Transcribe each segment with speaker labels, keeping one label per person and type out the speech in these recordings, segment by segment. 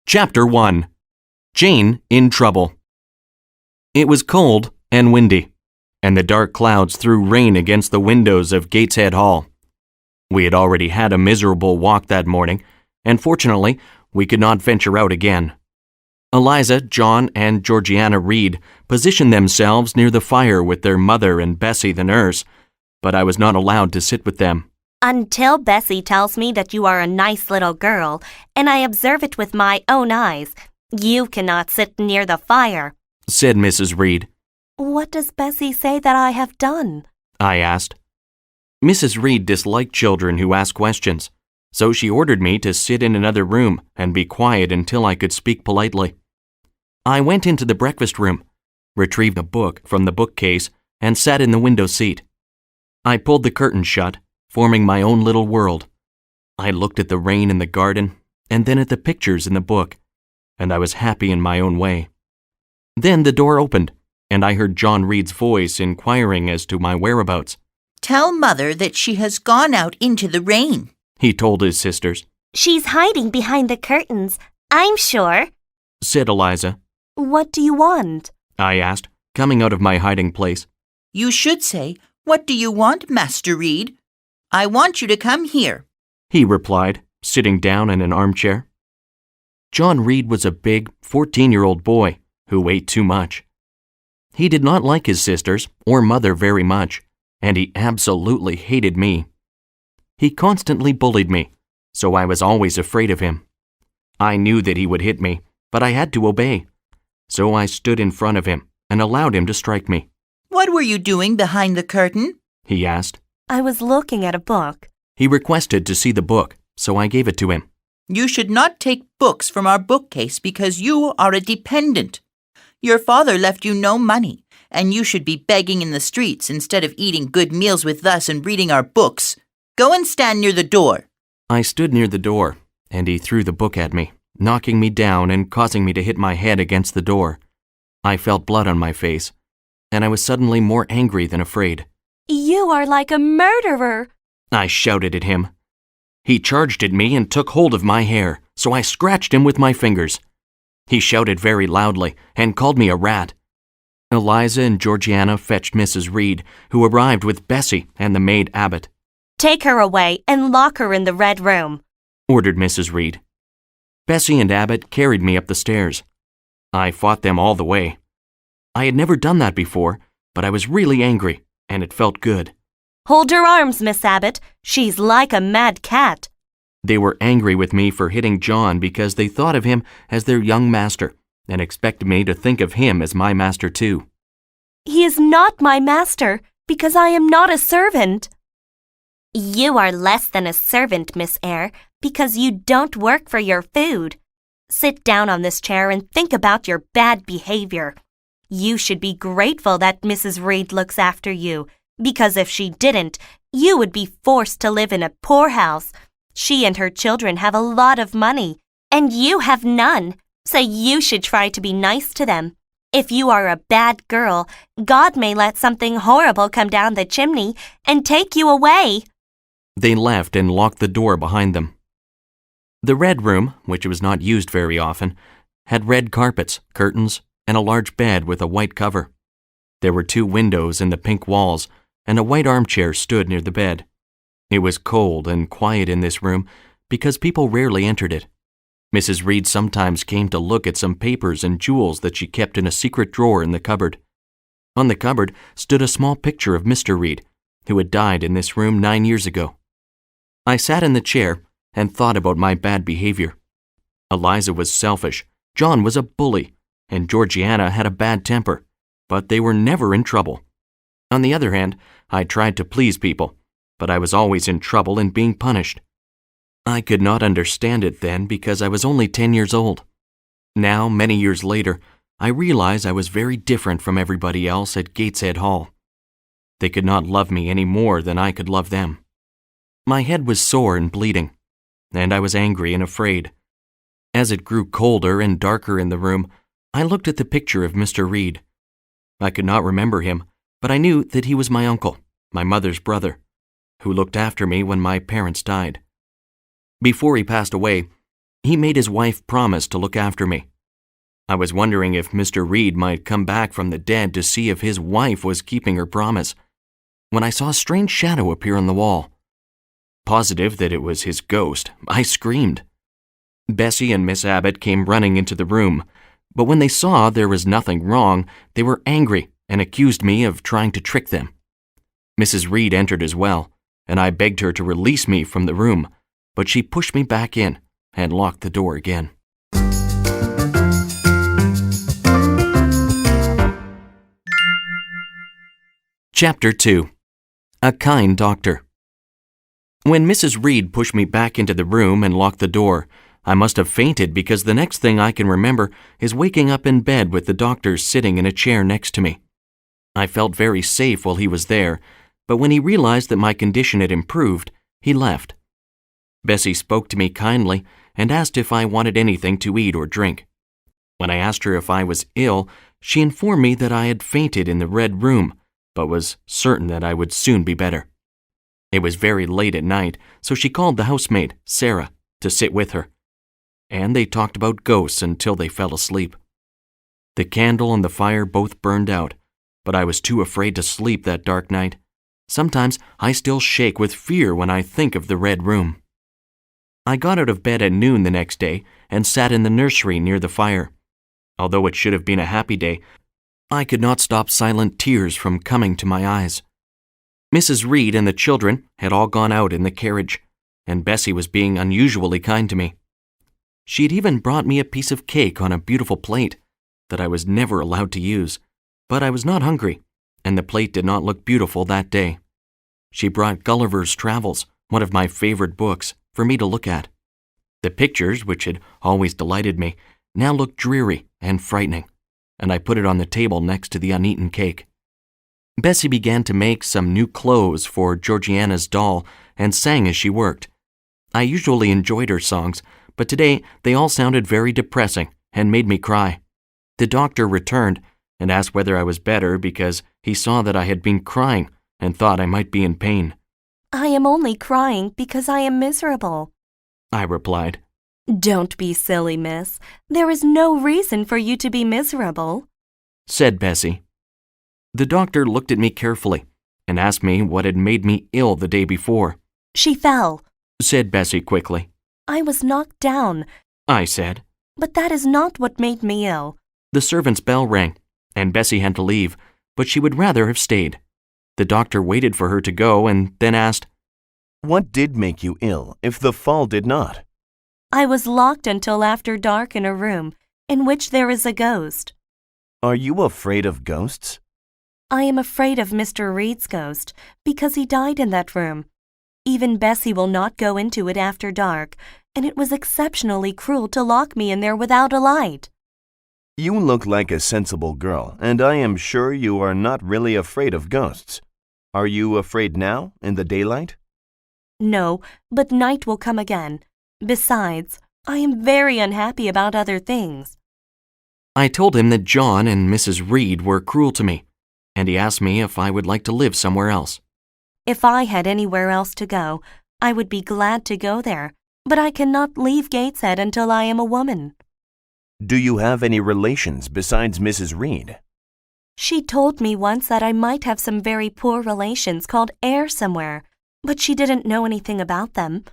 Speaker 1: Chapter 1. Jane in Trouble. It was cold and windy, and the dark clouds threw rain against the windows of Gateshead Hall. We had already had a miserable walk that morning, and fortunately, we could not venture out again. Eliza, John, and Georgiana Reed positioned themselves near the fire with their mother and Bessie the nurse, but I was not allowed to sit with them.
Speaker 2: Until Bessie tells me that you are a nice little girl, and I observe it with my own eyes, you cannot sit near the fire,
Speaker 1: said Mrs. Reed.
Speaker 2: What does Bessie say that I have done?
Speaker 1: I asked. Mrs. Reed disliked children who asked questions, so she ordered me to sit in another room and be quiet until I could speak politely. I went into the breakfast room, retrieved a book from the bookcase, and sat in the window seat. I pulled the curtain shut, forming my own little world. I looked at the rain in the garden, and then at the pictures in the book, and I was happy in my own way. Then the door opened, and I heard John Reed's voice inquiring as to my whereabouts.
Speaker 3: "Tell Mother that she has gone out into the rain,"
Speaker 1: he told his sisters.
Speaker 2: She's hiding behind the curtains, I'm sure,
Speaker 1: said Eliza.
Speaker 2: What do you want?
Speaker 1: I asked, coming out of my hiding place.
Speaker 3: "You should say, 'What do you want, Master Reed?' I want you to come here,"
Speaker 1: he replied, sitting down in an armchair. John Reed was a big 14-year-old boy who ate too much. He did not like his sisters or mother very much, and he absolutely hated me. He constantly bullied me, so I was always afraid of him. I knew that he would hit me, but I had to obey. So I stood in front of him and allowed him to strike me.
Speaker 3: "What were you doing behind the curtain?"
Speaker 1: he asked.
Speaker 2: I was looking at a book.
Speaker 1: He requested to see the book, so I gave it to him.
Speaker 3: "You should not take books from our bookcase because you are a dependent. Your father left you no money, and you should be begging in the streets instead of eating good meals with us and reading our books. Go and stand near the door."
Speaker 1: I stood near the door, and he threw the book at me, knocking me down and causing me to hit my head against the door. I felt blood on my face, and I was suddenly more angry than afraid.
Speaker 2: You are like a murderer,
Speaker 1: I shouted at him. He charged at me and took hold of my hair, so I scratched him with my fingers. He shouted very loudly and called me a rat. Eliza and Georgiana fetched Mrs. Reed, who arrived with Bessie and the maid Abbott.
Speaker 2: Take her away and lock her in the red room,
Speaker 1: ordered Mrs. Reed. Bessie and Abbott carried me up the stairs. I fought them all the way. I had never done that before, but I was really angry, and it felt good.
Speaker 2: Hold her arms, Miss Abbott. She's like a mad cat.
Speaker 1: They were angry with me for hitting John because they thought of him as their young master and expected me to think of him as my master too.
Speaker 2: He is not my master because I am not a servant. You are less than a servant, Miss Eyre, because you don't work for your food. Sit down on this chair and think about your bad behavior. You should be grateful that Mrs. Reed looks after you, because if she didn't, you would be forced to live in a poorhouse. She and her children have a lot of money, and you have none, so you should try to be nice to them. If you are a bad girl, God may let something horrible come down the chimney and take you away.
Speaker 1: They left and locked the door behind them. The red room, which was not used very often, had red carpets, curtains, and a large bed with a white cover. There were 2 windows in the pink walls, and a white armchair stood near the bed. It was cold and quiet in this room because people rarely entered it. Mrs. Reed sometimes came to look at some papers and jewels that she kept in a secret drawer in the cupboard. On the cupboard stood a small picture of Mr. Reed, who had died in this room 9 years ago. I sat in the chair and thought about my bad behavior. Eliza was selfish, John was a bully, and Georgiana had a bad temper, but they were never in trouble. On the other hand, I tried to please people, but I was always in trouble and being punished. I could not understand it then because I was only 10 years old. Now, many years later, I realize I was very different from everybody else at Gateshead Hall. They could not love me any more than I could love them. My head was sore and bleeding, and I was angry and afraid. As it grew colder and darker in the room, I looked at the picture of Mr. Reed. I could not remember him, but I knew that he was my uncle, my mother's brother, who looked after me when my parents died. Before he passed away, He made his wife promise to look after me. I was wondering if Mr. Reed might come back from the dead to see if his wife was keeping her promise, when I saw a strange shadow appear on the wall. Positive that it was his ghost, I screamed. Bessie and Miss Abbott came running into the room, but when they saw there was nothing wrong, they were angry and accused me of trying to trick them. Mrs. Reed entered as well, and I begged her to release me from the room, but she pushed me back in and locked the door again. Chapter 2. A Kind Doctor. When Mrs. Reed pushed me back into the room and locked the door, I must have fainted because the next thing I can remember is waking up in bed with the doctor sitting in a chair next to me. I felt very safe while he was there, but when he realized that my condition had improved, he left. Bessie spoke to me kindly and asked if I wanted anything to eat or drink. When I asked her if I was ill, she informed me that I had fainted in the red room, but was certain that I would soon be better. It was very late at night, so she called the housemaid, Sarah, to sit with her, and they talked about ghosts until they fell asleep. The candle and the fire both burned out, but I was too afraid to sleep that dark night. Sometimes I still shake with fear when I think of the red room. I got out of bed at noon the next day and sat in the nursery near the fire. Although it should have been a happy day, I could not stop silent tears from coming to my eyes. Mrs. Reed and the children had all gone out in the carriage, and Bessie was being unusually kind to me. She had even brought me a piece of cake on a beautiful plate that I was never allowed to use, but I was not hungry, and the plate did not look beautiful that day. She brought Gulliver's Travels, one of my favorite books, for me to look at. The pictures, which had always delighted me, now looked dreary and frightening, and I put it on the table next to the uneaten cake. Bessie began to make some new clothes for Georgiana's doll and sang as she worked. I usually enjoyed her songs, but today they all sounded very depressing and made me cry. The doctor returned and asked whether I was better because he saw that I had been crying and thought I might be in pain.
Speaker 2: I am only crying because I am miserable,
Speaker 1: I replied.
Speaker 2: Don't be silly, miss. There is no reason for you to be miserable,
Speaker 1: said Bessie. The doctor looked at me carefully and asked me what had made me ill the day before.
Speaker 2: She fell,
Speaker 1: said Bessie quickly.
Speaker 2: I was knocked down,
Speaker 1: I said.
Speaker 2: But that is not what made me ill.
Speaker 1: The servant's bell rang, and Bessie had to leave, but she would rather have stayed. The doctor waited for her to go and then asked,
Speaker 4: What did make you ill, if the fall did not?
Speaker 2: I was locked until after dark in a room in which there is a ghost.
Speaker 4: Are you afraid of ghosts?
Speaker 2: I am afraid of Mr. Reed's ghost because he died in that room. Even Bessie will not go into it after dark, and it was exceptionally cruel to lock me in there without a light.
Speaker 4: You look like a sensible girl, and I am sure you are not really afraid of ghosts. Are you afraid now, in the daylight?
Speaker 2: No, but night will come again. Besides, I am very unhappy about other things.
Speaker 1: I told him that John and Mrs. Reed were cruel to me, and he asked me if I would like to live somewhere else.
Speaker 2: If I had anywhere else to go, I would be glad to go there, but I cannot leave Gateshead until I am a woman.
Speaker 4: Do you have any relations besides Mrs. Reed?
Speaker 2: She told me once that I might have some very poor relations called Eyre somewhere, but she didn't know anything about them.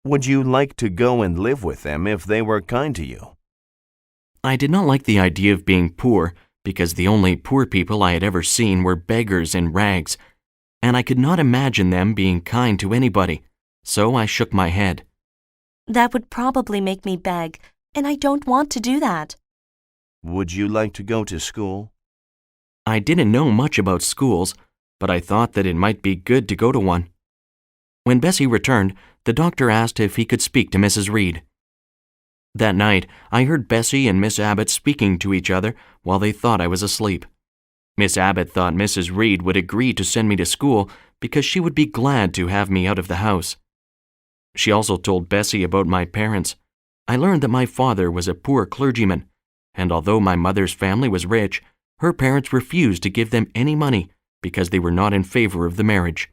Speaker 4: Would you like to go and live with them if they were kind to you?
Speaker 1: I did not like the idea of being poor because the only poor people I had ever seen were beggars in rags, and I could not imagine them being kind to anybody, so I shook my head.
Speaker 2: That would probably make me beg, and I don't want to do that.
Speaker 4: Would you like to go to school?
Speaker 1: I didn't know much about schools, but I thought that it might be good to go to one. When Bessie returned, the doctor asked if he could speak to Mrs. Reed. That night, I heard Bessie and Miss Abbott speaking to each other while they thought I was asleep. Miss Abbott thought Mrs. Reed would agree to send me to school because she would be glad to have me out of the house. She also told Bessie about my parents. I learned that my father was a poor clergyman, and although my mother's family was rich, her parents refused to give them any money because they were not in favor of the marriage.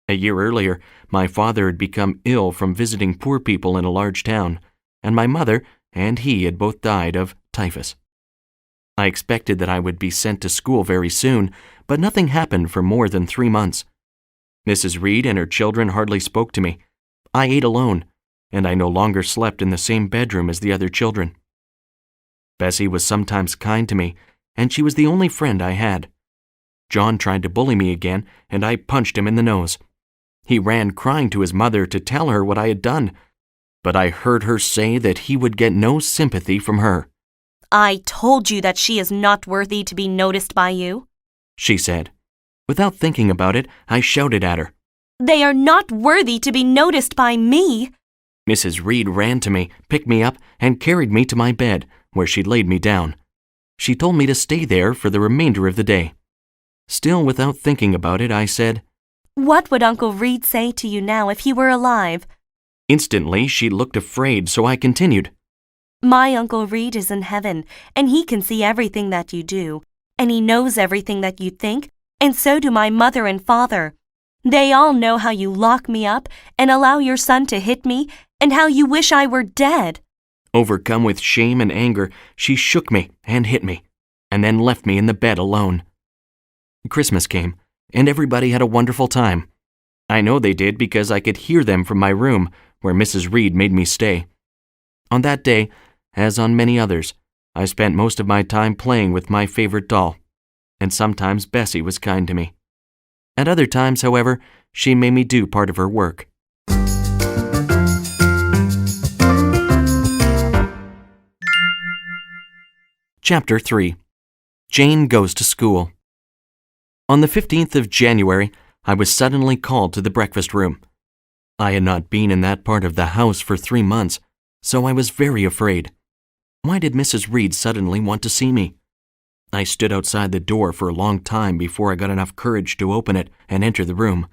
Speaker 1: A year earlier, my father had become ill from visiting poor people in a large town, and my mother and he had both died of typhus. I expected that I would be sent to school very soon, but nothing happened for more than 3 months. Mrs. Reed and her children hardly spoke to me. I ate alone, and I no longer slept in the same bedroom as the other children. Bessie was sometimes kind to me, and she was the only friend I had. John tried to bully me again, and I punched him in the nose. He ran crying to his mother to tell her what I had done, but I heard her say that he would get no sympathy from her.
Speaker 2: I told you that she is not worthy to be noticed by you,
Speaker 1: she said. Without thinking about it, I shouted at her.
Speaker 2: They are not worthy to be noticed by me.
Speaker 1: Mrs. Reed ran to me, picked me up, and carried me to my bed, where she laid me down. She told me to stay there for the remainder of the day. Still without thinking about it, I said,
Speaker 2: What would Uncle Reed say to you now if he were alive?
Speaker 1: Instantly, she looked afraid, so I continued.
Speaker 2: My Uncle Reed is in heaven, and he can see everything that you do, and he knows everything that you think, and so do my mother and father. They all know how you lock me up and allow your son to hit me, and how you wish I were dead.
Speaker 1: Overcome with shame and anger, she shook me and hit me, and then left me in the bed alone. Christmas came, and everybody had a wonderful time. I know they did because I could hear them from my room, where Mrs. Reed made me stay. On that day, as on many others, I spent most of my time playing with my favorite doll, and sometimes Bessie was kind to me. At other times, however, she made me do part of her work. Chapter 3. Jane Goes to School. On the 15th of January, I was suddenly called to the breakfast room. I had not been in that part of the house for 3 months, so I was very afraid. Why did Mrs. Reed suddenly want to see me? I stood outside the door for a long time before I got enough courage to open it and enter the room.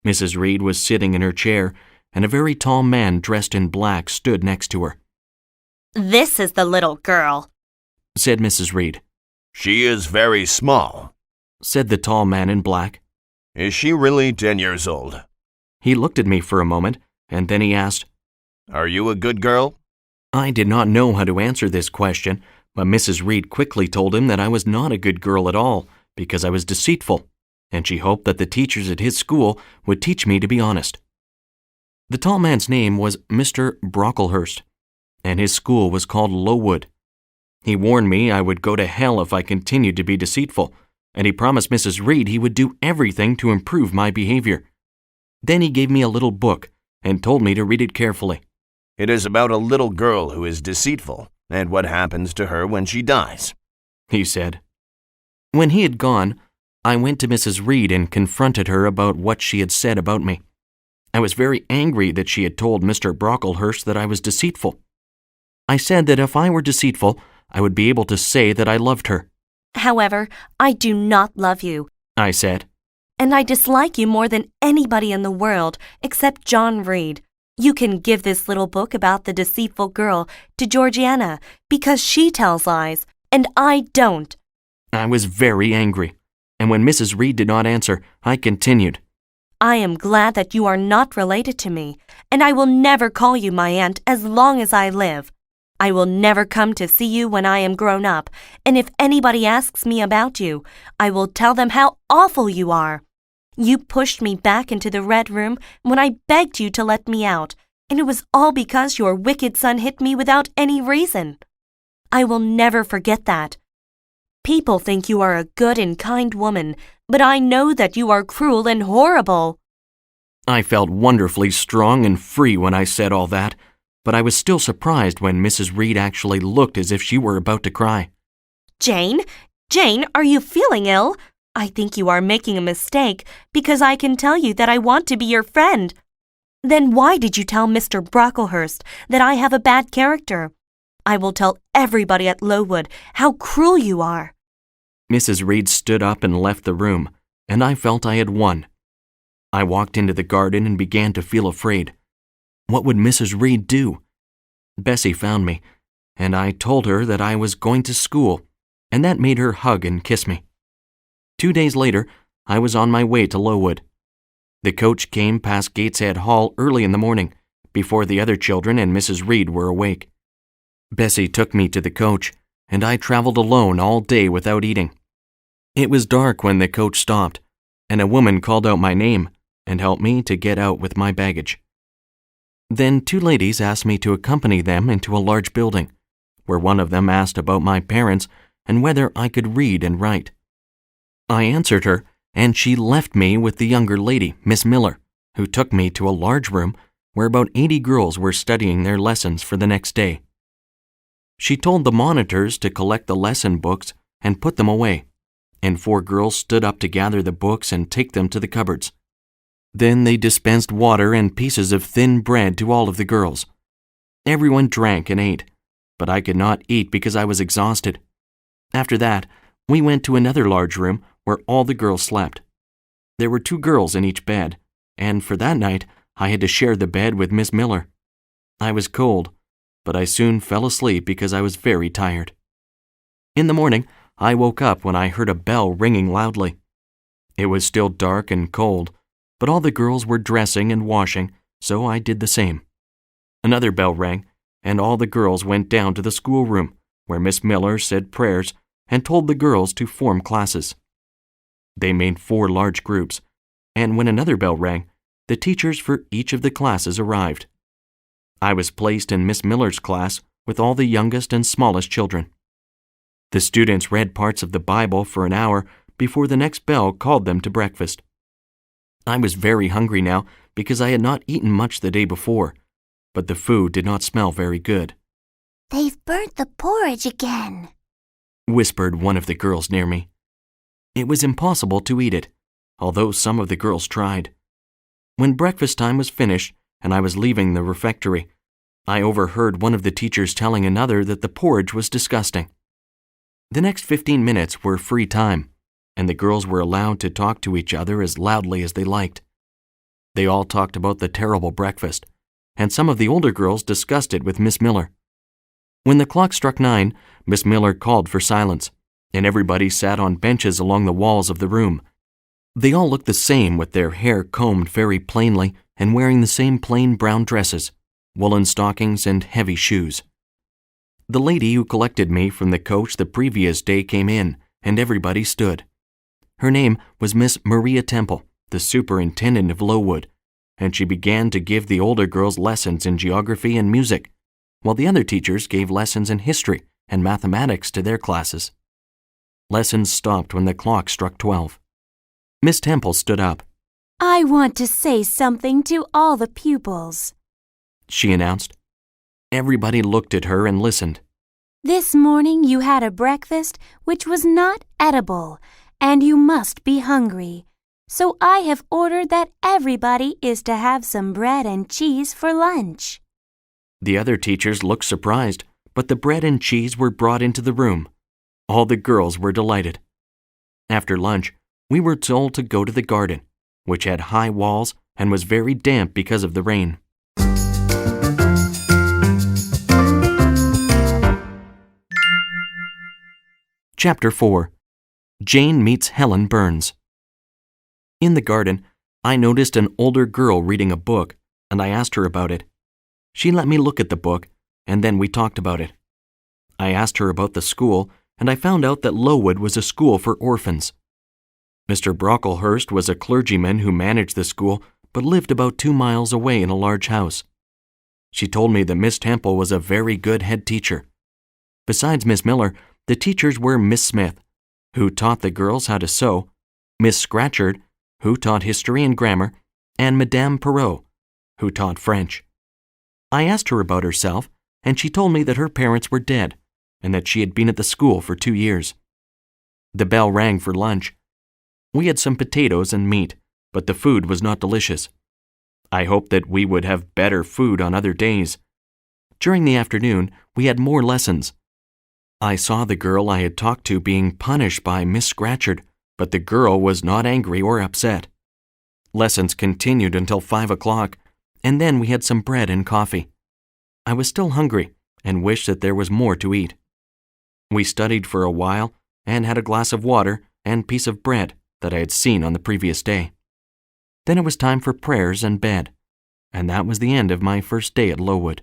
Speaker 1: Mrs. Reed was sitting in her chair, and a very tall man dressed in black stood next to her.
Speaker 2: This is the little girl,
Speaker 1: said Mrs. Reed.
Speaker 4: She is very small,
Speaker 1: said the tall man in black.
Speaker 4: Is she really 10 years old?
Speaker 1: He looked at me for a moment, and then he asked,
Speaker 4: Are you a good girl?
Speaker 1: I did not know how to answer this question, but Mrs. Reed quickly told him that I was not a good girl at all, because I was deceitful, and she hoped that the teachers at his school would teach me to be honest. The tall man's name was Mr. Brocklehurst, and his school was called Lowood. He warned me I would go to hell if I continued to be deceitful, and he promised Mrs. Reed he would do everything to improve my behavior. Then he gave me a little book and told me to read it carefully.
Speaker 4: It is about a little girl who is deceitful, and what happens to her when she dies,
Speaker 1: he said. When he had gone, I went to Mrs. Reed and confronted her about what she had said about me. I was very angry that she had told Mr. Brocklehurst that I was deceitful. I said that if I were deceitful, I would be able to say that I loved her.
Speaker 2: However, I do not love you,
Speaker 1: I said.
Speaker 2: And I dislike you more than anybody in the world except John Reed. You can give this little book about the deceitful girl to Georgiana because she tells lies, and I don't.
Speaker 1: I was very angry, and when Mrs. Reed did not answer, I continued.
Speaker 2: I am glad that you are not related to me, and I will never call you my aunt as long as I live. I will never come to see you when I am grown up, and if anybody asks me about you, I will tell them how awful you are. You pushed me back into the red room when I begged you to let me out, and it was all because your wicked son hit me without any reason. I will never forget that. People think you are a good and kind woman, but I know that you are cruel and horrible.
Speaker 1: I felt wonderfully strong and free when I said all that, but I was still surprised when Mrs. Reed actually looked as if she were about to cry.
Speaker 2: Jane, are you feeling ill? I think you are making a mistake because I can tell you that I want to be your friend. Then why did you tell Mr. Brocklehurst that I have a bad character? I will tell everybody at Lowood how cruel you are.
Speaker 1: Mrs. Reed stood up and left the room, and I felt I had won. I walked into the garden and began to feel afraid. What would Mrs. Reed do? Bessie found me, and I told her that I was going to school, and that made her hug and kiss me. 2 days later, I was on my way to Lowood. The coach came past Gateshead Hall early in the morning, before the other children and Mrs. Reed were awake. Bessie took me to the coach, and I traveled alone all day without eating. It was dark when the coach stopped, and a woman called out my name and helped me to get out with my baggage. Then 2 ladies asked me to accompany them into a large building, where one of them asked about my parents and whether I could read and write. I answered her, and she left me with the younger lady, Miss Miller, who took me to a large room where about 80 girls were studying their lessons for the next day. She told the monitors to collect the lesson books and put them away, and 4 girls stood up to gather the books and take them to the cupboards. Then they dispensed water and pieces of thin bread to all of the girls. Everyone drank and ate, but I could not eat because I was exhausted. After that, we went to another large room where all the girls slept. There were 2 girls in each bed, and for that night, I had to share the bed with Miss Miller. I was cold, but I soon fell asleep because I was very tired. In the morning, I woke up when I heard a bell ringing loudly. It was still dark and cold, but all the girls were dressing and washing, so I did the same. Another bell rang, and all the girls went down to the schoolroom, where Miss Miller said prayers and told the girls to form classes. They made 4 large groups, and when another bell rang, the teachers for each of the classes arrived. I was placed in Miss Miller's class with all the youngest and smallest children. The students read parts of the Bible for an hour before the next bell called them to breakfast. I was very hungry now because I had not eaten much the day before, but the food did not smell very good.
Speaker 2: "They've burnt the porridge again,"
Speaker 1: whispered one of the girls near me. It was impossible to eat it, although some of the girls tried. When breakfast time was finished and I was leaving the refectory, I overheard one of the teachers telling another that the porridge was disgusting. The next 15 minutes were free time, and the girls were allowed to talk to each other as loudly as they liked. They all talked about the terrible breakfast, and some of the older girls discussed it with Miss Miller. When the clock struck 9, Miss Miller called for silence, and everybody sat on benches along the walls of the room. They all looked the same, with their hair combed very plainly and wearing the same plain brown dresses, woolen stockings, and heavy shoes. The lady who collected me from the coach the previous day came in, and everybody stood. Her name was Miss Maria Temple, the superintendent of Lowood, and she began to give the older girls lessons in geography and music, while the other teachers gave lessons in history and mathematics to their classes. Lessons stopped when the clock struck 12. Miss Temple stood up.
Speaker 5: "I want to say something to all the pupils,"
Speaker 1: she announced. Everybody looked at her and listened.
Speaker 5: "This morning you had a breakfast which was not edible, and you must be hungry. So I have ordered that everybody is to have some bread and cheese for lunch."
Speaker 1: The other teachers looked surprised, but the bread and cheese were brought into the room. All the girls were delighted. After lunch, we were told to go to the garden, which had high walls and was very damp because of the rain. Chapter 4. Jane Meets Helen Burns. In the garden, I noticed an older girl reading a book, and I asked her about it. She let me look at the book, and then we talked about it. I asked her about the school, and I found out that Lowood was a school for orphans. Mr. Brocklehurst was a clergyman who managed the school, but lived about 2 miles away in a large house. She told me that Miss Temple was a very good head teacher. Besides Miss Miller, the teachers were Miss Smith, who taught the girls how to sew, Miss Scratchard, who taught history and grammar, and Madame Perrot, who taught French. I asked her about herself, and she told me that her parents were dead, and that she had been at the school for 2 years. The bell rang for lunch. We had some potatoes and meat, but the food was not delicious. I hoped that we would have better food on other days. During the afternoon, we had more lessons. I saw the girl I had talked to being punished by Miss Scratchard, but the girl was not angry or upset. Lessons continued until 5 o'clock, and then we had some bread and coffee. I was still hungry and wished that there was more to eat. We studied for a while and had a glass of water and piece of bread that I had seen on the previous day. Then it was time for prayers and bed, and that was the end of my first day at Lowood.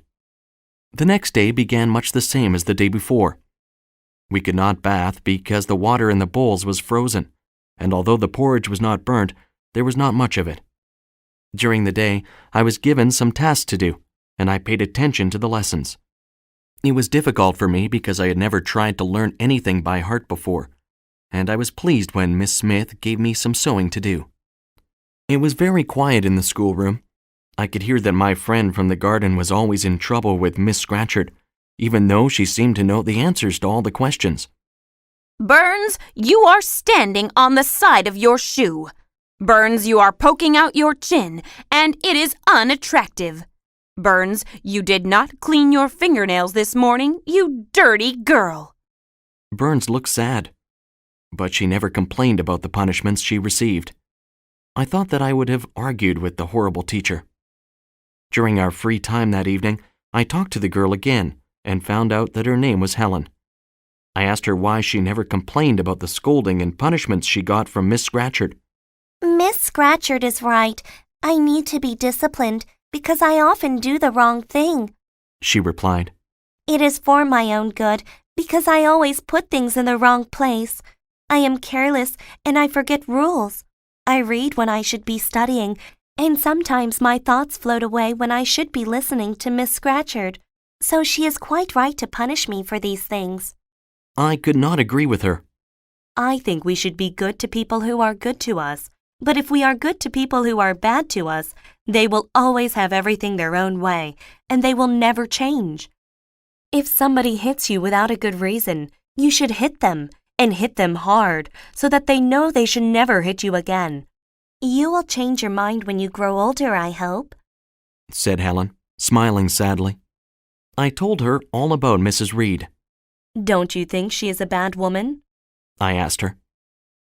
Speaker 1: The next day began much the same as the day before. We could not bath because the water in the bowls was frozen, and although the porridge was not burnt, there was not much of it. During the day, I was given some tasks to do, and I paid attention to the lessons. It was difficult for me because I had never tried to learn anything by heart before, and I was pleased when Miss Smith gave me some sewing to do. It was very quiet in the schoolroom. I could hear that my friend from the garden was always in trouble with Miss Scratchard, even though she seemed to know the answers to all the questions.
Speaker 5: Burns, you are standing on the side of your shoe. Burns, you are poking out your chin, and it is unattractive. Burns, you did not clean your fingernails this morning, you dirty girl.
Speaker 1: Burns looked sad, but she never complained about the punishments she received. I thought that I would have argued with the horrible teacher. During our free time that evening, I talked to the girl again and found out that her name was Helen. I asked her why she never complained about the scolding and punishments she got from Miss Scratchard.
Speaker 2: Miss Scratchard is right. I need to be disciplined because I often do the wrong thing,
Speaker 1: she replied.
Speaker 2: It is for my own good because I always put things in the wrong place. I am careless and I forget rules. I read when I should be studying, and sometimes my thoughts float away when I should be listening to Miss Scratchard. So she is quite right to punish me for these things.
Speaker 1: I could not agree with her.
Speaker 2: I think we should be good to people who are good to us. But if we are good to people who are bad to us, they will always have everything their own way, and they will never change. If somebody hits you without a good reason, you should hit them, and hit them hard, so that they know they should never hit you again. You will change your mind when you grow older, I hope,
Speaker 1: said Helen, smiling sadly. I told her all about Mrs. Reed.
Speaker 2: Don't you think she is a bad woman?
Speaker 1: I asked her.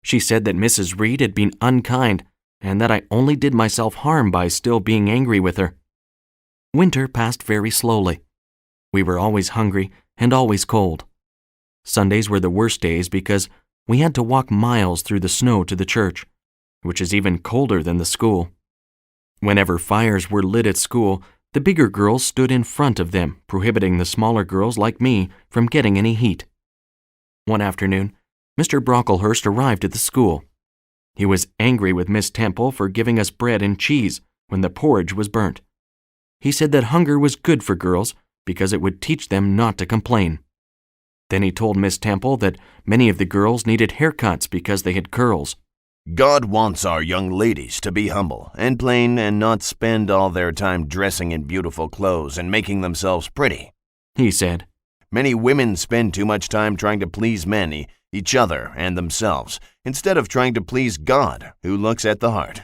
Speaker 1: She said that Mrs. Reed had been unkind and that I only did myself harm by still being angry with her. Winter passed very slowly. We were always hungry and always cold. Sundays were the worst days because we had to walk miles through the snow to the church, which is even colder than the school. Whenever fires were lit at school, the bigger girls stood in front of them, prohibiting the smaller girls like me from getting any heat. One afternoon, Mr. Brocklehurst arrived at the school. He was angry with Miss Temple for giving us bread and cheese when the porridge was burnt. He said that hunger was good for girls because it would teach them not to complain. Then he told Miss Temple that many of the girls needed haircuts because they had curls.
Speaker 4: God wants our young ladies to be humble and plain and not spend all their time dressing in beautiful clothes and making themselves pretty,
Speaker 1: he said.
Speaker 4: Many women spend too much time trying to please men, each other, and themselves, instead of trying to please God, who looks at the heart.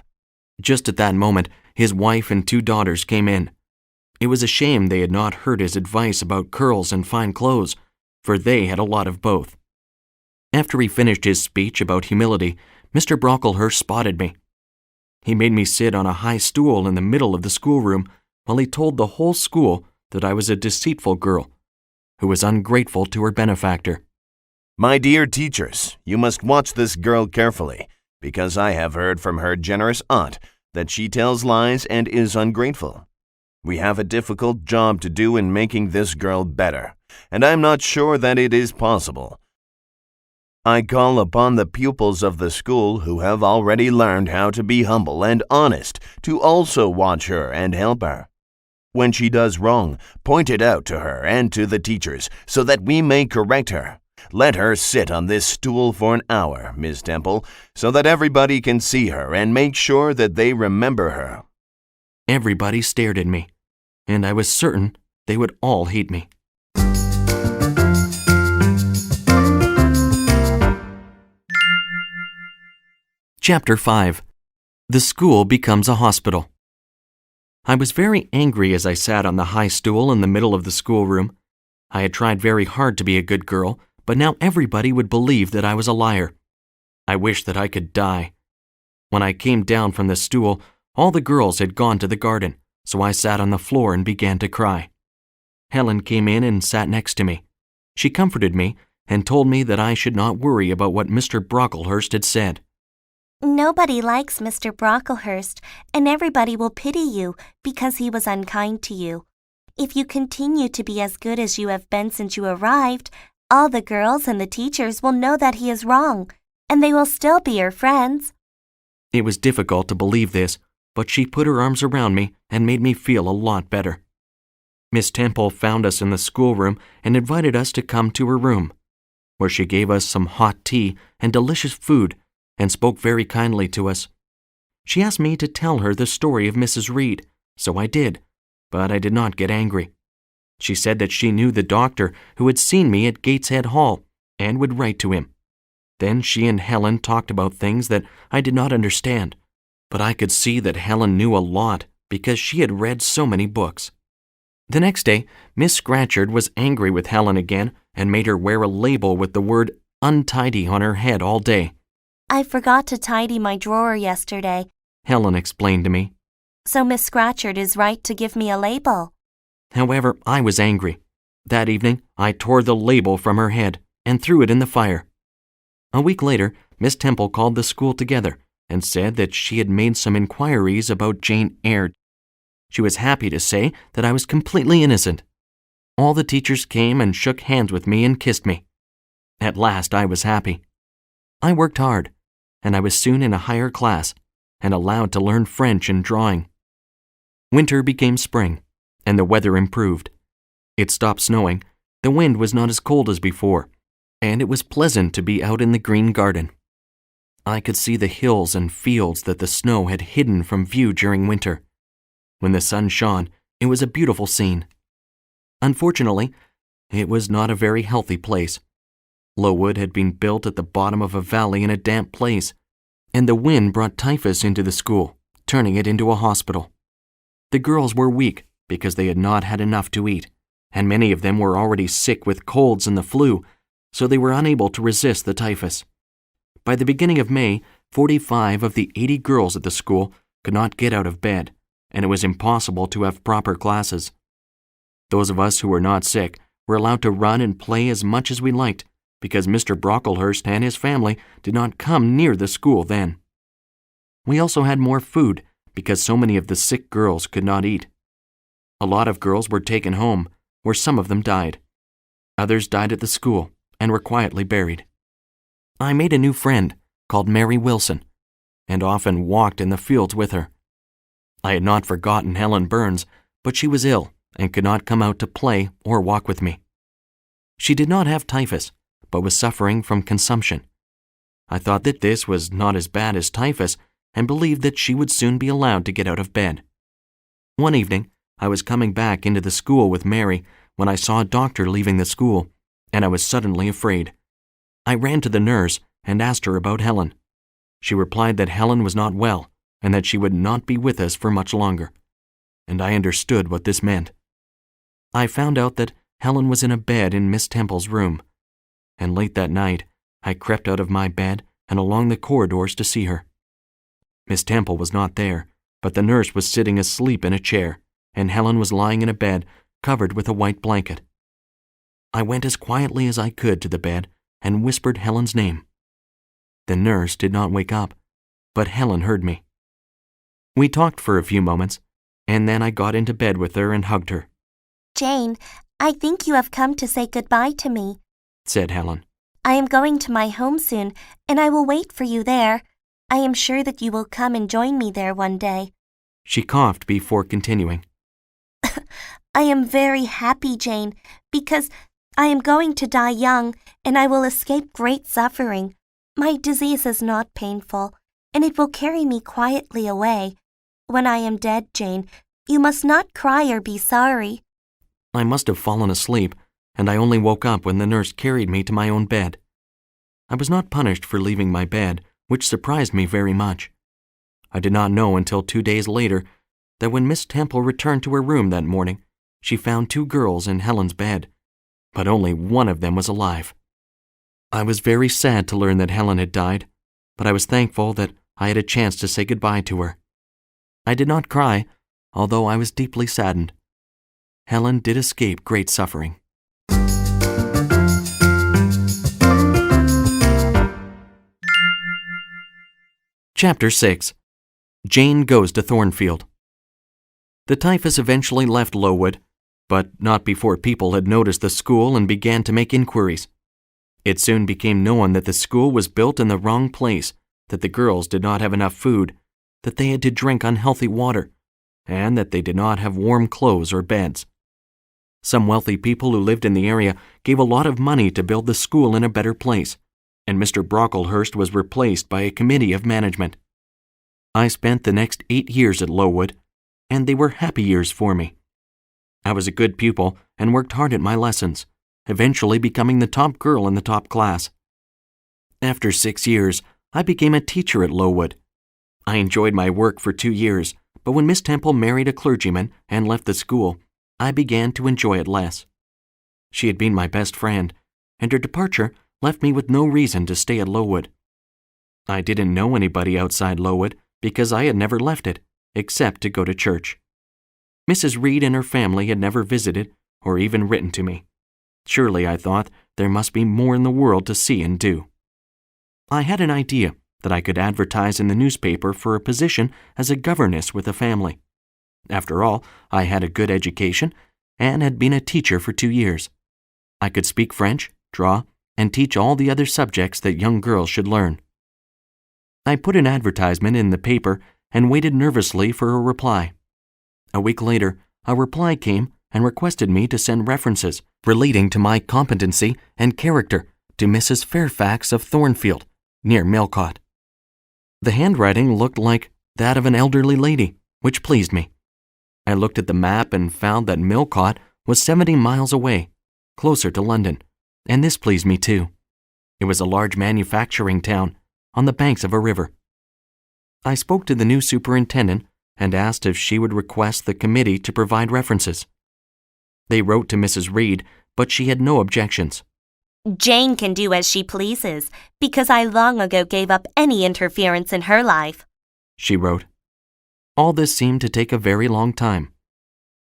Speaker 1: Just at that moment, his wife and 2 daughters came in. It was a shame they had not heard his advice about curls and fine clothes, for they had a lot of both. After he finished his speech about humility, Mr. Brocklehurst spotted me. He made me sit on a high stool in the middle of the schoolroom while he told the whole school that I was a deceitful girl who was ungrateful to her benefactor.
Speaker 4: My dear teachers, you must watch this girl carefully, because I have heard from her generous aunt that she tells lies and is ungrateful. We have a difficult job to do in making this girl better, and I'm not sure that it is possible. I call upon the pupils of the school who have already learned how to be humble and honest to also watch her and help her. When she does wrong, point it out to her and to the teachers so that we may correct her. Let her sit on this stool for an hour, Miss Temple, so that everybody can see her and make sure that they remember her.
Speaker 1: Everybody stared at me, and I was certain they would all hate me. Chapter 5. The School Becomes a Hospital. I was very angry as I sat on the high stool in the middle of the schoolroom. I had tried very hard to be a good girl, but now everybody would believe that I was a liar. I wished that I could die. When I came down from the stool, all the girls had gone to the garden, so I sat on the floor and began to cry. Helen came in and sat next to me. She comforted me and told me that I should not worry about what Mr. Brocklehurst had said.
Speaker 2: Nobody likes Mr. Brocklehurst, and everybody will pity you because he was unkind to you. If you continue to be as good as you have been since you arrived, all the girls and the teachers will know that he is wrong, and they will still be your friends."
Speaker 1: It was difficult to believe this, but she put her arms around me and made me feel a lot better. Miss Temple found us in the schoolroom and invited us to come to her room, where she gave us some hot tea and delicious food and spoke very kindly to us. She asked me to tell her the story of Mrs. Reed, so I did, but I did not get angry. She said that she knew the doctor who had seen me at Gateshead Hall and would write to him. Then she and Helen talked about things that I did not understand, but I could see that Helen knew a lot because she had read so many books. The next day, Miss Scratchard was angry with Helen again and made her wear a label with the word untidy on her head all day.
Speaker 2: "I forgot to tidy my drawer yesterday,"
Speaker 1: Helen explained to me.
Speaker 2: "so Miss Scratchard is right to give me a label."
Speaker 1: However, I was angry. That evening, I tore the label from her head and threw it in the fire. A week later, Miss Temple called the school together and said that she had made some inquiries about Jane Eyre. She was happy to say that I was completely innocent. All the teachers came and shook hands with me and kissed me. At last, I was happy. I worked hard, and I was soon in a higher class and allowed to learn French and drawing. Winter became spring, and the weather improved. It stopped snowing, the wind was not as cold as before, and it was pleasant to be out in the green garden. I could see the hills and fields that the snow had hidden from view during winter. When the sun shone, it was a beautiful scene. Unfortunately, it was not a very healthy place. Lowood had been built at the bottom of a valley in a damp place, and the wind brought typhus into the school, turning it into a hospital. The girls were weak because they had not had enough to eat, and many of them were already sick with colds and the flu, so they were unable to resist the typhus. By the beginning of May, 45 of the 80 girls at the school could not get out of bed, and it was impossible to have proper classes. Those of us who were not sick were allowed to run and play as much as we liked because Mr. Brocklehurst and his family did not come near the school then. We also had more food because so many of the sick girls could not eat. A lot of girls were taken home, where some of them died. Others died at the school and were quietly buried. I made a new friend called Mary Wilson and often walked in the fields with her. I had not forgotten Helen Burns, but she was ill and could not come out to play or walk with me. She did not have typhus, but was suffering from consumption. I thought that this was not as bad as typhus and believed that she would soon be allowed to get out of bed. One evening, I was coming back into the school with Mary when I saw a doctor leaving the school, and I was suddenly afraid. I ran to the nurse and asked her about Helen. She replied that Helen was not well and that she would not be with us for much longer, and I understood what this meant. I found out that Helen was in a bed in Miss Temple's room, and late that night I crept out of my bed and along the corridors to see her. Miss Temple was not there, but the nurse was sitting asleep in a chair, and Helen was lying in a bed covered with a white blanket. I went as quietly as I could to the bed and whispered Helen's name. The nurse did not wake up, but Helen heard me. We talked for a few moments, and then I got into bed with her and hugged her.
Speaker 2: "Jane, I think you have come to say goodbye to me,"
Speaker 1: said Helen.
Speaker 2: "I am going to my home soon, and I will wait for you there. I am sure that you will come and join me there one day."
Speaker 1: She coughed before continuing.
Speaker 2: "I am very happy, Jane, because I am going to die young, and I will escape great suffering. My disease is not painful, and it will carry me quietly away. When I am dead, Jane, you must not cry or be sorry."
Speaker 1: I must have fallen asleep, and I only woke up when the nurse carried me to my own bed. I was not punished for leaving my bed, which surprised me very much. I did not know until 2 days later that when Miss Temple returned to her room that morning, she found 2 girls in Helen's bed, but only one of them was alive. I was very sad to learn that Helen had died, but I was thankful that I had a chance to say goodbye to her. I did not cry, although I was deeply saddened. Helen did escape great suffering. Chapter 6. Jane Goes to Thornfield. The typhus eventually left Lowood, but not before people had noticed the school and began to make inquiries. It soon became known that the school was built in the wrong place, that the girls did not have enough food, that they had to drink unhealthy water, and that they did not have warm clothes or beds. Some wealthy people who lived in the area gave a lot of money to build the school in a better place, and Mr. Brocklehurst was replaced by a committee of management. I spent the next 8 years at Lowood, and they were happy years for me. I was a good pupil and worked hard at my lessons, eventually becoming the top girl in the top class. After 6 years, I became a teacher at Lowood. I enjoyed my work for 2 years, but when Miss Temple married a clergyman and left the school, I began to enjoy it less. She had been my best friend, and her departure left me with no reason to stay at Lowood. I didn't know anybody outside Lowood because I had never left it, except to go to church. Mrs. Reed and her family had never visited or even written to me. Surely, I thought, there must be more in the world to see and do. I had an idea that I could advertise in the newspaper for a position as a governess with a family. After all, I had a good education and had been a teacher for 2 years. I could speak French, draw, and teach all the other subjects that young girls should learn. I put an advertisement in the paper and waited nervously for a reply. A week later, a reply came and requested me to send references relating to my competency and character to Mrs. Fairfax of Thornfield, near Millcote. The handwriting looked like that of an elderly lady, which pleased me. I looked at the map and found that Millcote was 70 miles away, closer to London, and this pleased me too. It was a large manufacturing town on the banks of a river. I spoke to the new superintendent and asked if she would request the committee to provide references. They wrote to Mrs. Reed, but she had no objections.
Speaker 2: Jane can do as she pleases, because I long ago gave up any interference in her life,
Speaker 1: she wrote. All this seemed to take a very long time.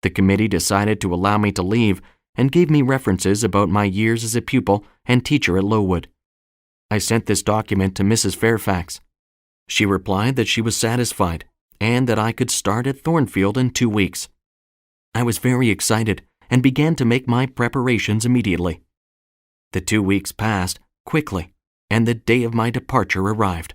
Speaker 1: The committee decided to allow me to leave and gave me references about my years as a pupil and teacher at Lowood. I sent this document to Mrs. Fairfax. She replied that she was satisfied and that I could start at Thornfield in 2 weeks. I was very excited and began to make my preparations immediately. The 2 weeks passed quickly, and the day of my departure arrived.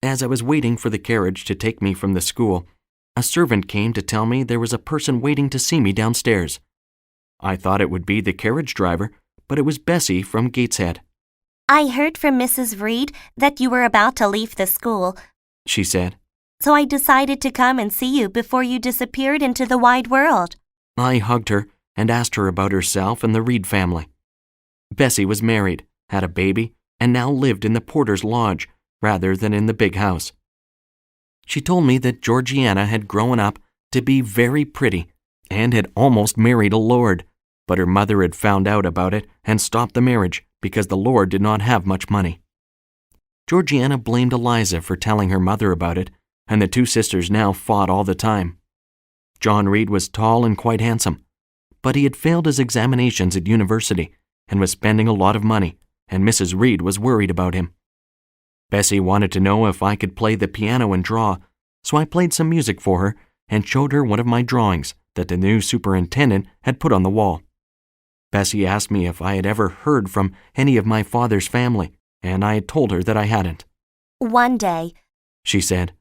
Speaker 1: As I was waiting for the carriage to take me from the school, a servant came to tell me there was a person waiting to see me downstairs. I thought it would be the carriage driver, but it was Bessie from Gateshead.
Speaker 2: I heard from Mrs. Reed that you were about to leave the school,
Speaker 1: she said.
Speaker 2: So I decided to come and see you before you disappeared into the wide world.
Speaker 1: I hugged her and asked her about herself and the Reed family. Bessie was married, had a baby, and now lived in the porter's lodge rather than in the big house. She told me that Georgiana had grown up to be very pretty and had almost married a lord, but her mother had found out about it and stopped the marriage because the lord did not have much money. Georgiana blamed Eliza for telling her mother about it, and the 2 sisters now fought all the time. John Reed was tall and quite handsome, but he had failed his examinations at university and was spending a lot of money, and Mrs. Reed was worried about him. Bessie wanted to know if I could play the piano and draw, so I played some music for her and showed her one of my drawings that the new superintendent had put on the wall. Bessie asked me if I had ever heard from any of my father's family, and I had told her that I hadn't.
Speaker 2: One day,
Speaker 1: she said,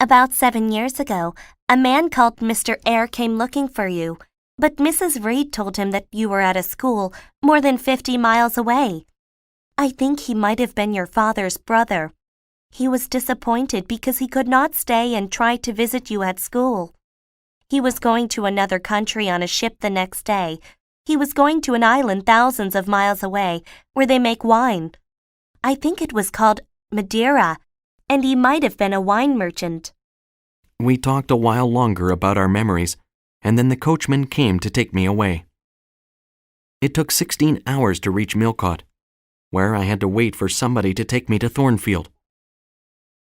Speaker 2: about 7 years ago, a man called Mr. Eyre came looking for you, but Mrs. Reed told him that you were at a school more than 50 miles away. I think he might have been your father's brother. He was disappointed because he could not stay and tried to visit you at school. He was going to another country on a ship the next day. He was going to an island thousands of miles away where they make wine. I think it was called Madeira, and he might have been a wine merchant.
Speaker 1: We talked a while longer about our memories, and then the coachman came to take me away. It took 16 hours to reach Millcote, where I had to wait for somebody to take me to Thornfield.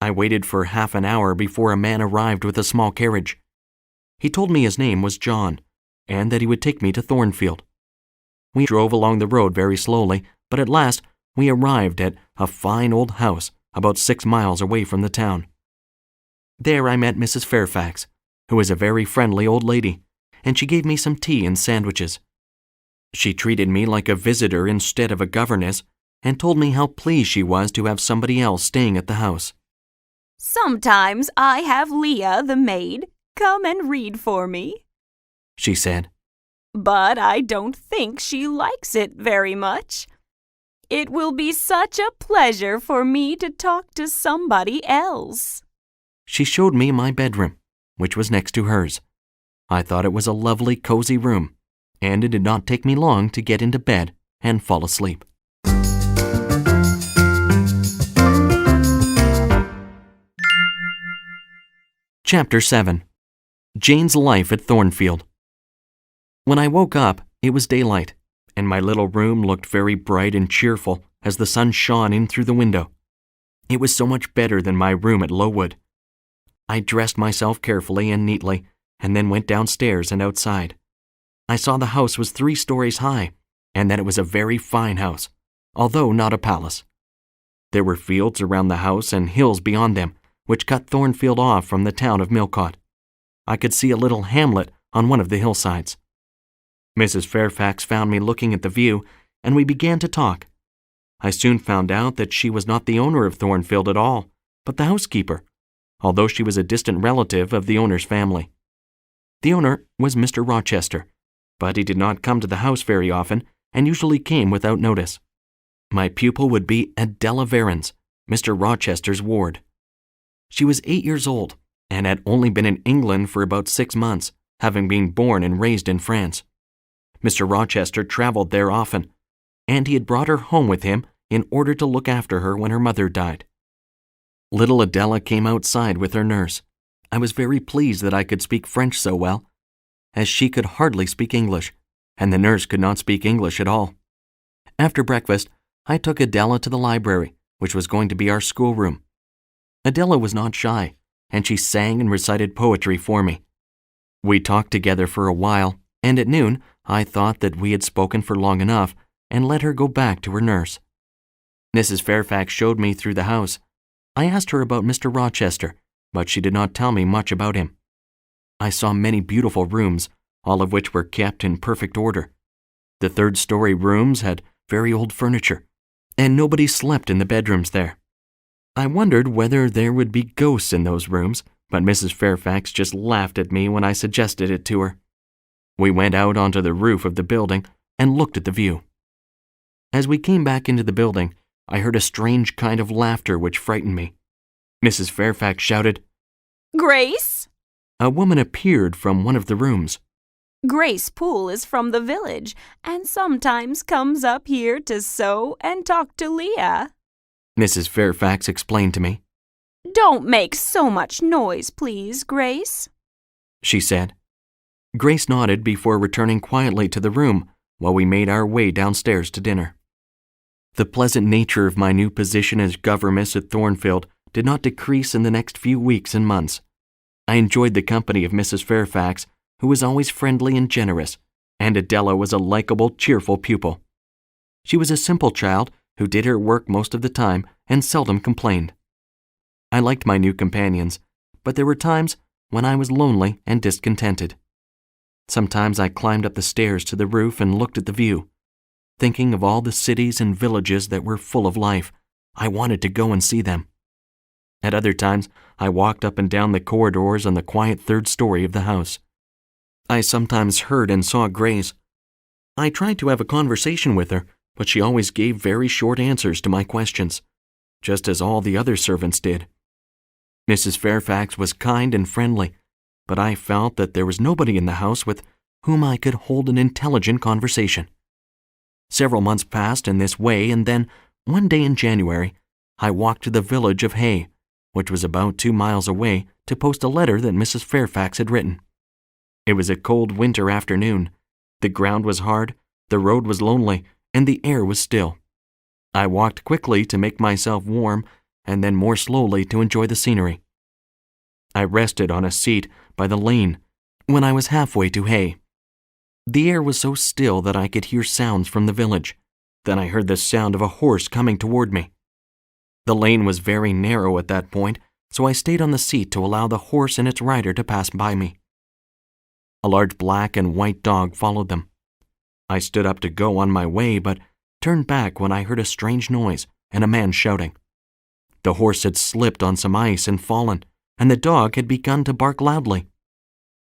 Speaker 1: I waited for half an hour before a man arrived with a small carriage. He told me his name was John, and that he would take me to Thornfield. We drove along the road very slowly, but at last we arrived at a fine old house about 6 miles away from the town, There I met Mrs. Fairfax, who was a very friendly old lady, and she gave me some tea and sandwiches. She treated me like a visitor instead of a governess, and told me how pleased she was to have somebody else staying at the house.
Speaker 5: Sometimes I have Leah, the maid, come and read for me,
Speaker 1: she said.
Speaker 5: But I don't think she likes it very much. It will be such a pleasure for me to talk to somebody else.
Speaker 1: She showed me my bedroom, which was next to hers. I thought it was a lovely, cozy room, and it did not take me long to get into bed and fall asleep. Chapter 7. Jane's Life at Thornfield. When I woke up, it was daylight, and my little room looked very bright and cheerful as the sun shone in through the window. It was so much better than my room at Lowood. I dressed myself carefully and neatly, and then went downstairs and outside. I saw the house was 3 stories high, and that it was a very fine house, although not a palace. There were fields around the house and hills beyond them, which cut Thornfield off from the town of Millcote. I could see a little hamlet on one of the hillsides. Mrs. Fairfax found me looking at the view, and we began to talk. I soon found out that she was not the owner of Thornfield at all, but the housekeeper, although she was a distant relative of the owner's family. The owner was Mr. Rochester, but he did not come to the house very often and usually came without notice. My pupil would be Adela Varens, Mr. Rochester's ward. She was 8 years old and had only been in England for about 6 months, having been born and raised in France. Mr. Rochester traveled there often, and he had brought her home with him in order to look after her when her mother died. Little Adela came outside with her nurse. I was very pleased that I could speak French so well, as she could hardly speak English, and the nurse could not speak English at all. After breakfast, I took Adela to the library, which was going to be our schoolroom. Adela was not shy, and she sang and recited poetry for me. We talked together for a while, and at noon I thought that we had spoken for long enough and let her go back to her nurse. Mrs. Fairfax showed me through the house. I asked her about Mr. Rochester, but she did not tell me much about him. I saw many beautiful rooms, all of which were kept in perfect order. The 3rd-story rooms had very old furniture, and nobody slept in the bedrooms there. I wondered whether there would be ghosts in those rooms, but Mrs. Fairfax just laughed at me when I suggested it to her. We went out onto the roof of the building and looked at the view. As we came back into the building, I heard a strange kind of laughter which frightened me. Mrs. Fairfax shouted,
Speaker 5: Grace?
Speaker 1: A woman appeared from one of the rooms.
Speaker 5: Grace Poole is from the village and sometimes comes up here to sew and talk to Leah,
Speaker 1: Mrs. Fairfax explained to me.
Speaker 5: Don't make so much noise, please, Grace,
Speaker 1: she said. Grace nodded before returning quietly to the room while we made our way downstairs to dinner. The pleasant nature of my new position as governess at Thornfield did not decrease in the next few weeks and months. I enjoyed the company of Mrs. Fairfax, who was always friendly and generous, and Adela was a likable, cheerful pupil. She was a simple child who did her work most of the time and seldom complained. I liked my new companions, but there were times when I was lonely and discontented. Sometimes I climbed up the stairs to the roof and looked at the view. Thinking of all the cities and villages that were full of life, I wanted to go and see them. At other times, I walked up and down the corridors on the quiet 3rd story of the house. I sometimes heard and saw Grace. I tried to have a conversation with her, but she always gave very short answers to my questions, just as all the other servants did. Mrs. Fairfax was kind and friendly, but I felt that there was nobody in the house with whom I could hold an intelligent conversation. Several months passed in this way, and then, one day in January, I walked to the village of Eyre, which was about 2 miles away, to post a letter that Mrs. Fairfax had written. It was a cold winter afternoon. The ground was hard, the road was lonely, and the air was still. I walked quickly to make myself warm, and then more slowly to enjoy the scenery. I rested on a seat by the lane when I was halfway to Eyre. The air was so still that I could hear sounds from the village. Then I heard the sound of a horse coming toward me. The lane was very narrow at that point, so I stayed on the seat to allow the horse and its rider to pass by me. A large black and white dog followed them. I stood up to go on my way, but turned back when I heard a strange noise and a man shouting. The horse had slipped on some ice and fallen, and the dog had begun to bark loudly.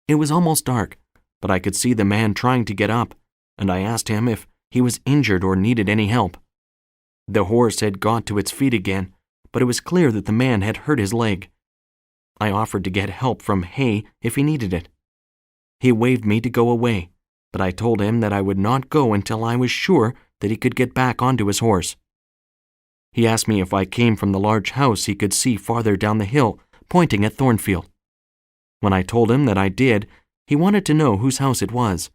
Speaker 1: It was almost dark, but I could see the man trying to get up, and I asked him if he was injured or needed any help. The horse had got to its feet again, but it was clear that the man had hurt his leg. I offered to get help from hay if he needed it. He waved me to go away, but I told him that I would not go until I was sure that he could get back onto his horse. He asked me if I came from the large house he could see farther down the hill, pointing at Thornfield. When I told him that I did, he wanted to know whose house it was.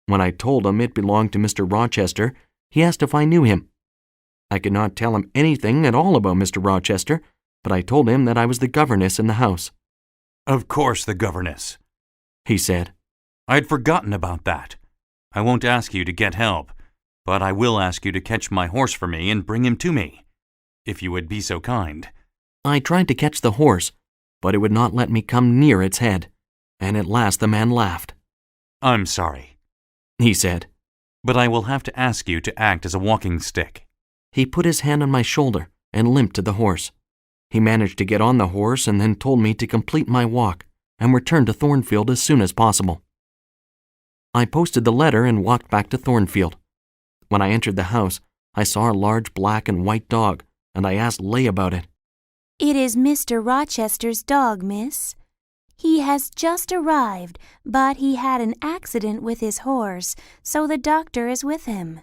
Speaker 1: When I told him it belonged to Mr. Rochester, he asked if I knew him. I could not tell him anything at all about Mr. Rochester, but I told him that I was the governess in the house.
Speaker 6: "Of course, the governess,"
Speaker 1: he said.
Speaker 6: "I'd forgotten about that. I won't ask you to get help, but I will ask you to catch my horse for me and bring him to me, if you would be so kind."
Speaker 1: I tried to catch the horse, but it would not let me come near its head, and at last the man laughed.
Speaker 6: "I'm sorry,"
Speaker 1: he said,
Speaker 6: "but I will have to ask you to act as a walking stick."
Speaker 1: He put his hand on my shoulder and limped to the horse. He managed to get on the horse and then told me to complete my walk and return to Thornfield as soon as possible. I posted the letter and walked back to Thornfield. When I entered the house, I saw a large black and white dog, and I asked Leigh about it.
Speaker 5: It is Mr. Rochester's dog, miss. He has just arrived, but he had an accident with his horse, so the doctor is with him.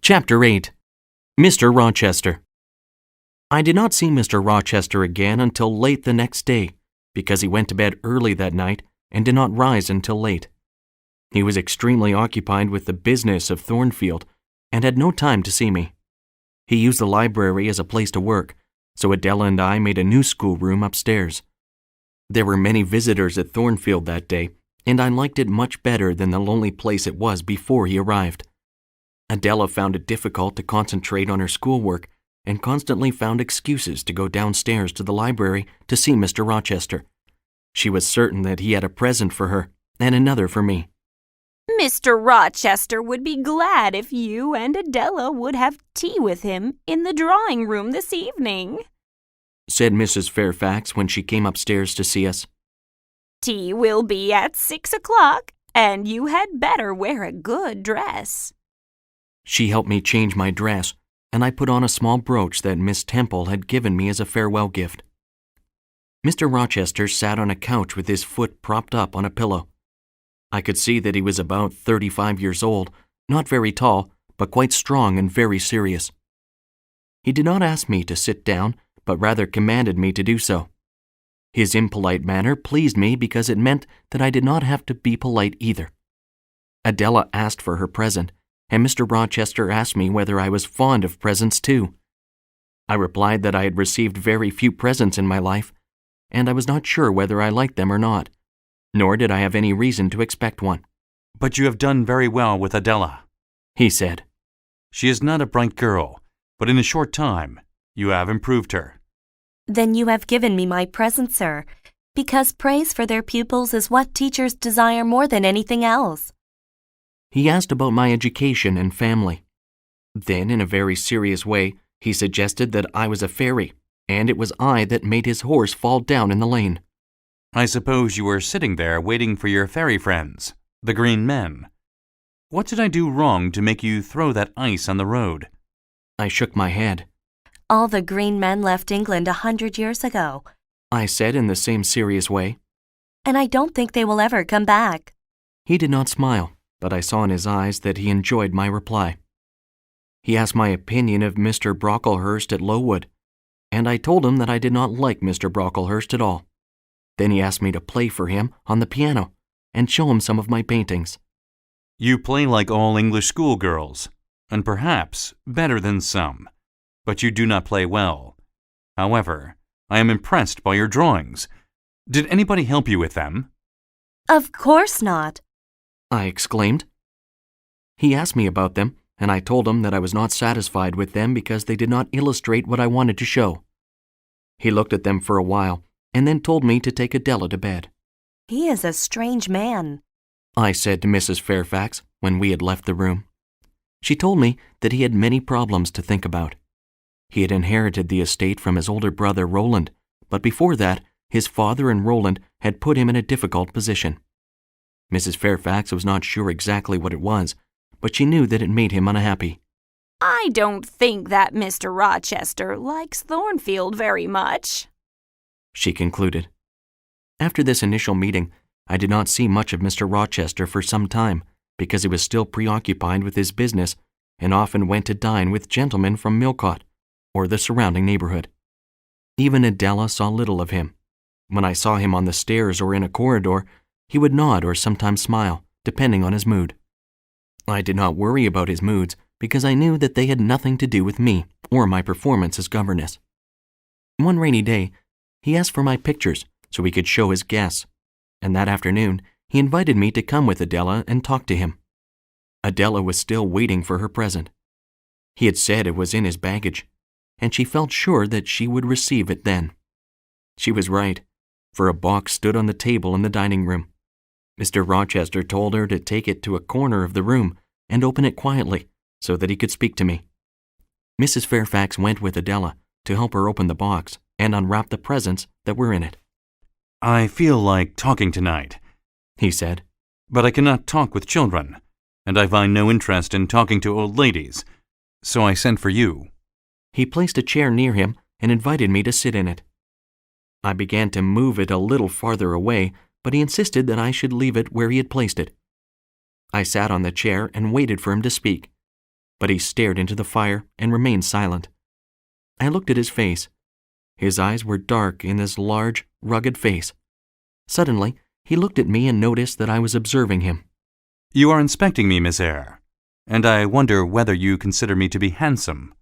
Speaker 1: Chapter 8. Mr. Rochester. I did not see Mr. Rochester again until late the next day, because he went to bed early that night and did not rise until late. He was extremely occupied with the business of Thornfield and had no time to see me. He used the library as a place to work, so Adela and I made a new schoolroom upstairs. There were many visitors at Thornfield that day, and I liked it much better than the lonely place it was before he arrived. Adela found it difficult to concentrate on her schoolwork and constantly found excuses to go downstairs to the library to see Mr. Rochester. She was certain that he had a present for her and another for me.
Speaker 5: Mr. Rochester would be glad if you and Adela would have tea with him in the drawing room this evening,
Speaker 1: said Mrs. Fairfax when she came upstairs to see us.
Speaker 5: Tea will be at 6 o'clock, and you had better wear a good dress.
Speaker 1: She helped me change my dress, and I put on a small brooch that Miss Temple had given me as a farewell gift. Mr. Rochester sat on a couch with his foot propped up on a pillow. I could see that he was about 35 years old, not very tall, but quite strong and very serious. He did not ask me to sit down, but rather commanded me to do so. His impolite manner pleased me because it meant that I did not have to be polite either. Adela asked for her present, and Mr. Rochester asked me whether I was fond of presents too. I replied that I had received very few presents in my life, and I was not sure whether I liked them or not, nor did I have any reason to expect one.
Speaker 6: "But you have done very well with Adela,"
Speaker 1: he said.
Speaker 6: "She is not a bright girl, but in a short time you have improved her."
Speaker 2: Then you have given me my present, sir, because praise for their pupils is what teachers desire more than anything else.
Speaker 1: He asked about my education and family. Then, in a very serious way, he suggested that I was a fairy, and it was I that made his horse fall down in the lane.
Speaker 6: "I suppose you were sitting there waiting for your fairy friends, the green men. What did I do wrong to make you throw that ice on the road?"
Speaker 1: I shook my head.
Speaker 2: All the green men left England 100 years ago,
Speaker 1: I said in the same serious way.
Speaker 2: and I don't think they will ever come back.
Speaker 1: He did not smile, but I saw in his eyes that he enjoyed my reply. He asked my opinion of Mr. Brocklehurst at Lowood, and I told him that I did not like Mr. Brocklehurst at all. Then he asked me to play for him on the piano and show him some of my paintings.
Speaker 6: "You play like all English schoolgirls, and perhaps better than some, but you do not play well. However, I am impressed by your drawings. Did anybody help you with them?"
Speaker 2: Of course not.
Speaker 1: I exclaimed. He asked me about them, and I told him that I was not satisfied with them because they did not illustrate what I wanted to show. He looked at them for a while, and then told me to take Adela to bed.
Speaker 2: He is a strange man,
Speaker 1: I said to Mrs. Fairfax when we had left the room. She told me that he had many problems to think about. He had inherited the estate from his older brother Roland, but before that, his father and Roland had put him in a difficult position. Mrs. Fairfax was not sure exactly what it was, but she knew that it made him unhappy.
Speaker 5: I don't think that Mr. Rochester likes Thornfield very much,
Speaker 1: she concluded. After this initial meeting, I did not see much of Mr. Rochester for some time because he was still preoccupied with his business and often went to dine with gentlemen from Millcote or the surrounding neighborhood. Even Adela saw little of him. When I saw him on the stairs or in a corridor, he would nod or sometimes smile, depending on his mood. I did not worry about his moods because I knew that they had nothing to do with me or my performance as governess. One rainy day, he asked for my pictures so he could show his guests, and that afternoon he invited me to come with Adela and talk to him. Adela was still waiting for her present. He had said it was in his baggage, and she felt sure that she would receive it then. She was right, for a box stood on the table in the dining room. Mr. Rochester told her to take it to a corner of the room and open it quietly so that he could speak to me. Mrs. Fairfax went with Adela to help her open the box and unwrap the presents that were in it.
Speaker 6: I feel like talking tonight,
Speaker 1: he said.
Speaker 6: But I cannot talk with children, and I find no interest in talking to old ladies, so I sent for you.
Speaker 1: He placed a chair near him and invited me to sit in it. I began to move it a little farther away, but he insisted that I should leave it where he had placed it. I sat on the chair and waited for him to speak, but he stared into the fire and remained silent. I looked at his face. His eyes were dark in his large, rugged face. Suddenly, he looked at me and noticed that I was observing him.
Speaker 6: You are inspecting me, Miss Eyre, and I wonder whether you consider me to be handsome.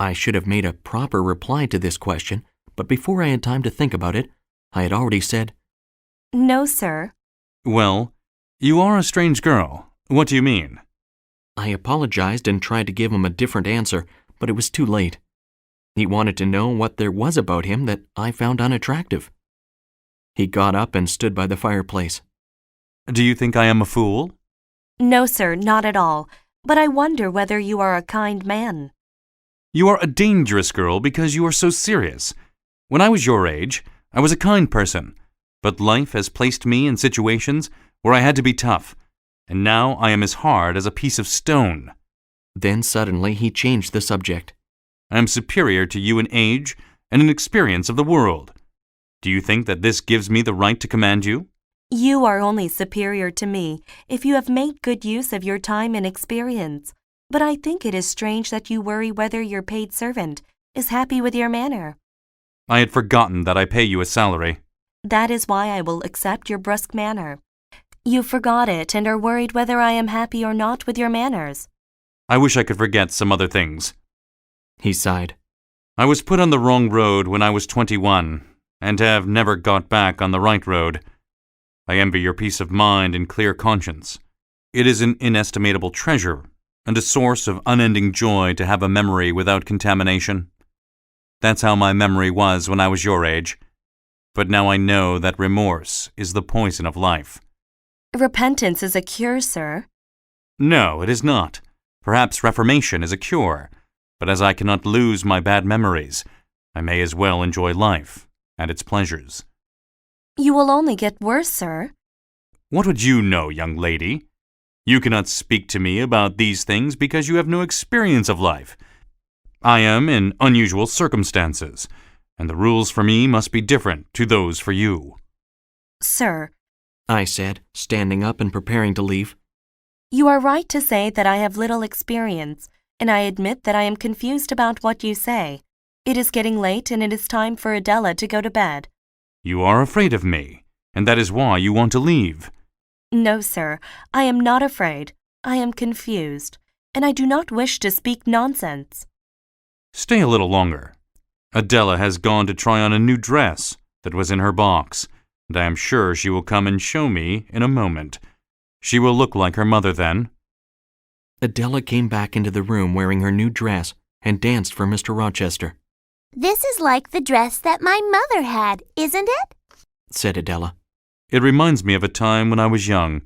Speaker 1: I should have made a proper reply to this question, but before I had time to think about it, I had already said,
Speaker 2: No, sir.
Speaker 6: Well, you are a strange girl. What do you mean?
Speaker 1: I apologized and tried to give him a different answer, but it was too late. He wanted to know what there was about him that I found unattractive. He got up and stood by the fireplace.
Speaker 6: Do you think I am a fool?
Speaker 2: No, sir, not at all. But I wonder whether you are a kind man.
Speaker 6: You are a dangerous girl because you are so serious. When I was your age, I was a kind person, but life has placed me in situations where I had to be tough, and now I am as hard as a piece of stone.
Speaker 1: Then suddenly he changed the subject.
Speaker 6: I am superior to you in age and in experience of the world. Do you think that this gives me the right to command you?
Speaker 2: You are only superior to me if you have made good use of your time and experience. But I think it is strange that you worry whether your paid servant is happy with your manner.
Speaker 6: I had forgotten that I pay you a salary.
Speaker 2: That is why I will accept your brusque manner. You forgot it and are worried whether I am happy or not with your manners.
Speaker 6: I wish I could forget some other things.
Speaker 1: He sighed.
Speaker 6: I was put on the wrong road when I was 21, and have never got back on the right road. I envy your peace of mind and clear conscience. It is an inestimable treasure, and a source of unending joy to have a memory without contamination. That's how my memory was when I was your age. But now I know that remorse is the poison of life.
Speaker 2: Repentance is a cure, sir.
Speaker 6: No, it is not. Perhaps reformation is a cure. But as I cannot lose my bad memories, I may as well enjoy life and its pleasures.
Speaker 2: You will only get worse, sir.
Speaker 6: What would you know, young lady? You cannot speak to me about these things because you have no experience of life. I am in unusual circumstances, and the rules for me must be different to those for you.
Speaker 2: Sir,
Speaker 1: I said, standing up and preparing to leave.
Speaker 2: You are right to say that I have little experience, and I admit that I am confused about what you say. It is getting late and it is time for Adela to go to bed.
Speaker 6: You are afraid of me, and that is why you want to leave.
Speaker 2: No, sir, I am not afraid. I am confused, and I do not wish to speak nonsense.
Speaker 6: Stay a little longer. Adela has gone to try on a new dress that was in her box, and I am sure she will come and show me in a moment. She will look like her mother then.
Speaker 1: Adela came back into the room wearing her new dress and danced for Mr. Rochester.
Speaker 5: This is like the dress that my mother had, isn't it?
Speaker 1: Said Adela.
Speaker 6: It reminds me of a time when I was young,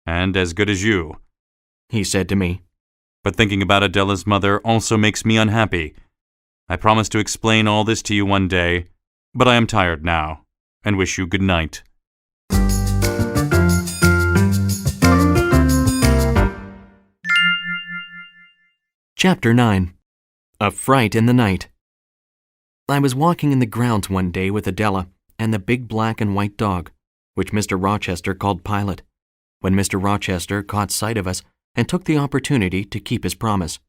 Speaker 6: and as good as you,
Speaker 1: he said to me.
Speaker 6: But thinking about Adela's mother also makes me unhappy. I promise to explain all this to you one day, but I am tired now, and wish you good night.
Speaker 1: Chapter 9. A Fright in the Night. I was walking in the grounds one day with Adela and the big black and white dog, which Mr. Rochester called Playlet, when Mr. Rochester caught sight of us and took the opportunity to keep his promise.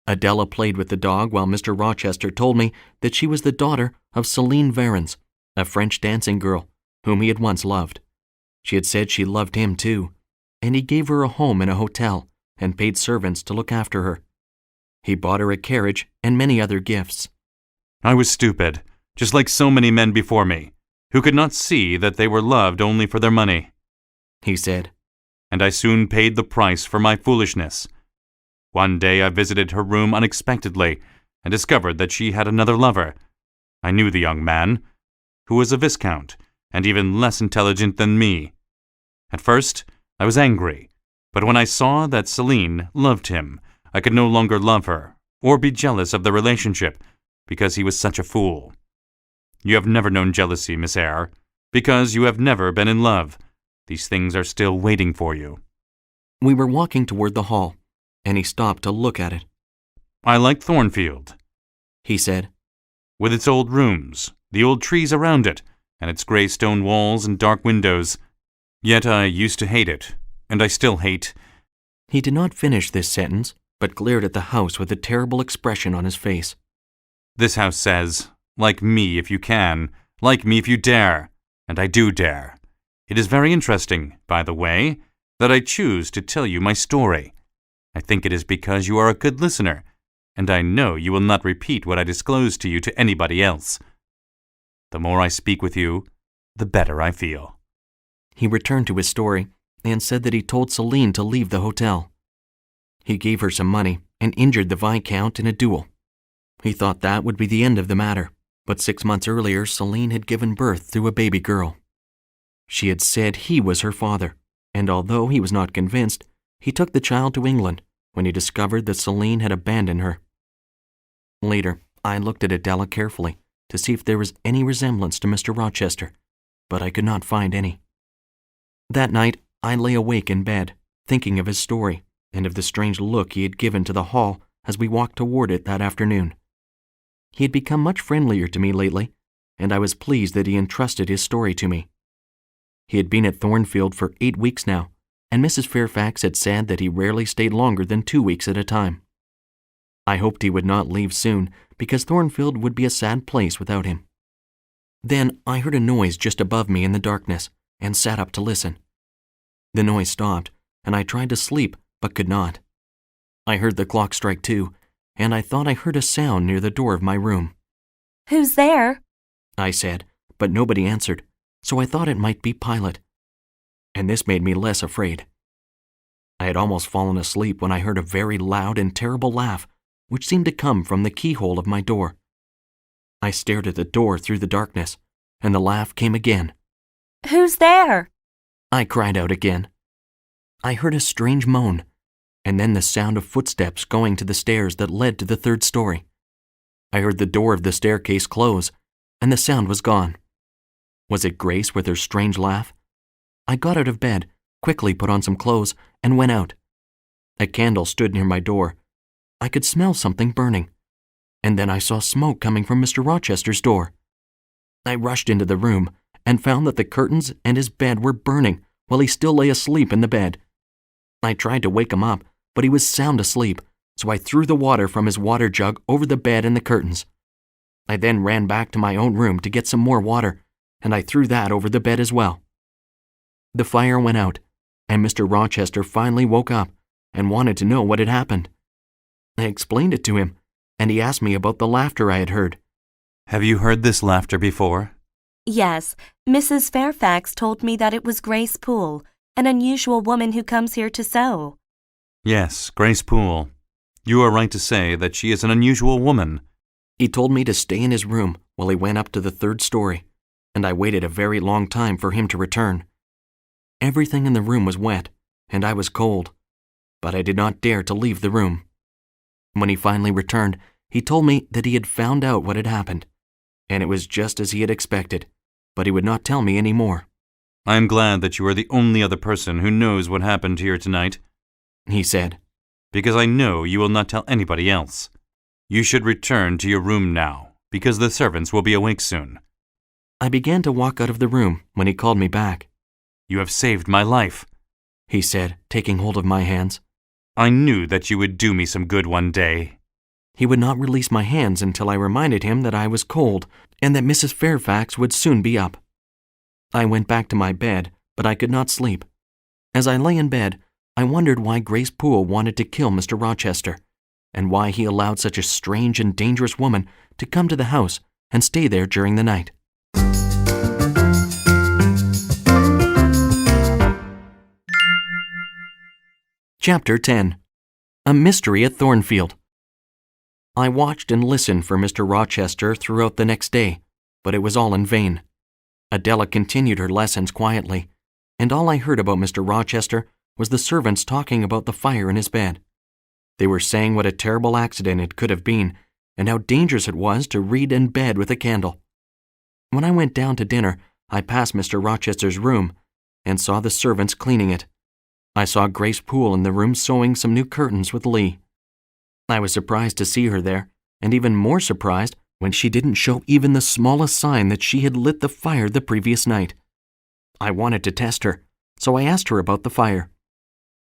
Speaker 1: Adela played with the dog while Mr. Rochester told me that she was the daughter of Celine Varens, a French dancing girl whom he had once loved. She had said she loved him too, and he gave her a home in a hotel and paid servants to look after her. He bought her a carriage and many other gifts.
Speaker 6: I was stupid, just like so many men before me, who could not see that they were loved only for their money,
Speaker 1: he said.
Speaker 6: And I soon paid the price for my foolishness. One day I visited her room unexpectedly and discovered that she had another lover. I knew the young man, who was a viscount and even less intelligent than me. At first, I was angry, but when I saw that Celine loved him, I could no longer love her or be jealous of the relationship because he was such a fool. You have never known jealousy, Miss Eyre, because you have never been in love. These things are still waiting for you.
Speaker 1: We were walking toward the hall, and he stopped to look at it.
Speaker 6: I like Thornfield,
Speaker 1: he said,
Speaker 6: with its old rooms, the old trees around it, and its gray stone walls and dark windows. Yet I used to hate it, and I still hate.
Speaker 1: He did not finish this sentence, but glared at the house with a terrible expression on his face.
Speaker 6: This house says, like me if you can, like me if you dare, and I do dare. It is very interesting, by the way, that I choose to tell you my story. I think it is because you are a good listener, and I know you will not repeat what I disclose to you to anybody else. The more I speak with you, the better I feel.
Speaker 1: He returned to his story and said that he told Celine to leave the hotel. He gave her some money and injured the Viscount in a duel. He thought that would be the end of the matter, but 6 months earlier Celine had given birth to a baby girl. She had said he was her father, and although he was not convinced, he took the child to England when he discovered that Celine had abandoned her. Later, I looked at Adela carefully to see if there was any resemblance to Mr. Rochester, but I could not find any. That night, I lay awake in bed, thinking of his story and of the strange look he had given to the hall as we walked toward it that afternoon. He had become much friendlier to me lately, and I was pleased that he entrusted his story to me. He had been at Thornfield for 8 weeks now, and Mrs. Fairfax had said that he rarely stayed longer than 2 weeks at a time. I hoped he would not leave soon, because Thornfield would be a sad place without him. Then I heard a noise just above me in the darkness, and sat up to listen. The noise stopped, and I tried to sleep, but could not. I heard the clock strike 2, and I thought I heard a sound near the door of my room.
Speaker 2: Who's there?
Speaker 1: I said, but nobody answered, so I thought it might be Playlet. And this made me less afraid. I had almost fallen asleep when I heard a very loud and terrible laugh, which seemed to come from the keyhole of my door. I stared at the door through the darkness, and the laugh came again.
Speaker 2: Who's there?
Speaker 1: I cried out again. I heard a strange moan, and then the sound of footsteps going to the stairs that led to the 3rd story. I heard the door of the staircase close, and the sound was gone. Was it Grace with her strange laugh? I got out of bed, quickly put on some clothes, and went out. A candle stood near my door. I could smell something burning, and then I saw smoke coming from Mr. Rochester's door. I rushed into the room and found that the curtains and his bed were burning while he still lay asleep in the bed. I tried to wake him up, but he was sound asleep, so I threw the water from his water jug over the bed and the curtains. I then ran back to my own room to get some more water, and I threw that over the bed as well. The fire went out, and Mr. Rochester finally woke up and wanted to know what had happened. I explained it to him, and he asked me about the laughter I had heard.
Speaker 6: Have you heard this laughter before?
Speaker 2: Yes, Mrs. Fairfax told me that it was Grace Poole, an unusual woman who comes here to sew.
Speaker 6: Yes, Grace Poole. You are right to say that she is an unusual woman.
Speaker 1: He told me to stay in his room while he went up to the third story, and I waited a very long time for him to return. Everything in the room was wet, and I was cold, but I did not dare to leave the room. When he finally returned, he told me that he had found out what had happened, and it was just as he had expected, but he would not tell me any more.
Speaker 6: I am glad that you are the only other person who knows what happened here tonight,
Speaker 1: he said,
Speaker 6: because I know you will not tell anybody else. You should return to your room now, because the servants will be awake soon.
Speaker 1: I began to walk out of the room when he called me back.
Speaker 6: You have saved my life,
Speaker 1: he said, taking hold of my hands.
Speaker 6: I knew that you would do me some good one day.
Speaker 1: He would not release my hands until I reminded him that I was cold and that Mrs. Fairfax would soon be up. I went back to my bed, but I could not sleep. As I lay in bed, I wondered why Grace Poole wanted to kill Mr. Rochester, and why he allowed such a strange and dangerous woman to come to the house and stay there during the night. Chapter 10. A Mystery at Thornfield. I watched and listened for Mr. Rochester throughout the next day, but it was all in vain. Adela continued her lessons quietly, and all I heard about Mr. Rochester was the servants talking about the fire in his bed. They were saying what a terrible accident it could have been, and how dangerous it was to read in bed with a candle. When I went down to dinner, I passed Mr. Rochester's room and saw the servants cleaning it. I saw Grace Poole in the room sewing some new curtains with Lee. I was surprised to see her there, and even more surprised when she didn't show even the smallest sign that she had lit the fire the previous night. I wanted to test her, so I asked her about the fire.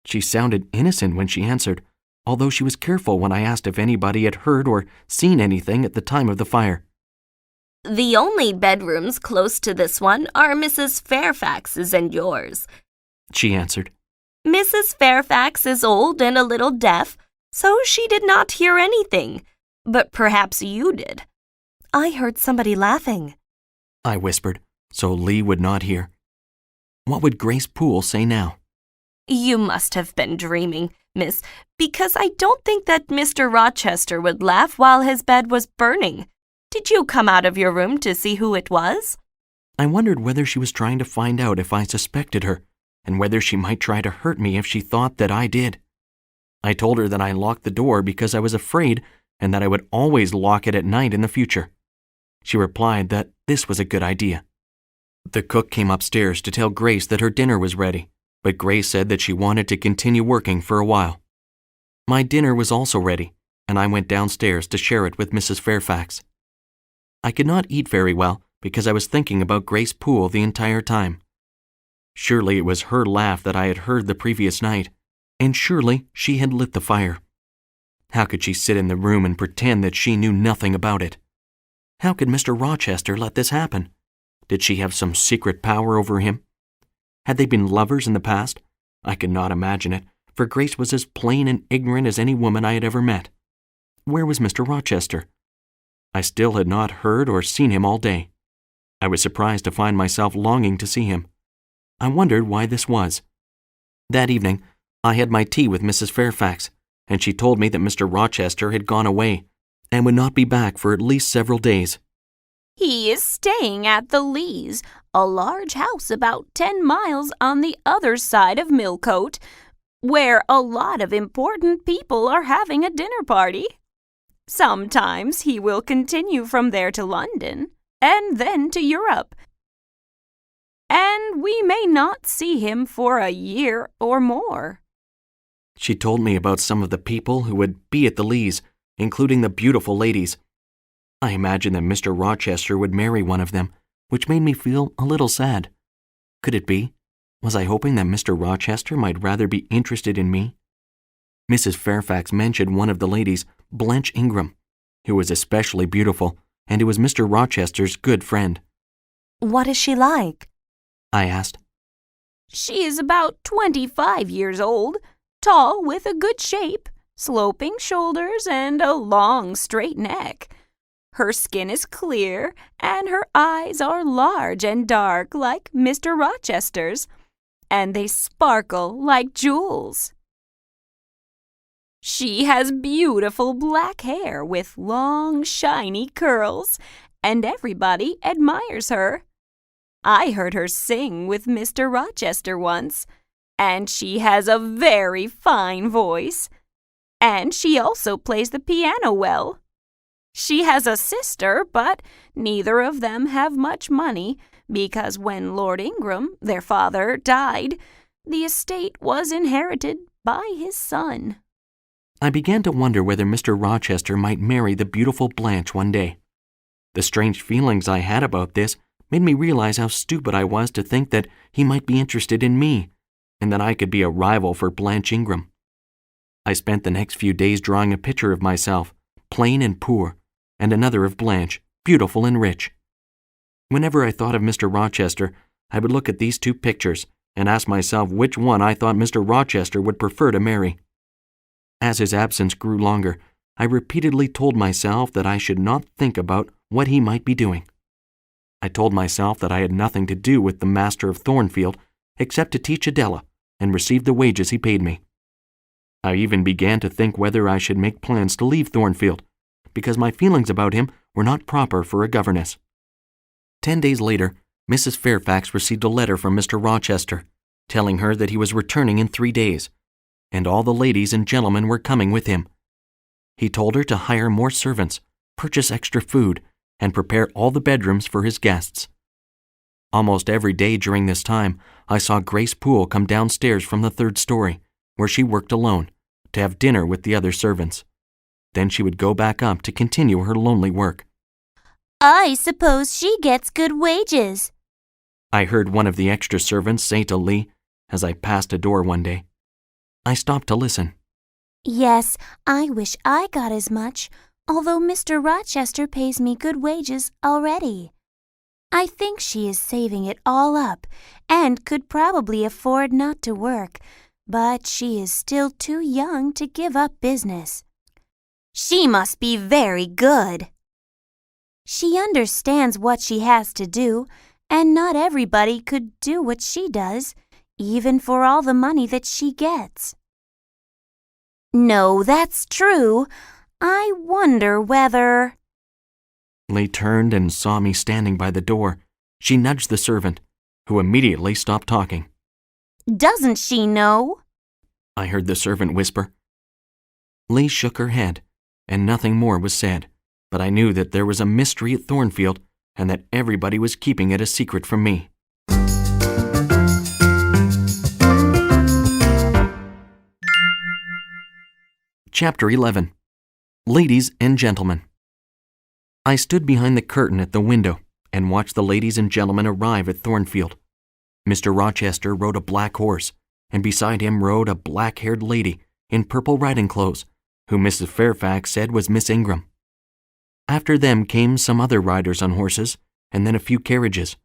Speaker 1: She sounded innocent when she answered, although she was careful when I asked if anybody had heard or seen anything at the time of the fire.
Speaker 2: The only bedrooms close to this one are Mrs. Fairfax's and yours,
Speaker 1: she answered.
Speaker 2: Mrs. Fairfax is old and a little deaf, so she did not hear anything, but perhaps you did. I heard somebody laughing,
Speaker 1: I whispered, so Lee would not hear. What would Grace Poole say now?
Speaker 2: You must have been dreaming, miss, because I don't think that Mr. Rochester would laugh while his bed was burning. Did you come out of your room to see who it was?
Speaker 1: I wondered whether she was trying to find out if I suspected her, and whether she might try to hurt me if she thought that I did. I told her that I locked the door because I was afraid and that I would always lock it at night in the future. She replied that this was a good idea. The cook came upstairs to tell Grace that her dinner was ready, but Grace said that she wanted to continue working for a while. My dinner was also ready, and I went downstairs to share it with Mrs. Fairfax. I could not eat very well because I was thinking about Grace Poole the entire time. Surely it was her laugh that I had heard the previous night, and surely she had lit the fire. How could she sit in the room and pretend that she knew nothing about it? How could Mr. Rochester let this happen? Did she have some secret power over him? Had they been lovers in the past? I could not imagine it, for Grace was as plain and ignorant as any woman I had ever met. Where was Mr. Rochester? I still had not heard or seen him all day. I was surprised to find myself longing to see him. I wondered why this was. That evening, I had my tea with Mrs. Fairfax, and she told me that Mr. Rochester had gone away and would not be back for at least several days.
Speaker 5: He is staying at the Lees, a large house about 10 miles on the other side of Millcote, where a lot of important people are having a dinner party. Sometimes he will continue from there to London, and then to Europe, and we may not see him for a year or more.
Speaker 1: She told me about some of the people who would be at the Lees, including the beautiful ladies. I imagined that Mr. Rochester would marry one of them, which made me feel a little sad. Could it be? Was I hoping that Mr. Rochester might rather be interested in me? Mrs. Fairfax mentioned one of the ladies, Blanche Ingram, who was especially beautiful and who was Mr. Rochester's good friend.
Speaker 2: What is she like?
Speaker 1: I asked.
Speaker 5: She is about 25 years old, tall with a good shape, sloping shoulders, and a long, straight neck. Her skin is clear, and her eyes are large and dark like Mr. Rochester's, and they sparkle like jewels. She has beautiful black hair with long, shiny curls, and everybody admires her. I heard her sing with Mr. Rochester once, and she has a very fine voice. And she also plays the piano well. She has a sister, but neither of them have much money because when Lord Ingram, their father, died, the estate was inherited by his son.
Speaker 1: I began to wonder whether Mr. Rochester might marry the beautiful Blanche one day. The strange feelings I had about this made me realize how stupid I was to think that he might be interested in me, and that I could be a rival for Blanche Ingram. I spent the next few days drawing a picture of myself, plain and poor, and another of Blanche, beautiful and rich. Whenever I thought of Mr. Rochester, I would look at these two pictures and ask myself which one I thought Mr. Rochester would prefer to marry. As his absence grew longer, I repeatedly told myself that I should not think about what he might be doing. I told myself that I had nothing to do with the master of Thornfield except to teach Adela and receive the wages he paid me. I even began to think whether I should make plans to leave Thornfield, because my feelings about him were not proper for a governess. 10 days later, Mrs. Fairfax received a letter from Mr. Rochester, telling her that he was returning in 3 days, and all the ladies and gentlemen were coming with him. He told her to hire more servants, purchase extra food, and prepare all the bedrooms for his guests. Almost every day during this time, I saw Grace Poole come downstairs from the 3rd story, where she worked alone, to have dinner with the other servants. Then she would go back up to continue her lonely work.
Speaker 5: I suppose she gets good wages,
Speaker 1: I heard one of the extra servants say to Lee as I passed a door one day. I stopped to listen.
Speaker 5: Yes, I wish I got as much, although Mr. Rochester pays me good wages already. I think she is saving it all up and could probably afford not to work, but she is still too young to give up business. She must be very good. She understands what she has to do, and not everybody could do what she does, even for all the money that she gets. No, that's true. I wonder whether...
Speaker 1: Lee turned and saw me standing by the door. She nudged the servant, who immediately stopped talking.
Speaker 5: Doesn't she know?
Speaker 1: I heard the servant whisper. Lee shook her head, and nothing more was said, but I knew that there was a mystery at Thornfield and that everybody was keeping it a secret from me. Chapter 11. Ladies and Gentlemen. I stood behind the curtain at the window and watched the ladies and gentlemen arrive at Thornfield. Mr. Rochester rode a black horse, and beside him rode a black-haired lady in purple riding clothes, who Mrs. Fairfax said was Miss Ingram. After them came some other riders on horses, and then a few carriages,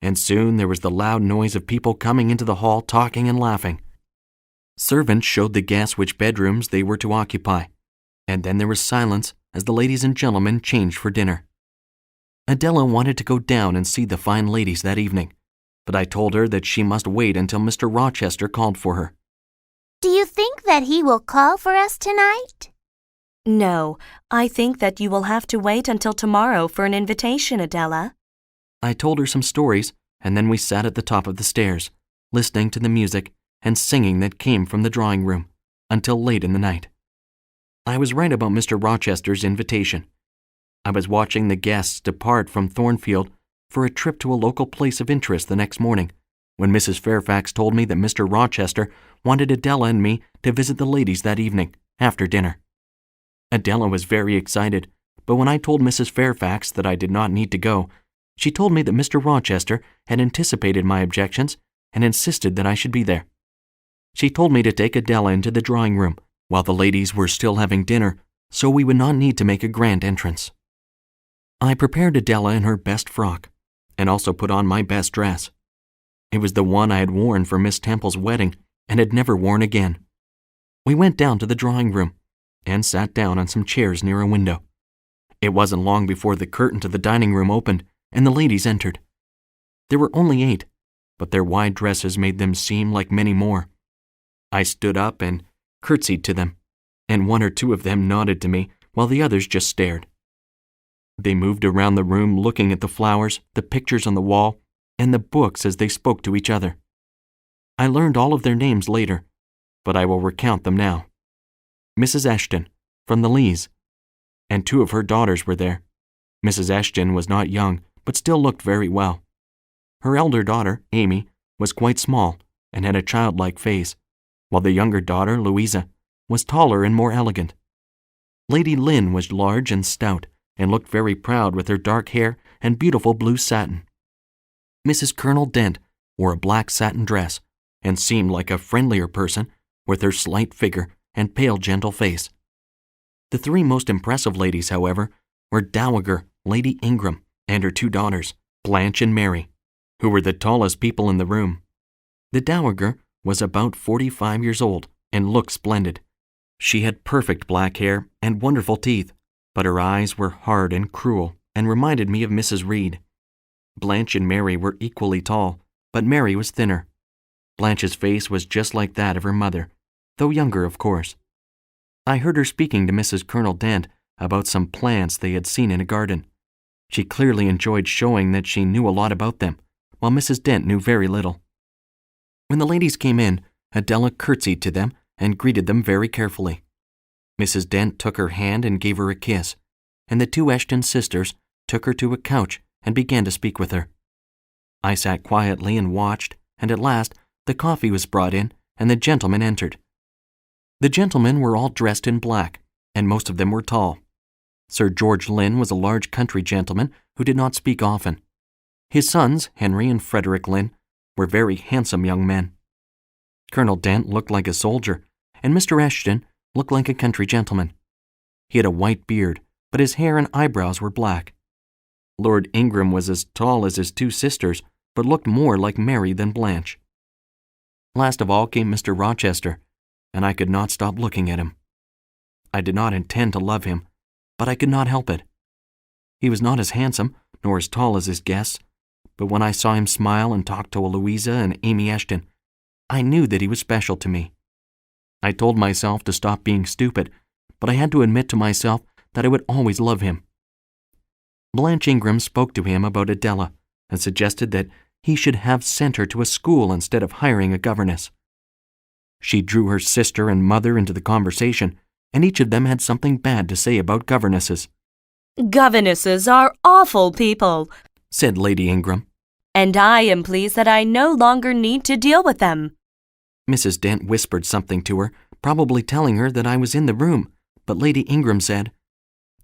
Speaker 1: and soon there was the loud noise of people coming into the hall talking and laughing. Servants showed the guests which bedrooms they were to occupy, and then there was silence as the ladies and gentlemen changed for dinner. Adela wanted to go down and see the fine ladies that evening, but I told her that she must wait until Mr. Rochester called for her.
Speaker 5: Do you think that he will call for us tonight?
Speaker 2: No, I think that you will have to wait until tomorrow for an invitation, Adela.
Speaker 1: I told her some stories, and then we sat at the top of the stairs, listening to the music and singing that came from the drawing room, until late in the night. I was right about Mr. Rochester's invitation. I was watching the guests depart from Thornfield for a trip to a local place of interest the next morning, when Mrs. Fairfax told me that Mr. Rochester wanted Adela and me to visit the ladies that evening, after dinner. Adela was very excited, but when I told Mrs. Fairfax that I did not need to go, she told me that Mr. Rochester had anticipated my objections and insisted that I should be there. She told me to take Adela into the drawing room while the ladies were still having dinner, so we would not need to make a grand entrance. I prepared Adela in her best frock, and also put on my best dress. It was the one I had worn for Miss Temple's wedding and had never worn again. We went down to the drawing room and sat down on some chairs near a window. It wasn't long before the curtain to the dining room opened and the ladies entered. There were only 8, but their wide dresses made them seem like many more. I stood up and curtsied to them, and one or two of them nodded to me while the others just stared. They moved around the room looking at the flowers, the pictures on the wall, and the books as they spoke to each other. I learned all of their names later, but I will recount them now. Mrs. Eshton, from the Lees, and 2 of her daughters were there. Mrs. Eshton was not young, but still looked very well. Her elder daughter, Amy, was quite small and had a childlike face, while the younger daughter, Louisa, was taller and more elegant. Lady Lynn was large and stout, and looked very proud with her dark hair and beautiful blue satin. Mrs. Colonel Dent wore a black satin dress, and seemed like a friendlier person with her slight figure and pale, gentle face. The 3 most impressive ladies, however, were Dowager Lady Ingram and her 2 daughters, Blanche and Mary, who were the tallest people in the room. The Dowager was about 45 years old and looked splendid. She had perfect black hair and wonderful teeth, but her eyes were hard and cruel and reminded me of Mrs. Reed. Blanche and Mary were equally tall, but Mary was thinner. Blanche's face was just like that of her mother, though younger, of course. I heard her speaking to Mrs. Colonel Dent about some plants they had seen in a garden. She clearly enjoyed showing that she knew a lot about them, while Mrs. Dent knew very little. When the ladies came in, Adela curtsied to them and greeted them very carefully. Mrs. Dent took her hand and gave her a kiss, and the 2 Eshton sisters took her to a couch and began to speak with her. I sat quietly and watched, and at last the coffee was brought in and the gentlemen entered. The gentlemen were all dressed in black, and most of them were tall. Sir George Lynn was a large country gentleman who did not speak often. His sons, Henry and Frederick Lynn, were very handsome young men. Colonel Dent looked like a soldier, and Mr. Eshton looked like a country gentleman. He had a white beard, but his hair and eyebrows were black. Lord Ingram was as tall as his 2 sisters, but looked more like Mary than Blanche. Last of all came Mr. Rochester, and I could not stop looking at him. I did not intend to love him, but I could not help it. He was not as handsome nor as tall as his guests, but when I saw him smile and talk to Louisa and Amy Eshton, I knew that he was special to me. I told myself to stop being stupid, but I had to admit to myself that I would always love him. Blanche Ingram spoke to him about Adela and suggested that he should have sent her to a school instead of hiring a governess. She drew her sister and mother into the conversation, and each of them had something bad to say about governesses.
Speaker 2: Governesses are awful people,
Speaker 1: said Lady Ingram.
Speaker 2: and I am pleased that I no longer need to deal with them.
Speaker 1: Mrs. Dent whispered something to her, probably telling her that I was in the room, but Lady Ingram said,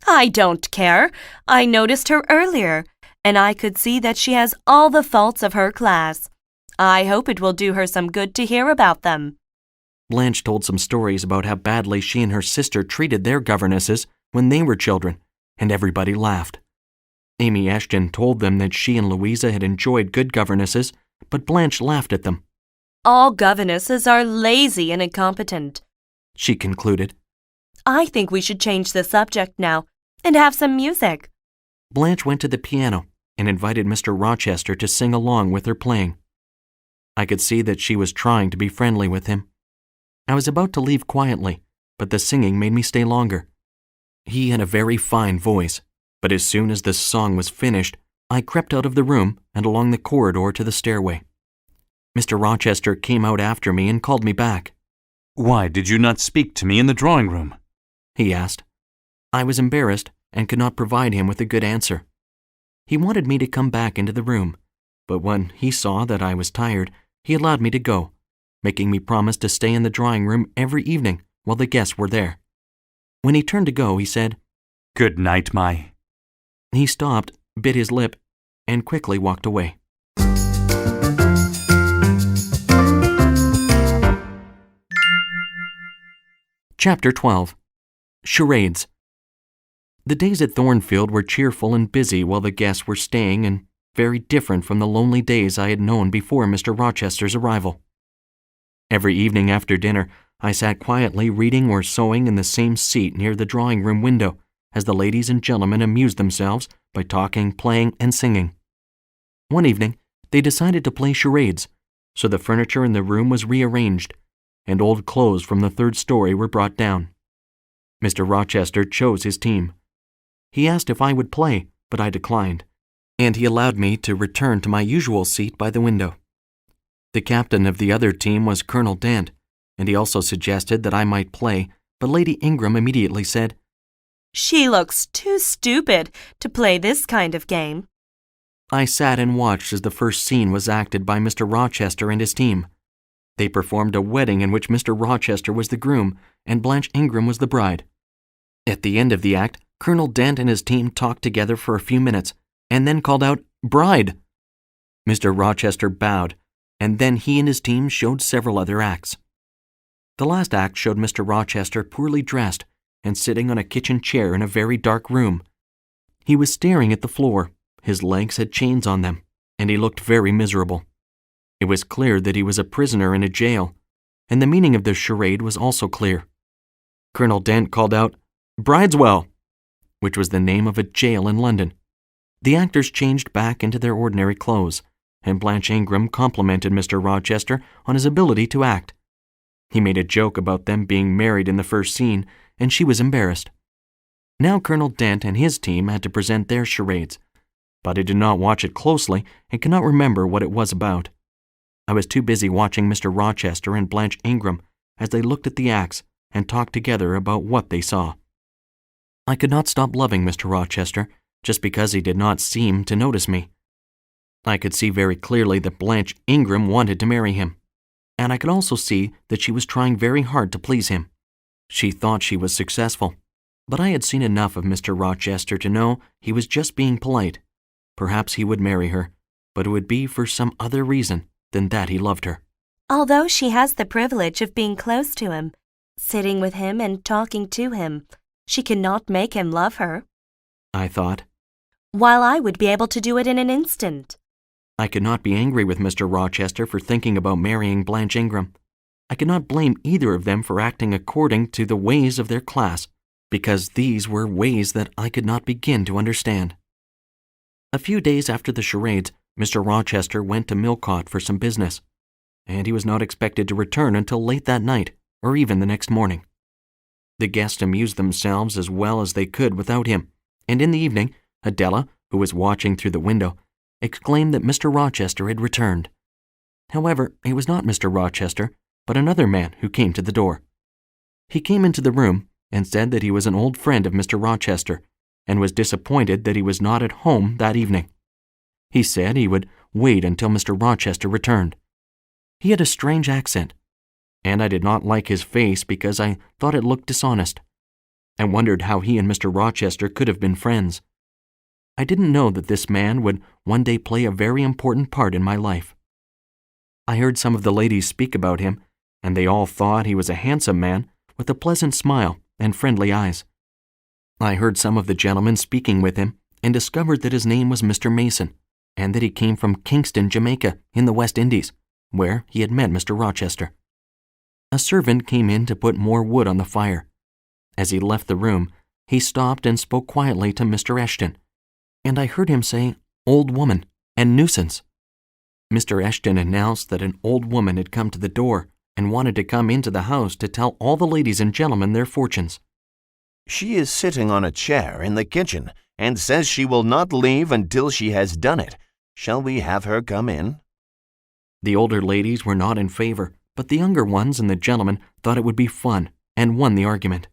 Speaker 2: I don't care. I noticed her earlier, and I could see that she has all the faults of her class. I hope it will do her some good to hear about them.
Speaker 1: Blanche told some stories about how badly she and her sister treated their governesses when they were children, and everybody laughed. Amy Eshton told them that she and Louisa had enjoyed good governesses, but Blanche laughed at them.
Speaker 2: All governesses are lazy and incompetent,
Speaker 1: she concluded.
Speaker 2: I think we should change the subject now and have some music.
Speaker 1: Blanche went to the piano and invited Mr. Rochester to sing along with her playing. I could see that she was trying to be friendly with him. I was about to leave quietly, but the singing made me stay longer. He had a very fine voice, but as soon as the song was finished, I crept out of the room and along the corridor to the stairway. Mr. Rochester came out after me and called me back.
Speaker 6: Why did you not speak to me in the drawing room?
Speaker 1: He asked. I was embarrassed and could not provide him with a good answer. He wanted me to come back into the room, but when he saw that I was tired, he allowed me to go, making me promise to stay in the drawing room every evening while the guests were there. When he turned to go, he said,
Speaker 6: Good night, my...
Speaker 1: He stopped, bit his lip, and quickly walked away. Chapter 12. Charades. The days at Thornfield were cheerful and busy while the guests were staying, and very different from the lonely days I had known before Mr. Rochester's arrival. Every evening after dinner, I sat quietly reading or sewing in the same seat near the drawing-room window, as the ladies and gentlemen amused themselves by talking, playing, and singing. One evening, they decided to play charades, so the furniture in the room was rearranged, and old clothes from the third story were brought down. Mr. Rochester chose his team. He asked if I would play, but I declined, and he allowed me to return to my usual seat by the window. The captain of the other team was Colonel Dent, and he also suggested that I might play, but Lady Ingram immediately said,
Speaker 2: "She looks too stupid to play this kind of game."
Speaker 1: I sat and watched as the first scene was acted by Mr. Rochester and his team. They performed a wedding in which Mr. Rochester was the groom and Blanche Ingram was the bride. At the end of the act, Colonel Dent and his team talked together for a few minutes and then called out, "Bride!" Mr. Rochester bowed, and then he and his team showed several other acts. The last act showed Mr. Rochester poorly dressed and sitting on a kitchen chair in a very dark room. He was staring at the floor, his legs had chains on them, and he looked very miserable. It was clear that he was a prisoner in a jail, and the meaning of the charade was also clear. Colonel Dent called out, "Brideswell," which was the name of a jail in London. The actors changed back into their ordinary clothes, and Blanche Ingram complimented Mr. Rochester on his ability to act. He made a joke about them being married in the first scene, and she was embarrassed. Now Colonel Dent and his team had to present their charades, but I did not watch it closely and cannot remember what it was about. I was too busy watching Mr. Rochester and Blanche Ingram as they looked at the acts and talked together about what they saw. I could not stop loving Mr. Rochester just because he did not seem to notice me. I could see very clearly that Blanche Ingram wanted to marry him, and I could also see that she was trying very hard to please him. She thought she was successful, but I had seen enough of Mr. Rochester to know he was just being polite. Perhaps he would marry her, but it would be for some other reason than that he loved her.
Speaker 2: Although she has the privilege of being close to him, sitting with him and talking to him, she cannot make him love her,
Speaker 1: I thought.
Speaker 2: while I would be able to do it in an instant.
Speaker 1: I could not be angry with Mr. Rochester for thinking about marrying Blanche Ingram. I could not blame either of them for acting according to the ways of their class, because these were ways that I could not begin to understand. A few days after the charades, Mr. Rochester went to Millcote for some business, and he was not expected to return until late that night, or even the next morning. The guests amused themselves as well as they could without him, and in the evening, Adela, who was watching through the window, exclaimed that Mr. Rochester had returned. However, it was not Mr. Rochester, but another man who came to the door. He came into the room and said that he was an old friend of Mr. Rochester, and was disappointed that he was not at home that evening. He said he would wait until Mr. Rochester returned. He had a strange accent, and I did not like his face because I thought it looked dishonest. I wondered how he and Mr. Rochester could have been friends. I didn't know that this man would one day play a very important part in my life. I heard some of the ladies speak about him, and they all thought he was a handsome man with a pleasant smile and friendly eyes. I heard some of the gentlemen speaking with him and discovered that his name was Mr. Mason, and that he came from Kingston, Jamaica, in the West Indies, where he had met Mr. Rochester. A servant came in to put more wood on the fire. As he left the room, he stopped and spoke quietly to Mr. Eshton, and I heard him say, "Old woman," and "nuisance." Mr. Eshton announced that an old woman had come to the door and wanted to come into the house to tell all the ladies and gentlemen their fortunes.
Speaker 4: She is sitting on a chair in the kitchen and says she will not leave until she has done it. Shall we have her come in?
Speaker 1: The older ladies were not in favor, but the younger ones and the gentlemen thought it would be fun and won the argument.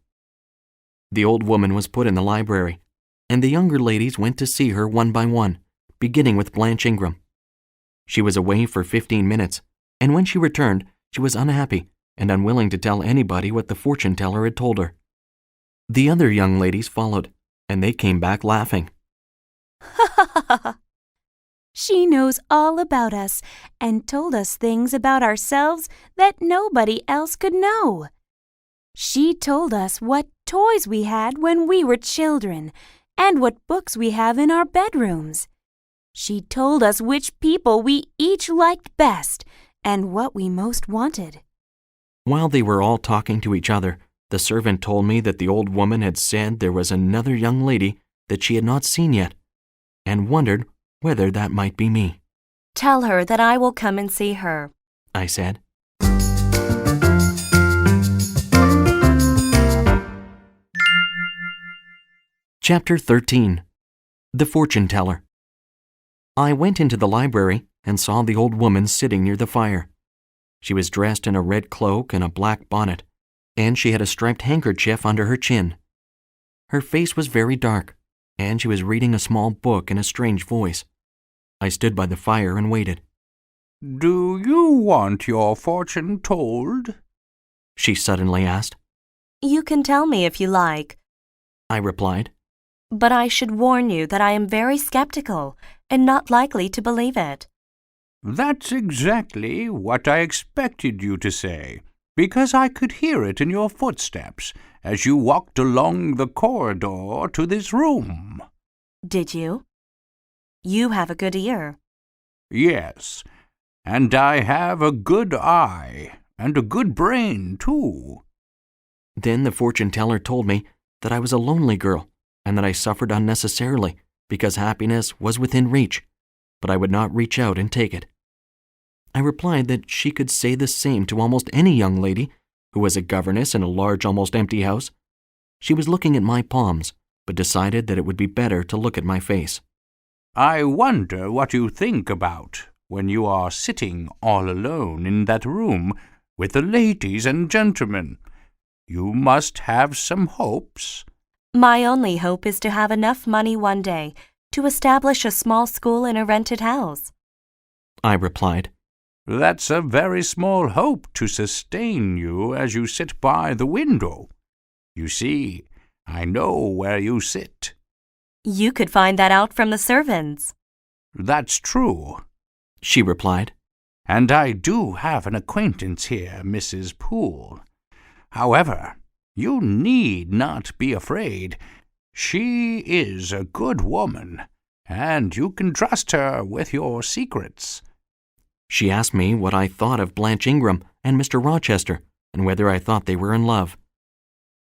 Speaker 1: The old woman was put in the library, and the younger ladies went to see her one by one, beginning with Blanche Ingram. She was away for 15 minutes, and when she returned, she was unhappy and unwilling to tell anybody what the fortune teller had told her. The other young ladies followed, and they came back laughing.
Speaker 5: She knows all about us and told us things about ourselves that nobody else could know. She told us what toys we had when we were children and what books we have in our bedrooms. She told us which people we each liked best and what we most wanted.
Speaker 1: While they were all talking to each other, the servant told me that the old woman had said there was another young lady that she had not seen yet, and wondered whether that might be me.
Speaker 2: "Tell her that I will come and see her,"
Speaker 1: I said. Chapter 13. The Fortune Teller. I went into the library and saw the old woman sitting near the fire. She was dressed in a red cloak and a black bonnet, and she had a striped handkerchief under her chin. Her face was very dark, and she was reading a small book in a strange voice. I stood by the fire and waited.
Speaker 7: "Do you want your fortune told?"
Speaker 1: She suddenly asked.
Speaker 2: You can tell me if you like,
Speaker 1: I replied.
Speaker 2: but I should warn you that I am very skeptical and not likely to believe it.
Speaker 7: "That's exactly what I expected you to say, because I could hear it in your footsteps as you walked along the corridor to this room."
Speaker 2: Did you? You have a good ear.
Speaker 7: "Yes, and I have a good eye and a good brain, too."
Speaker 1: Then the fortune teller told me that I was a lonely girl and that I suffered unnecessarily because happiness was within reach, but I would not reach out and take it. I replied that she could say the same to almost any young lady who was a governess in a large, almost empty house. She was looking at my palms, but decided that it would be better to look at my face.
Speaker 7: "I wonder what you think about when you are sitting all alone in that room with the ladies and gentlemen. You must have some hopes."
Speaker 2: My only hope is to have enough money one day to establish a small school in a rented house.
Speaker 1: I replied.
Speaker 7: "That's a very small hope to sustain you as you sit by the window. You see, I know where you sit."
Speaker 2: You could find that out from the servants.
Speaker 7: "That's true,"
Speaker 1: She replied.
Speaker 7: "and I do have an acquaintance here, Mrs. Poole. However, you need not be afraid. She is a good woman, and you can trust her with your secrets."
Speaker 1: She asked me what I thought of Blanche Ingram and Mr. Rochester, and whether I thought they were in love.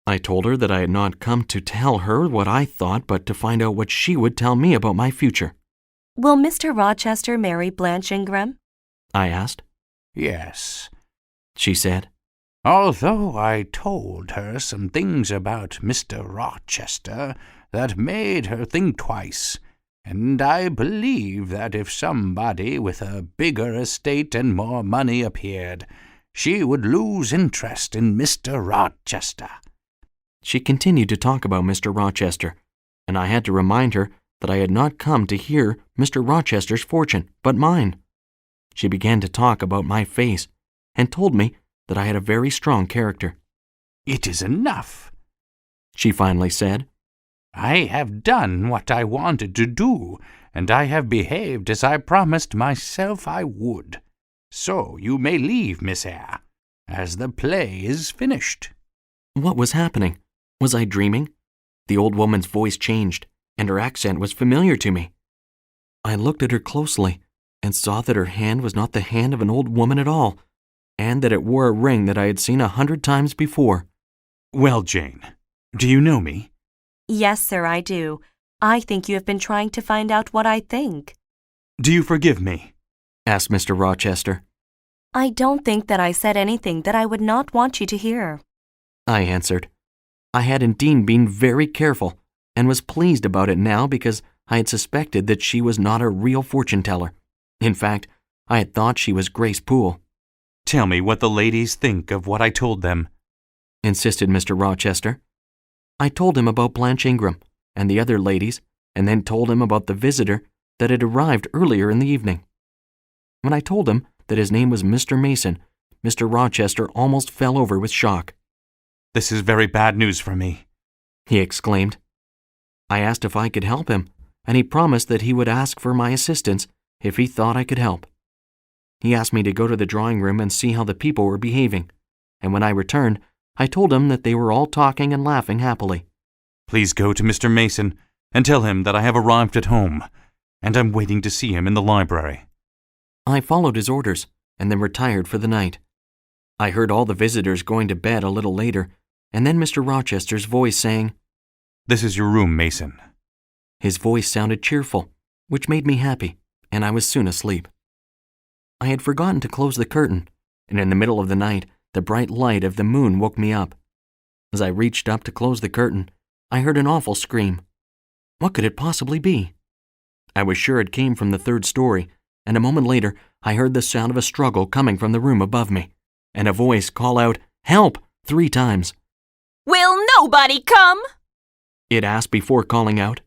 Speaker 1: I told her that I had not come to tell her what I thought, but to find out what she would tell me about my future.
Speaker 2: Will Mr. Rochester marry Blanche Ingram?
Speaker 1: I asked.
Speaker 7: "Yes,
Speaker 1: She said.
Speaker 7: although I told her some things about Mr. Rochester that made her think twice, and I believe that if somebody with a bigger estate and more money appeared, she would lose interest in Mr. Rochester."
Speaker 1: She continued to talk about Mr. Rochester, and I had to remind her that I had not come to hear Mr. Rochester's fortune, but mine. She began to talk about my face, and told me that I had a very strong character.
Speaker 7: "It is enough,"
Speaker 1: She finally said.
Speaker 7: "I have done what I wanted to do, and I have behaved as I promised myself I would. So you may leave, Miss Eyre, as the play is finished."
Speaker 1: What was happening? Was I dreaming? The old woman's voice changed, and her accent was familiar to me. I looked at her closely and saw that her hand was not the hand of an old woman at all, and that it wore a ring that I had seen 100 times before.
Speaker 6: Well, Jane, do you know me?
Speaker 2: Yes, sir, I do. I think you have been trying to find out what I think.
Speaker 6: Do you forgive me?
Speaker 1: Asked Mr. Rochester.
Speaker 2: I don't think that I said anything that I would not want you to hear.
Speaker 1: I answered. I had indeed been very careful, and was pleased about it now because I had suspected that she was not a real fortune teller. In fact, I had thought she was Grace Poole.
Speaker 6: Tell me what the ladies think of what I told them,
Speaker 1: insisted Mr. Rochester. I told him about Blanche Ingram and the other ladies, and then told him about the visitor that had arrived earlier in the evening. When I told him that his name was Mr. Mason, Mr. Rochester almost fell over with shock.
Speaker 6: "This is very bad news for me,"
Speaker 1: he exclaimed. I asked if I could help him, and he promised that he would ask for my assistance if he thought I could help. He asked me to go to the drawing room and see how the people were behaving, and when I returned, I told him that they were all talking and laughing happily.
Speaker 6: "Please go to Mr. Mason and tell him that I have arrived at home, and I'm waiting to see him in the library."
Speaker 1: I followed his orders and then retired for the night. I heard all the visitors going to bed a little later, and then Mr. Rochester's voice saying,
Speaker 6: "This is your room, Mason."
Speaker 1: His voice sounded cheerful, which made me happy, and I was soon asleep. I had forgotten to close the curtain, and in the middle of the night, the bright light of the moon woke me up. As I reached up to close the curtain, I heard an awful scream. What could it possibly be? I was sure it came from the third story, and a moment later I heard the sound of a struggle coming from the room above me, and a voice call out, "Help!" 3 times.
Speaker 5: Will nobody come?
Speaker 1: It asked before calling out.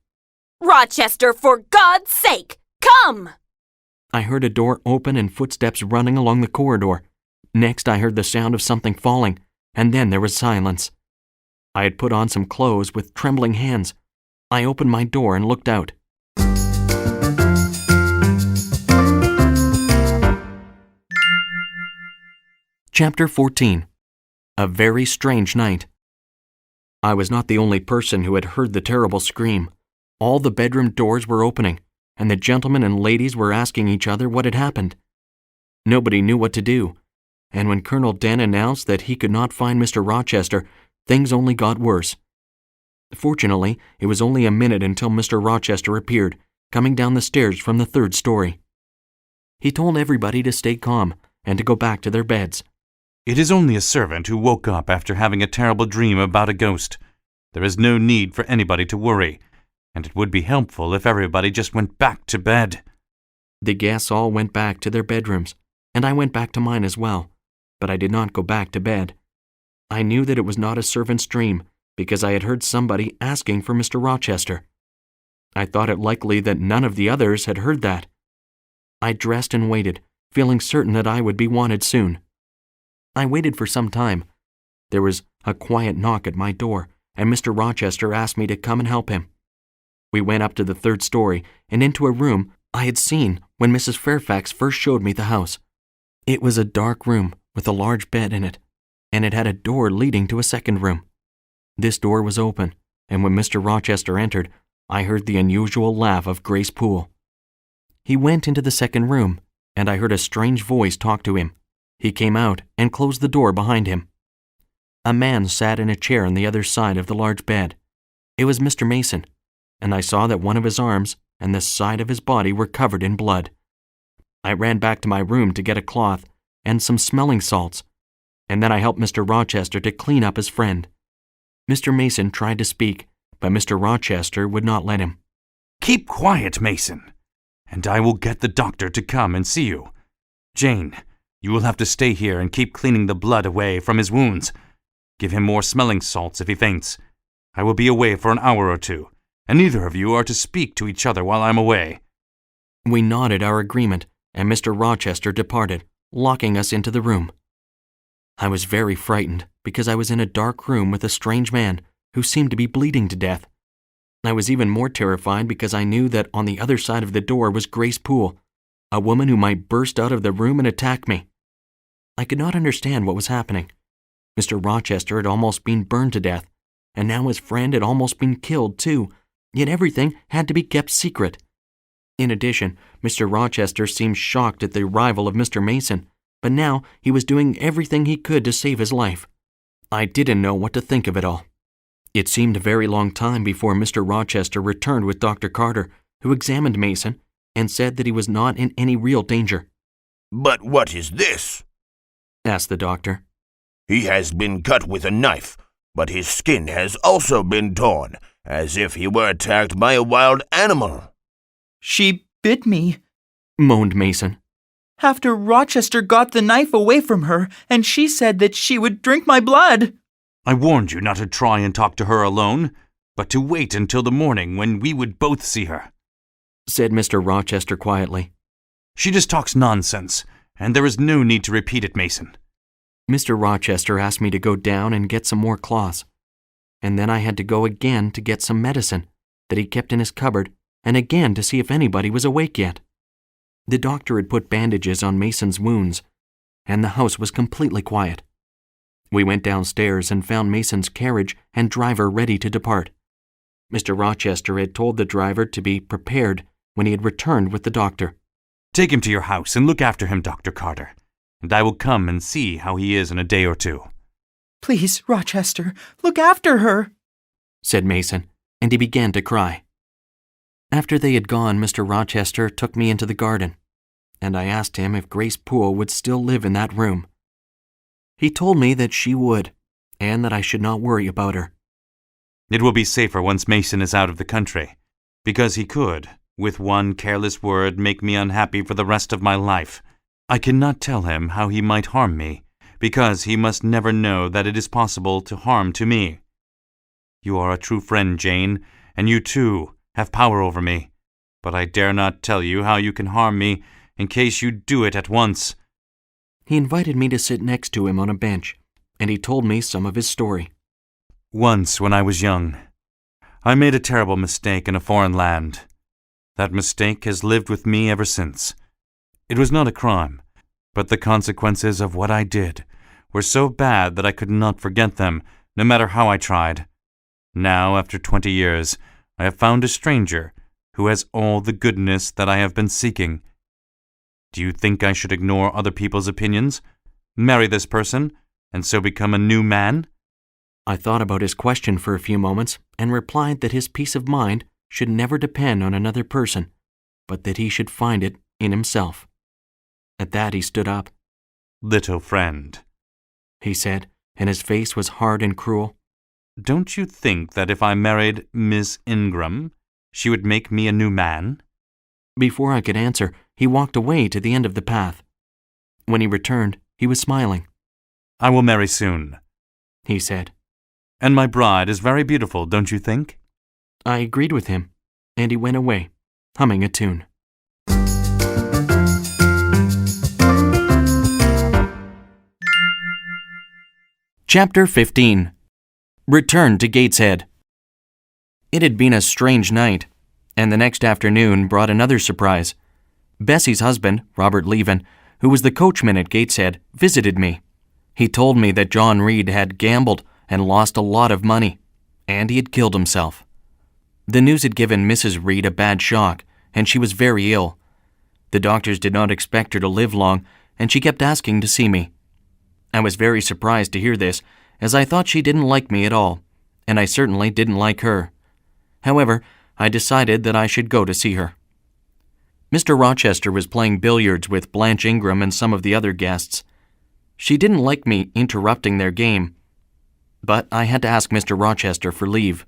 Speaker 5: Rochester, for God's sake, come!
Speaker 1: I heard a door open and footsteps running along the corridor. Next I heard the sound of something falling, and then there was silence. I had put on some clothes with trembling hands. I opened my door and looked out. Chapter 14. A Very Strange Night. I was not the only person who had heard the terrible scream. All the bedroom doors were opening, and the gentlemen and ladies were asking each other what had happened. Nobody knew what to do, and when Colonel Dent announced that he could not find Mr. Rochester, things only got worse. Fortunately, it was only a minute until Mr. Rochester appeared, coming down the stairs from the third story. He told everybody to stay calm and to go back to their beds.
Speaker 6: It is only a servant who woke up after having a terrible dream about a ghost. There is no need for anybody to worry, and it would be helpful if everybody just went back to bed.
Speaker 1: The guests all went back to their bedrooms, and I went back to mine as well, but I did not go back to bed. I knew that it was not a servant's dream because I had heard somebody asking for Mr. Rochester. I thought it likely that none of the others had heard that. I dressed and waited, feeling certain that I would be wanted soon. I waited for some time. There was a quiet knock at my door, and Mr. Rochester asked me to come and help him. We went up to the third story and into a room I had seen when Mrs. Fairfax first showed me the house. It was a dark room with a large bed in it, and it had a door leading to a second room. This door was open, and when Mr. Rochester entered, I heard the unusual laugh of Grace Poole. He went into the second room, and I heard a strange voice talk to him. He came out and closed the door behind him. A man sat in a chair on the other side of the large bed. It was Mr. Mason, and I saw that one of his arms and the side of his body were covered in blood. I ran back to my room to get a cloth and some smelling salts, and then I helped Mr. Rochester to clean up his friend. Mr. Mason tried to speak, but Mr. Rochester would not let him.
Speaker 6: Keep quiet, Mason, and I will get the doctor to come and see you. Jane, you will have to stay here and keep cleaning the blood away from his wounds. Give him more smelling salts if he faints. I will be away for an hour or 2, and neither of you are to speak to each other while I'm away.
Speaker 1: We nodded our agreement, and Mr. Rochester departed, locking us into the room. I was very frightened because I was in a dark room with a strange man who seemed to be bleeding to death. I was even more terrified because I knew that on the other side of the door was Grace Poole, a woman who might burst out of the room and attack me. I could not understand what was happening. Mr. Rochester had almost been burned to death, and now his friend had almost been killed too, yet everything had to be kept secret. In addition, Mr. Rochester seemed shocked at the arrival of Mr. Mason, but now he was doing everything he could to save his life. I didn't know what to think of it all. It seemed a very long time before Mr. Rochester returned with Dr. Carter, who examined Mason and said that he was not in any real danger.
Speaker 8: "But what is this?"
Speaker 1: asked the doctor.
Speaker 8: "He has been cut with a knife, but his skin has also been torn, as if he were attacked by a wild animal."
Speaker 3: She bit me.
Speaker 1: Moaned Mason.
Speaker 3: After Rochester got the knife away from her, and she said that she would drink my blood.
Speaker 6: I warned you not to try and talk to her alone, but to wait until the morning when we would both see her,
Speaker 1: said Mr. Rochester quietly.
Speaker 6: She just talks nonsense, and there is no need to repeat it, Mason.
Speaker 1: Mr. Rochester asked me to go down and get some more cloths, and then I had to go again to get some medicine that he kept in his cupboard, and again to see if anybody was awake yet. The doctor had put bandages on Mason's wounds, and the house was completely quiet. We went downstairs and found Mason's carriage and driver ready to depart. Mr. Rochester had told the driver to be prepared when he had returned with the doctor.
Speaker 6: Take him to your house and look after him, Dr. Carter, and I will come and see how he is in a day or 2.
Speaker 3: Please, Rochester, look after her,
Speaker 1: said Mason, and he began to cry. After they had gone, Mr. Rochester took me into the garden, and I asked him if Grace Poole would still live in that room. He told me that she would, and that I should not worry about her.
Speaker 6: It will be safer once Mason is out of the country, because he could, with one careless word, make me unhappy for the rest of my life. I cannot tell him how he might harm me, because he must never know that it is possible to harm to me. You are a true friend, Jane, and you, too, have power over me. But I dare not tell you how you can harm me in case you do it at once."
Speaker 1: He invited me to sit next to him on a bench, and he told me some of his story.
Speaker 6: "Once, when I was young, I made a terrible mistake in a foreign land. That mistake has lived with me ever since. It was not a crime, but the consequences of what I did were so bad that I could not forget them, no matter how I tried. Now, after 20 years, I have found a stranger who has all the goodness that I have been seeking. Do you think I should ignore other people's opinions, marry this person, and so become a new man?"
Speaker 1: I thought about his question for a few moments and replied that his peace of mind should never depend on another person, but that he should find it in himself. At that he stood up.
Speaker 6: "Little friend,"
Speaker 1: he said, and his face was hard and cruel.
Speaker 6: "Don't you think that if I married Miss Ingram, she would make me a new man?"
Speaker 1: Before I could answer, he walked away to the end of the path. When he returned, he was smiling.
Speaker 6: "I will marry soon,"
Speaker 1: he said.
Speaker 6: "And my bride is very beautiful, don't you think?"
Speaker 1: I agreed with him, and he went away, humming a tune. Chapter 15. Return to Gateshead. It had been a strange night, and the next afternoon brought another surprise. Bessie's husband, Robert Leven, who was the coachman at Gateshead, visited me. He told me that John Reed had gambled and lost a lot of money, and he had killed himself. The news had given Mrs. Reed a bad shock, and she was very ill. The doctors did not expect her to live long, and she kept asking to see me. I was very surprised to hear this, as I thought she didn't like me at all, and I certainly didn't like her. However, I decided that I should go to see her. Mr. Rochester was playing billiards with Blanche Ingram and some of the other guests. She didn't like me interrupting their game, but I had to ask Mr. Rochester for leave.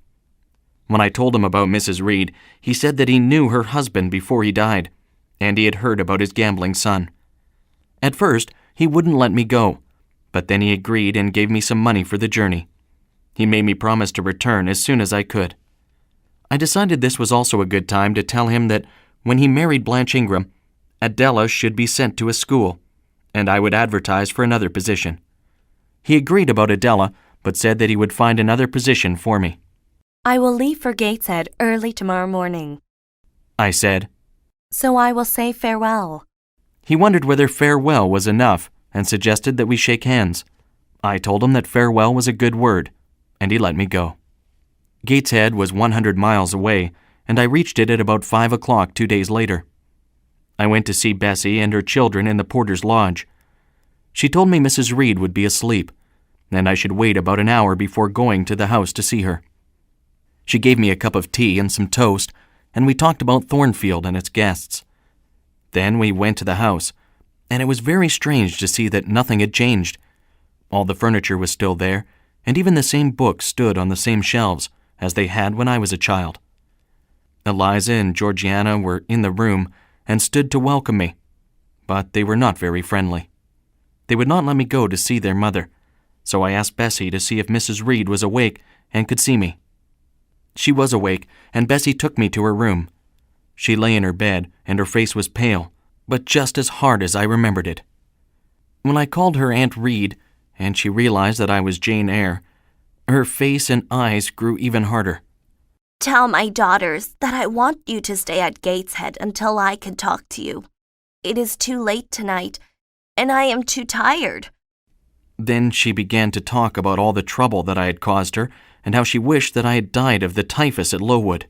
Speaker 1: When I told him about Mrs. Reed, he said that he knew her husband before he died, and he had heard about his gambling son. At first, he wouldn't let me go, but then he agreed and gave me some money for the journey. He made me promise to return as soon as I could. I decided this was also a good time to tell him that when he married Blanche Ingram, Adela should be sent to a school, and I would advertise for another position. He agreed about Adela, but said that he would find another position for me.
Speaker 2: "I will leave for Gateshead early tomorrow morning,"
Speaker 1: I said.
Speaker 2: "so I will say farewell."
Speaker 1: He wondered whether farewell was enough and suggested that we shake hands. I told him that farewell was a good word, and he let me go. Gateshead was 100 miles away, and I reached it at about 5 o'clock 2 days later. I went to see Bessie and her children in the porter's lodge. She told me Mrs. Reed would be asleep, and I should wait about an hour before going to the house to see her. She gave me a cup of tea and some toast, and we talked about Thornfield and its guests. Then we went to the house, and it was very strange to see that nothing had changed. All the furniture was still there, and even the same books stood on the same shelves as they had when I was a child. Eliza and Georgiana were in the room and stood to welcome me, but they were not very friendly. They would not let me go to see their mother, so I asked Bessie to see if Mrs. Reed was awake and could see me. She was awake, and Bessie took me to her room. She lay in her bed, and her face was pale, but just as hard as I remembered it. When I called her Aunt Reed, and she realized that I was Jane Eyre, her face and eyes grew even harder.
Speaker 2: "Tell my daughters that I want you to stay at Gateshead until I can talk to you. It is too late tonight, and I am too tired."
Speaker 1: Then she began to talk about all the trouble that I had caused her and how she wished that I had died of the typhus at Lowood.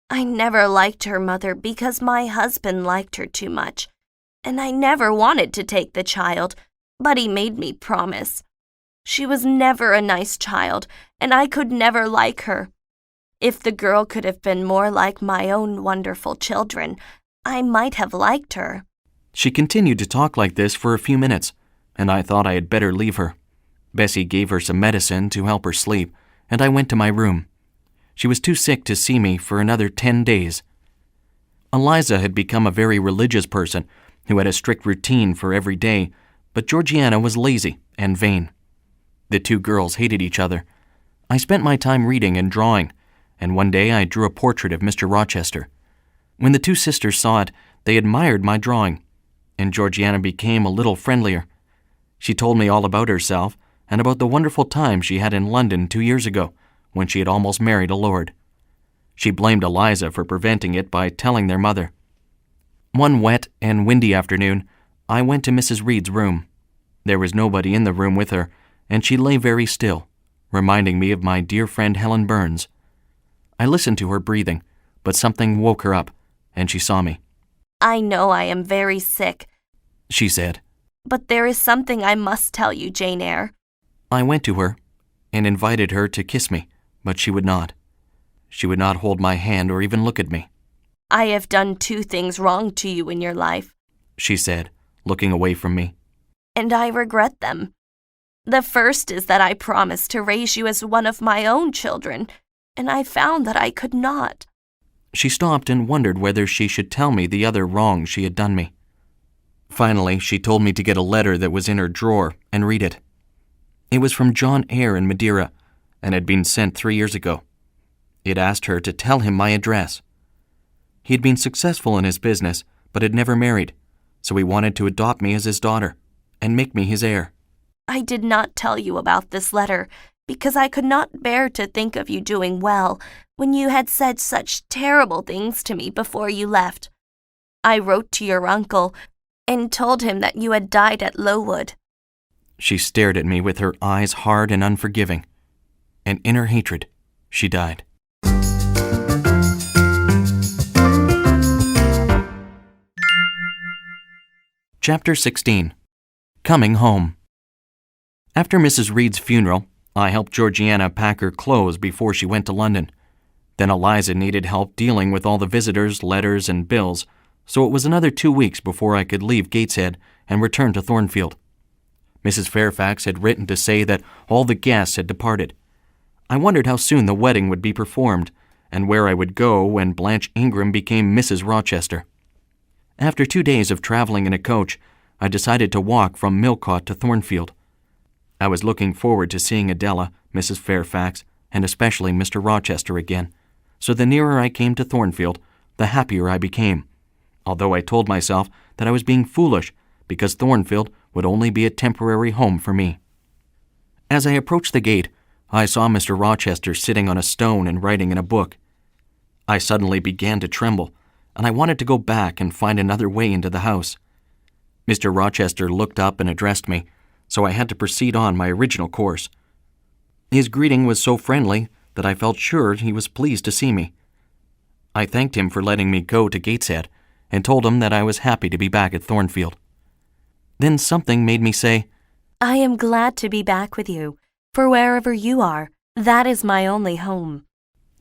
Speaker 2: "I never liked her mother because my husband liked her too much, and I never wanted to take the child, but he made me promise. She was never a nice child, and I could never like her. If the girl could have been more like my own wonderful children, I might have liked her."
Speaker 1: She continued to talk like this for a few minutes, and I thought I had better leave her. Bessie gave her some medicine to help her sleep, and I went to my room. She was too sick to see me for another 10 days. Eliza had become a very religious person who had a strict routine for every day, but Georgiana was lazy and vain. The two girls hated each other. I spent my time reading and drawing, and one day I drew a portrait of Mr. Rochester. When the two sisters saw it, they admired my drawing, and Georgiana became a little friendlier. She told me all about herself and about the wonderful time she had in London 2 years ago, when she had almost married a lord. She blamed Eliza for preventing it by telling their mother. One wet and windy afternoon, I went to Mrs. Reed's room. There was nobody in the room with her, and she lay very still, reminding me of my dear friend Helen Burns. I listened to her breathing, but something woke her up, and she saw me.
Speaker 2: I know I am very sick,
Speaker 1: she said.
Speaker 2: But there is something I must tell you, Jane Eyre.
Speaker 1: I went to her and invited her to kiss me, but she would not. She would not hold my hand or even look at me.
Speaker 2: I have done 2 things wrong to you in your life,
Speaker 1: she said, looking away from me.
Speaker 2: And I regret them. The first is that I promised to raise you as one of my own children, and I found that I could not.
Speaker 1: She stopped and wondered whether she should tell me the other wrong she had done me. Finally, she told me to get a letter that was in her drawer and read it. It was from John Eyre in Madeira, and had been sent 3 years ago. It asked her to tell him my address. He had been successful in his business, but had never married, so he wanted to adopt me as his daughter and make me his heir.
Speaker 2: I did not tell you about this letter because I could not bear to think of you doing well when you had said such terrible things to me before you left. I wrote to your uncle and told him that you had died at Lowood.
Speaker 1: She stared at me with her eyes hard and unforgiving, and in her hatred, she died. Chapter 16. Coming Home. After Mrs. Reed's funeral, I helped Georgiana pack her clothes before she went to London. Then Eliza needed help dealing with all the visitors, letters, and bills, so it was another 2 weeks before I could leave Gateshead and return to Thornfield. Mrs. Fairfax had written to say that all the guests had departed. I wondered how soon the wedding would be performed, and where I would go when Blanche Ingram became Mrs. Rochester. After 2 days of traveling in a coach, I decided to walk from Millcote to Thornfield. I was looking forward to seeing Adela, Mrs. Fairfax, and especially Mr. Rochester again, so the nearer I came to Thornfield, the happier I became, although I told myself that I was being foolish because Thornfield would only be a temporary home for me. As I approached the gate, I saw Mr. Rochester sitting on a stone and writing in a book. I suddenly began to tremble, and I wanted to go back and find another way into the house. Mr. Rochester looked up and addressed me, so I had to proceed on my original course. His greeting was so friendly that I felt sure he was pleased to see me. I thanked him for letting me go to Gateshead and told him that I was happy to be back at Thornfield. Then something made me say,
Speaker 2: I am glad to be back with you, for wherever you are, that is my only home.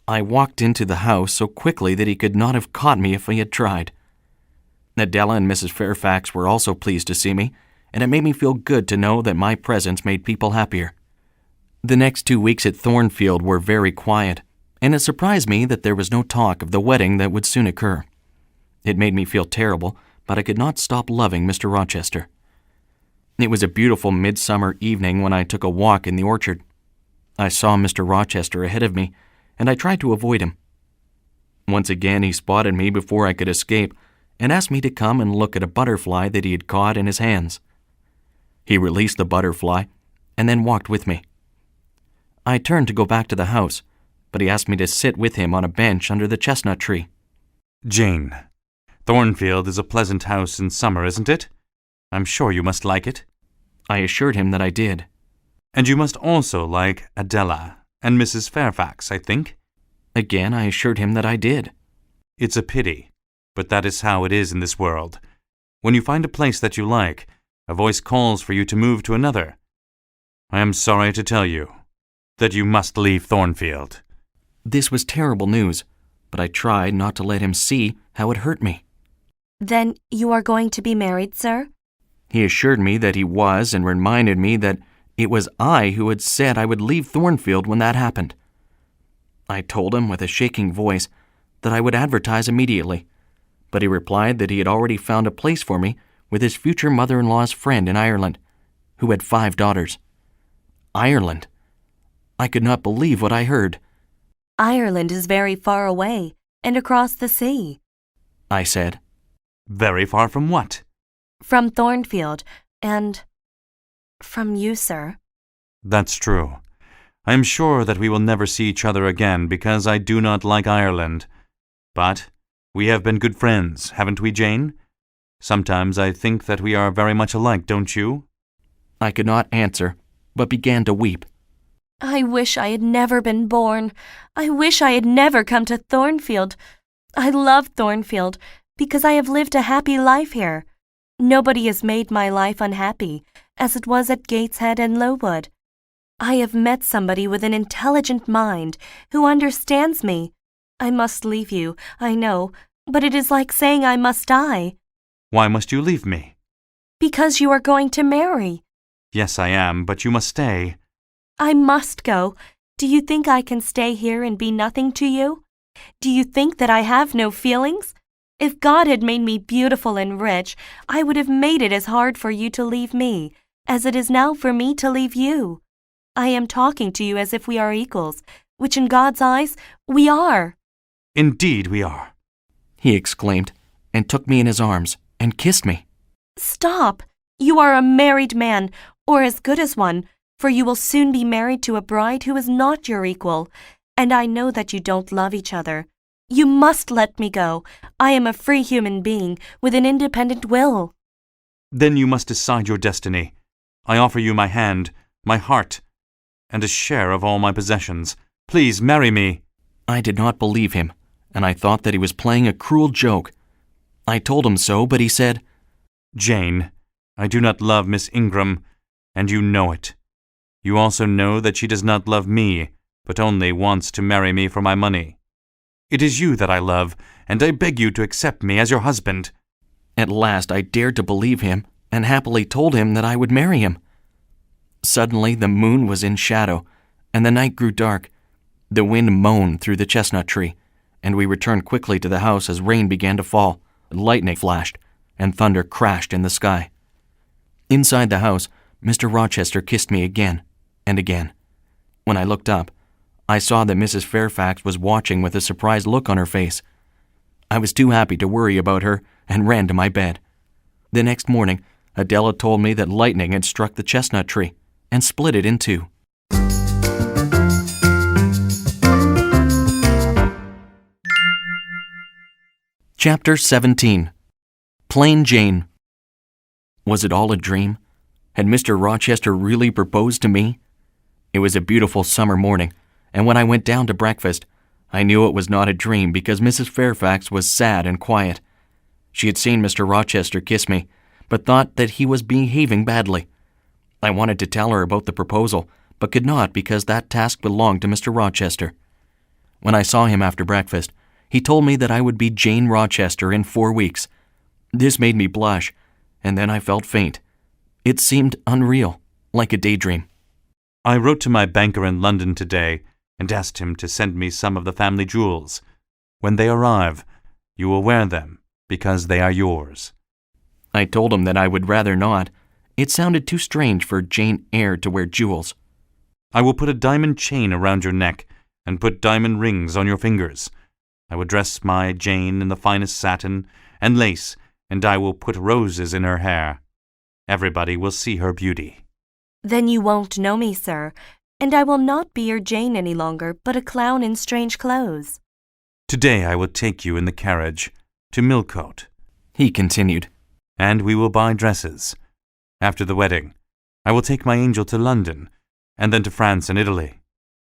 Speaker 1: I walked into the house so quickly that he could not have caught me if he had tried. Adela and Mrs. Fairfax were also pleased to see me, and it made me feel good to know that my presence made people happier. The next 2 weeks at Thornfield were very quiet, and it surprised me that there was no talk of the wedding that would soon occur. It made me feel terrible, but I could not stop loving Mr. Rochester. It was a beautiful midsummer evening when I took a walk in the orchard. I saw Mr. Rochester ahead of me, and I tried to avoid him. Once again he spotted me before I could escape and asked me to come and look at a butterfly that he had caught in his hands. He released the butterfly and then walked with me. I turned to go back to the house, but he asked me to sit with him on a bench under the chestnut tree.
Speaker 6: Jane, Thornfield is a pleasant house in summer, isn't it? I'm sure you must like it.
Speaker 1: I assured him that I did.
Speaker 6: And you must also like Adela and Mrs. Fairfax, I think.
Speaker 1: Again, I assured him that I did.
Speaker 6: It's a pity, but that is how it is in this world. When you find a place that you like, a voice calls for you to move to another. I am sorry to tell you that you must leave Thornfield.
Speaker 1: This was terrible news, but I tried not to let him see how it hurt me.
Speaker 2: Then you are going to be married, sir?
Speaker 1: He assured me that he was and reminded me that it was I who had said I would leave Thornfield when that happened. I told him with a shaking voice that I would advertise immediately, but he replied that he had already found a place for me with his future mother-in-law's friend in Ireland, who had 5 daughters. Ireland! I could not believe what I heard.
Speaker 2: Ireland is very far away and across the sea.
Speaker 1: I said.
Speaker 6: Very far from what?
Speaker 2: From Thornfield and from you, sir.
Speaker 6: That's true. I am sure that we will never see each other again because I do not like Ireland. But we have been good friends, haven't we, Jane? Sometimes I think that we are very much alike, don't you?
Speaker 1: I could not answer, but began to weep.
Speaker 2: I wish I had never been born. I wish I had never come to Thornfield. I love Thornfield because I have lived a happy life here. Nobody has made my life unhappy, as it was at Gateshead and Lowood. I have met somebody with an intelligent mind who understands me. I must leave you, I know, but it is like saying I must die.
Speaker 6: Why must you leave me?
Speaker 2: Because you are going to marry.
Speaker 6: Yes, I am, but you must stay.
Speaker 2: I must go. Do you think I can stay here and be nothing to you? Do you think that I have no feelings? If God had made me beautiful and rich, I would have made it as hard for you to leave me as it is now for me to leave you. I am talking to you as if we are equals, which in God's eyes we are.
Speaker 6: Indeed we are,
Speaker 1: he exclaimed, and took me in his arms and kissed me.
Speaker 2: Stop! You are a married man, or as good as one, for you will soon be married to a bride who is not your equal, and I know that you don't love each other. You must let me go. I am a free human being with an independent will.
Speaker 6: Then you must decide your destiny. I offer you my hand, my heart, and a share of all my possessions. Please marry me.
Speaker 1: I did not believe him, and I thought that he was playing a cruel joke. I told him so, but he said,
Speaker 6: Jane, I do not love Miss Ingram, and you know it. You also know that she does not love me, but only wants to marry me for my money. It is you that I love, and I beg you to accept me as your husband.
Speaker 1: At last I dared to believe him, and happily told him that I would marry him. Suddenly the moon was in shadow, and the night grew dark. The wind moaned through the chestnut tree, and we returned quickly to the house as rain began to fall, lightning flashed, and thunder crashed in the sky. Inside the house, Mr. Rochester kissed me again and again. When I looked up, I saw that Mrs. Fairfax was watching with a surprised look on her face. I was too happy to worry about her and ran to my bed. The next morning, Adela told me that lightning had struck the chestnut tree and split it in two. Chapter 17. Plain Jane. Was it all a dream? Had Mr. Rochester really proposed to me? It was a beautiful summer morning, and when I went down to breakfast, I knew it was not a dream because Mrs. Fairfax was sad and quiet. She had seen Mr. Rochester kiss me, but thought that he was behaving badly. I wanted to tell her about the proposal, but could not because that task belonged to Mr. Rochester. When I saw him after breakfast, he told me that I would be Jane Rochester in 4 weeks. This made me blush, and then I felt faint. It seemed unreal, like a daydream.
Speaker 6: I wrote to my banker in London today and asked him to send me some of the family jewels. When they arrive, you will wear them because they are yours.
Speaker 1: I told him that I would rather not. It sounded too strange for Jane Eyre to wear jewels.
Speaker 6: I will put a diamond chain around your neck and put diamond rings on your fingers. I will dress my Jane in the finest satin and lace, and I will put roses in her hair. Everybody will see her beauty.
Speaker 2: Then you won't know me, sir, and I will not be your Jane any longer, but a clown in strange clothes.
Speaker 6: Today I will take you in the carriage to Millcote,
Speaker 1: he continued,
Speaker 6: and we will buy dresses. After the wedding, I will take my angel to London, and then to France and Italy.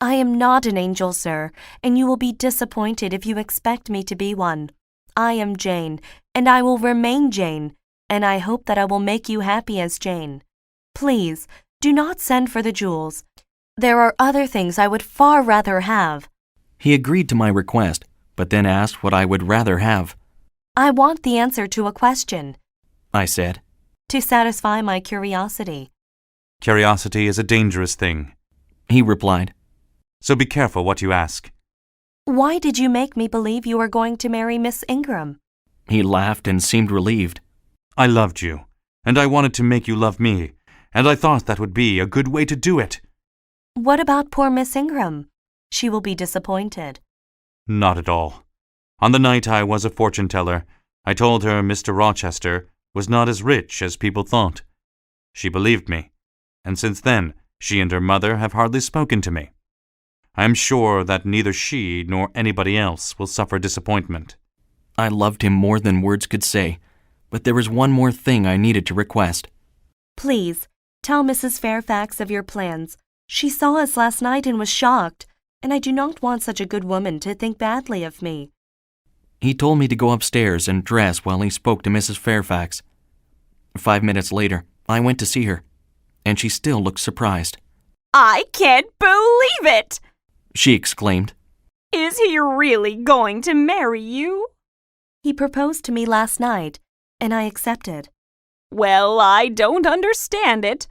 Speaker 2: I am not an angel, sir, and you will be disappointed if you expect me to be one. I am Jane, and I will remain Jane, and I hope that I will make you happy as Jane. Please, do not send for the jewels. There are other things I would far rather have.
Speaker 1: He agreed to my request, but then asked what I would rather have.
Speaker 2: I want the answer to a question,
Speaker 1: I said,
Speaker 2: to satisfy my curiosity.
Speaker 6: Curiosity is a dangerous thing,
Speaker 1: he replied.
Speaker 6: So be careful what you ask.
Speaker 2: Why did you make me believe you were going to marry Miss Ingram?
Speaker 1: He laughed and seemed relieved.
Speaker 6: I loved you, and I wanted to make you love me, and I thought that would be a good way to do it.
Speaker 2: What about poor Miss Ingram? She will be disappointed.
Speaker 6: Not at all. On the night I was a fortune teller, I told her Mr. Rochester was not as rich as people thought. She believed me, and since then she and her mother have hardly spoken to me. I am sure that neither she nor anybody else will suffer disappointment.
Speaker 1: I loved him more than words could say, but there was one more thing I needed to request.
Speaker 2: Please, tell Mrs. Fairfax of your plans. She saw us last night and was shocked, and I do not want such a good woman to think badly of me.
Speaker 1: He told me to go upstairs and dress while he spoke to Mrs. Fairfax. 5 minutes later, I went to see her, and she still looked surprised.
Speaker 5: I can't believe it!
Speaker 1: She exclaimed.
Speaker 5: Is he really going to marry you?
Speaker 2: He proposed to me last night, and I accepted.
Speaker 5: Well, I don't understand it.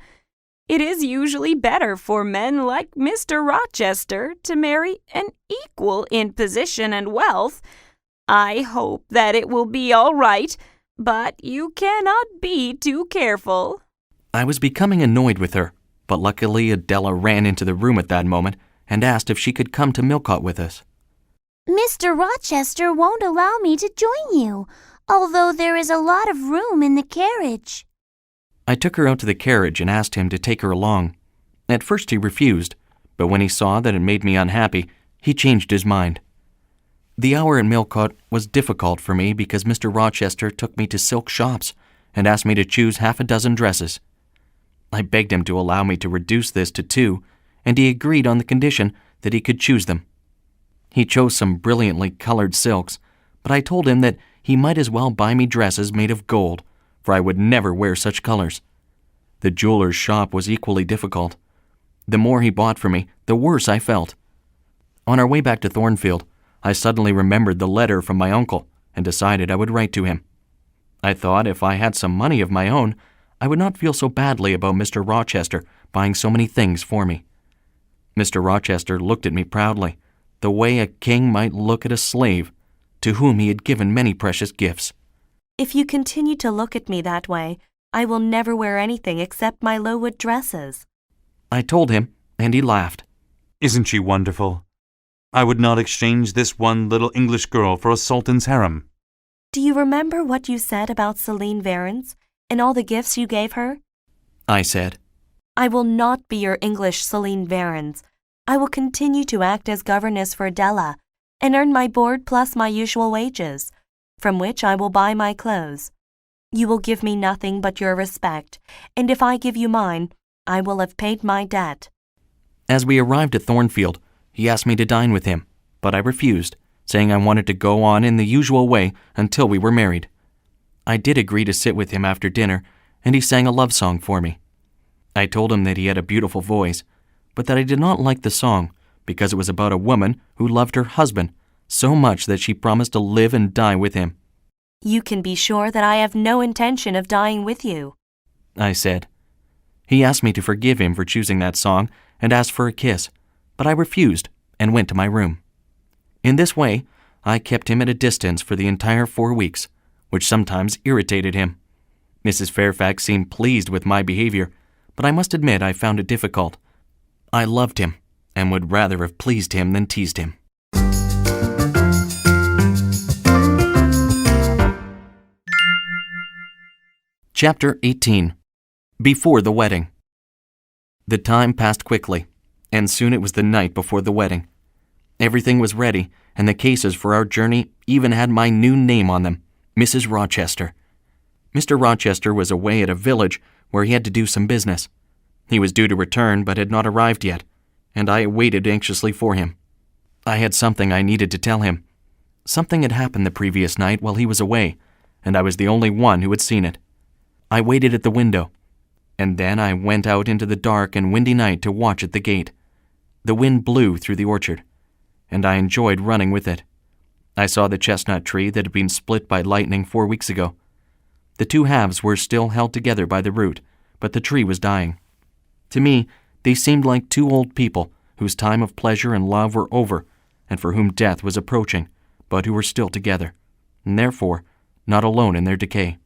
Speaker 5: It is usually better for men like Mr. Rochester to marry an equal in position and wealth. I hope that it will be all right, but you cannot be too careful.
Speaker 1: I was becoming annoyed with her, but luckily Adela ran into the room at that moment and asked if she could come to Millcote with us.
Speaker 9: Mr. Rochester won't allow me to join you, although there is a lot of room in the carriage.
Speaker 1: I took her out to the carriage and asked him to take her along. At first he refused, but when he saw that it made me unhappy, he changed his mind. The hour in Millcote was difficult for me because Mr. Rochester took me to silk shops and asked me to choose half a dozen dresses. I begged him to allow me to reduce this to 2, and he agreed on the condition that he could choose them. He chose some brilliantly colored silks, but I told him that he might as well buy me dresses made of gold, for I would never wear such colors. The jeweler's shop was equally difficult. The more he bought for me, the worse I felt. On our way back to Thornfield, I suddenly remembered the letter from my uncle and decided I would write to him. I thought if I had some money of my own, I would not feel so badly about Mr. Rochester buying so many things for me. Mr. Rochester looked at me proudly, the way a king might look at a slave, to whom he had given many precious gifts.
Speaker 2: If you continue to look at me that way, I will never wear anything except my Lowood dresses.
Speaker 1: I told him, and he laughed.
Speaker 6: Isn't she wonderful? I would not exchange this one little English girl for a sultan's harem.
Speaker 2: Do you remember what you said about Celine Varens and all the gifts you gave her?
Speaker 1: I said.
Speaker 2: I will not be your English Celine Varens. I will continue to act as governess for Adela and earn my board plus my usual wages, from which I will buy my clothes. You will give me nothing but your respect, and if I give you mine, I will have paid my debt.
Speaker 1: As we arrived at Thornfield, he asked me to dine with him, but I refused, saying I wanted to go on in the usual way until we were married. I did agree to sit with him after dinner, and he sang a love song for me. I told him that he had a beautiful voice, but that I did not like the song because it was about a woman who loved her husband so much that she promised to live and die with him.
Speaker 2: You can be sure that I have no intention of dying with you,
Speaker 1: I said. He asked me to forgive him for choosing that song and asked for a kiss, but I refused and went to my room. In this way, I kept him at a distance for the entire 4 weeks, which sometimes irritated him. Mrs. Fairfax seemed pleased with my behavior, but I must admit I found it difficult. I loved him and would rather have pleased him than teased him. Chapter 18. Before the Wedding. The time passed quickly, and soon it was the night before the wedding. Everything was ready, and the cases for our journey even had my new name on them, Mrs. Rochester. Mr. Rochester was away at a village where he had to do some business. He was due to return but had not arrived yet, and I waited anxiously for him. I had something I needed to tell him. Something had happened the previous night while he was away, and I was the only one who had seen it. I waited at the window, and then I went out into the dark and windy night to watch at the gate. The wind blew through the orchard, and I enjoyed running with it. I saw the chestnut tree that had been split by lightning 4 weeks ago. The two halves were still held together by the root, but the tree was dying. To me, they seemed like two old people whose time of pleasure and love were over, and for whom death was approaching, but who were still together, and therefore not alone in their decay.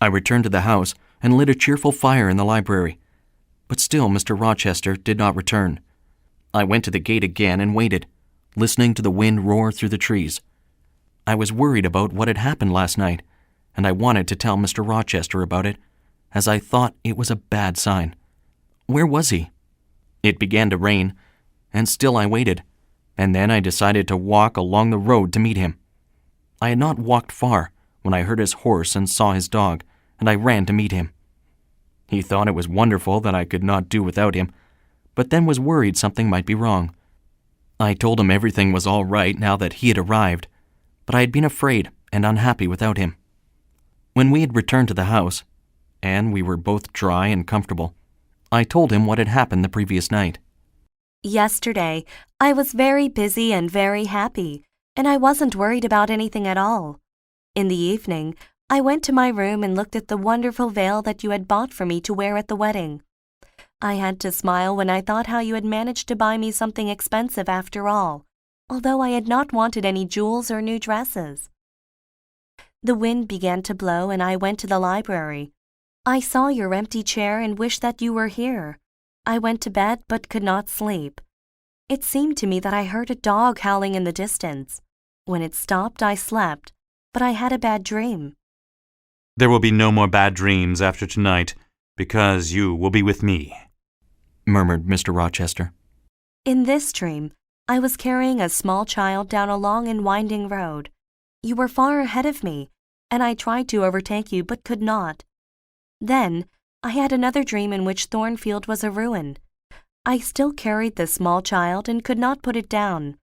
Speaker 1: I returned to the house and lit a cheerful fire in the library, but still Mr. Rochester did not return. I went to the gate again and waited, listening to the wind roar through the trees. I was worried about what had happened last night, and I wanted to tell Mr. Rochester about it, as I thought it was a bad sign. Where was he? It began to rain, and still I waited, and then I decided to walk along the road to meet him. I had not walked far when I heard his horse and saw his dog, and I ran to meet him. He thought it was wonderful that I could not do without him, but then was worried something might be wrong. I told him everything was all right now that he had arrived, but I had been afraid and unhappy without him. When we had returned to the house, and we were both dry and comfortable, I told him what had happened the previous night.
Speaker 2: Yesterday, I was very busy and very happy, and I wasn't worried about anything at all. In the evening, I went to my room and looked at the wonderful veil that you had bought for me to wear at the wedding. I had to smile when I thought how you had managed to buy me something expensive after all, although I had not wanted any jewels or new dresses. The wind began to blow and I went to the library. I saw your empty chair and wished that you were here. I went to bed but could not sleep. It seemed to me that I heard a dog howling in the distance. When it stopped, I slept, but I had a bad dream.
Speaker 6: There will be no more bad dreams after tonight, because you will be with me,
Speaker 1: murmured Mr. Rochester.
Speaker 2: In this dream, I was carrying a small child down a long and winding road. You were far ahead of me, and I tried to overtake you but could not. Then, I had another dream in which Thornfield was a ruin. I still carried the small child and could not put it down.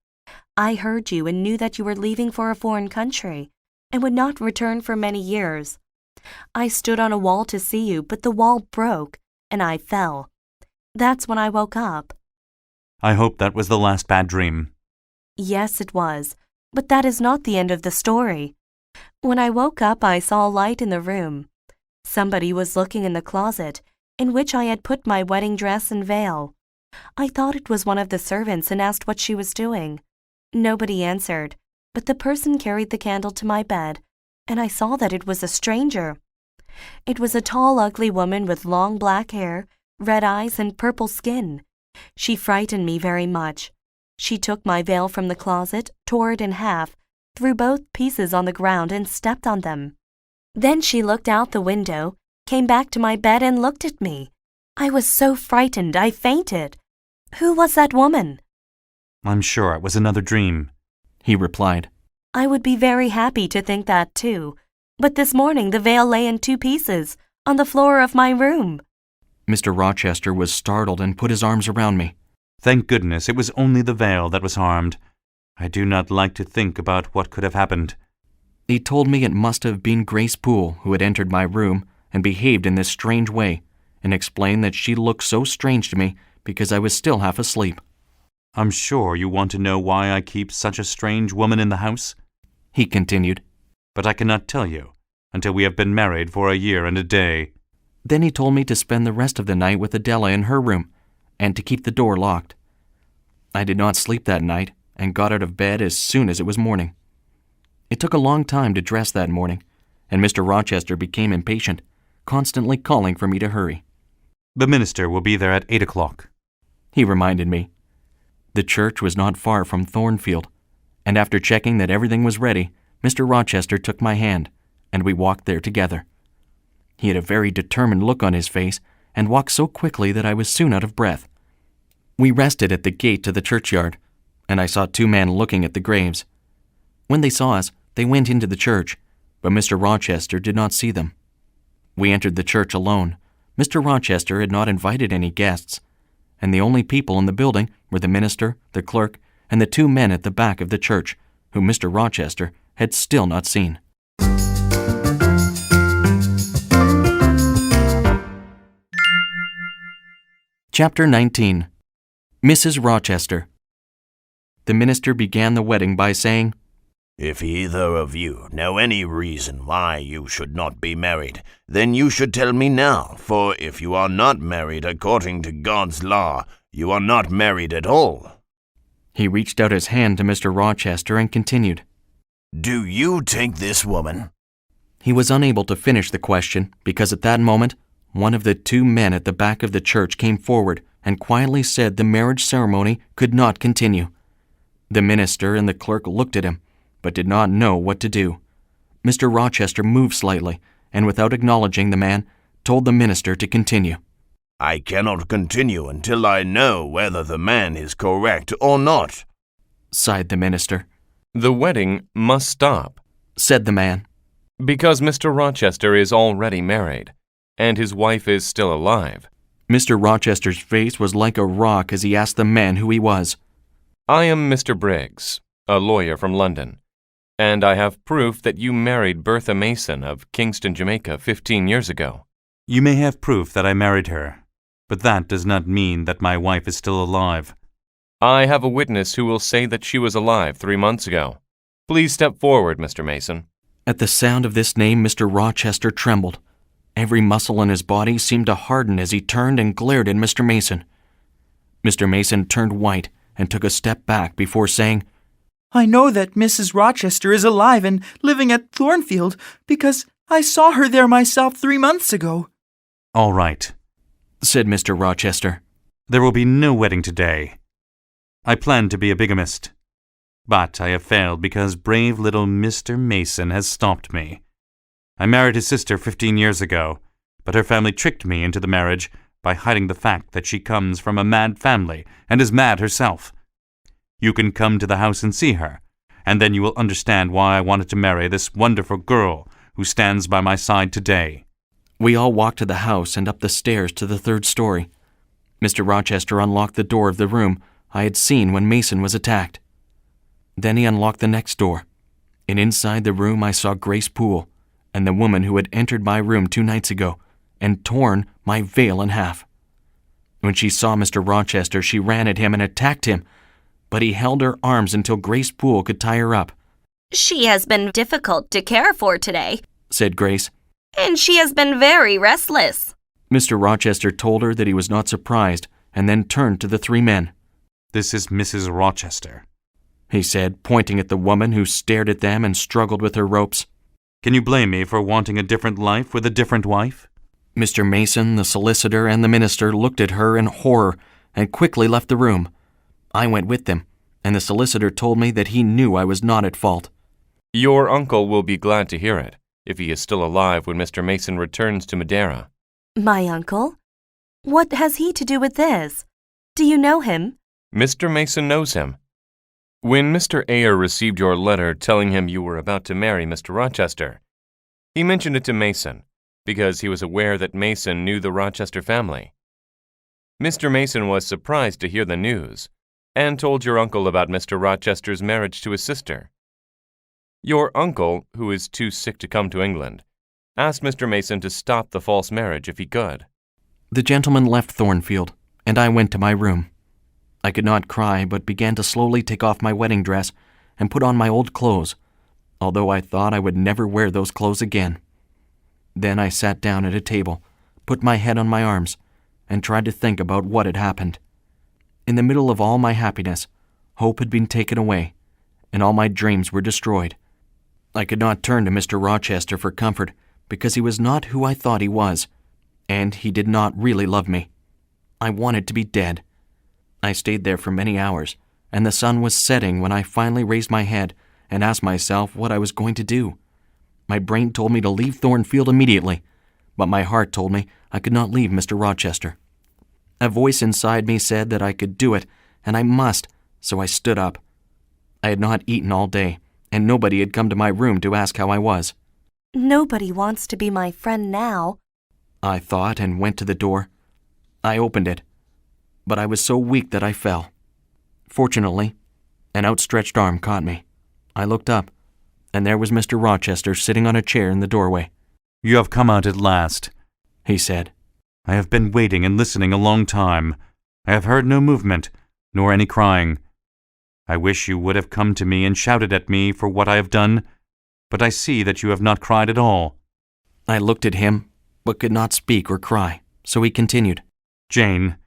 Speaker 2: I heard you and knew that you were leaving for a foreign country and would not return for many years. I stood on a wall to see you, but the wall broke, and I fell. That's when I woke up.
Speaker 6: I hope that was the last bad dream.
Speaker 2: Yes, it was, but that is not the end of the story. When I woke up, I saw a light in the room. Somebody was looking in the closet, in which I had put my wedding dress and veil. I thought it was one of the servants and asked what she was doing. Nobody answered, but the person carried the candle to my bed, and I saw that it was a stranger. It was a tall, ugly woman with long black hair, red eyes, and purple skin. She frightened me very much. She took my veil from the closet, tore it in half, threw both pieces on the ground, and stepped on them. Then she looked out the window, came back to my bed, and looked at me. I was so frightened, I fainted. Who was that woman?
Speaker 6: I'm sure it was another dream,
Speaker 1: he replied.
Speaker 2: I would be very happy to think that too, but this morning the veil lay in 2 pieces on the floor of my room.
Speaker 1: Mr. Rochester was startled and put his arms around me.
Speaker 6: Thank goodness it was only the veil that was harmed. I do not like to think about what could have happened.
Speaker 1: He told me it must have been Grace Poole who had entered my room and behaved in this strange way, and explained that she looked so strange to me because I was still half asleep.
Speaker 6: I'm sure you want to know why I keep such a strange woman in the house,
Speaker 1: he continued.
Speaker 6: But I cannot tell you until we have been married for a year and a day.
Speaker 1: Then he told me to spend the rest of the night with Adela in her room, and to keep the door locked. I did not sleep that night, and got out of bed as soon as it was morning. It took a long time to dress that morning, and Mr. Rochester became impatient, constantly calling for me to hurry.
Speaker 6: The minister will be there at 8 o'clock,
Speaker 1: he reminded me. The church was not far from Thornfield, and after checking that everything was ready, Mr. Rochester took my hand, and we walked there together. He had a very determined look on his face, and walked so quickly that I was soon out of breath. We rested at the gate to the churchyard, and I saw 2 men looking at the graves. When they saw us, they went into the church, but Mr. Rochester did not see them. We entered the church alone. Mr. Rochester had not invited any guests, and the only people in the building were the minister, the clerk, and the 2 men at the back of the church, whom Mr. Rochester had still not seen. Chapter 19. Mrs. Rochester. The minister began the wedding by saying,
Speaker 8: "If either of you know any reason why you should not be married, then you should tell me now, for if you are not married according to God's law, you are not married at all."
Speaker 1: He reached out his hand to Mr. Rochester and continued.
Speaker 8: Do you take this woman?
Speaker 1: He was unable to finish the question because at that moment, one of the two men at the back of the church came forward and quietly said the marriage ceremony could not continue. The minister and the clerk looked at him, but did not know what to do. Mr. Rochester moved slightly, and without acknowledging the man, told the minister to continue.
Speaker 8: I cannot continue until I know whether the man is correct or not,
Speaker 1: sighed the minister.
Speaker 10: The wedding must stop,
Speaker 1: said the man,
Speaker 10: because Mr. Rochester is already married, and his wife is still alive.
Speaker 1: Mr. Rochester's face was like a rock as he asked the man who he was.
Speaker 10: I am Mr. Briggs, a lawyer from London, and I have proof that you married Bertha Mason of Kingston, Jamaica 15 years ago.
Speaker 6: You may have proof that I married her, but that does not mean that my wife is still alive.
Speaker 10: I have a witness who will say that she was alive 3 months ago. Please step forward, Mr. Mason.
Speaker 1: At the sound of this name, Mr. Rochester trembled. Every muscle in his body seemed to harden as he turned and glared at Mr. Mason. Mr. Mason turned white and took a step back before saying,
Speaker 11: I know that Mrs. Rochester is alive and living at Thornfield because I saw her there myself 3 months ago.
Speaker 6: All right,
Speaker 1: said Mr. Rochester.
Speaker 6: There will be no wedding today. I planned to be a bigamist, but I have failed because brave little Mr. Mason has stopped me. I married his sister 15 years ago, but her family tricked me into the marriage by hiding the fact that she comes from a mad family and is mad herself. You can come to the house and see her, and then you will understand why I wanted to marry this wonderful girl who stands by my side today.
Speaker 1: We all walked to the house and up the stairs to the 3rd story. Mr. Rochester unlocked the door of the room I had seen when Mason was attacked. Then he unlocked the next door, and inside the room I saw Grace Poole and the woman who had entered my room 2 nights ago and torn my veil in half. When she saw Mr. Rochester, she ran at him and attacked him, but he held her arms until Grace Poole could tie her up.
Speaker 2: She has been difficult to care for today,
Speaker 1: said Grace,
Speaker 2: and she has been very restless.
Speaker 1: Mr. Rochester told her that he was not surprised and then turned to the 3 men.
Speaker 6: This is Mrs. Rochester,
Speaker 1: he said, pointing at the woman who stared at them and struggled with her ropes.
Speaker 6: Can you blame me for wanting a different life with a different wife?
Speaker 1: Mr. Mason, the solicitor, and the minister looked at her in horror and quickly left the room. I went with them, and the solicitor told me that he knew I was not at fault.
Speaker 10: Your uncle will be glad to hear it, if he is still alive when Mr. Mason returns to Madeira.
Speaker 2: My uncle? What has he to do with this? Do you know him?
Speaker 10: Mr. Mason knows him. When Mr. Eyre received your letter telling him you were about to marry Mr. Rochester, he mentioned it to Mason, because he was aware that Mason knew the Rochester family. Mr. Mason was surprised to hear the news, and told your uncle about Mr. Rochester's marriage to his sister. Your uncle, who is too sick to come to England, asked Mr. Mason to stop the false marriage if he could.
Speaker 1: The gentleman left Thornfield, and I went to my room. I could not cry, but began to slowly take off my wedding dress and put on my old clothes, although I thought I would never wear those clothes again. Then I sat down at a table, put my head on my arms, and tried to think about what had happened. In the middle of all my happiness, hope had been taken away, and all my dreams were destroyed. I could not turn to Mr. Rochester for comfort because he was not who I thought he was, and he did not really love me. I wanted to be dead. I stayed there for many hours, and the sun was setting when I finally raised my head and asked myself what I was going to do. My brain told me to leave Thornfield immediately, but my heart told me I could not leave Mr. Rochester. A voice inside me said that I could do it, and I must, so I stood up. I had not eaten all day, and nobody had come to my room to ask how I was.
Speaker 2: Nobody wants to be my friend now,
Speaker 1: I thought, and went to the door. I opened it, but I was so weak that I fell. Fortunately, an outstretched arm caught me. I looked up, and there was Mr. Rochester sitting on a chair in the doorway.
Speaker 6: You have come out at last,
Speaker 1: he said.
Speaker 6: I have been waiting and listening a long time. I have heard no movement, nor any crying. I wish you would have come to me and shouted at me for what I have done, but I see that you have not cried at all.
Speaker 1: I looked at him, but could not speak or cry, so he continued.
Speaker 6: Jane,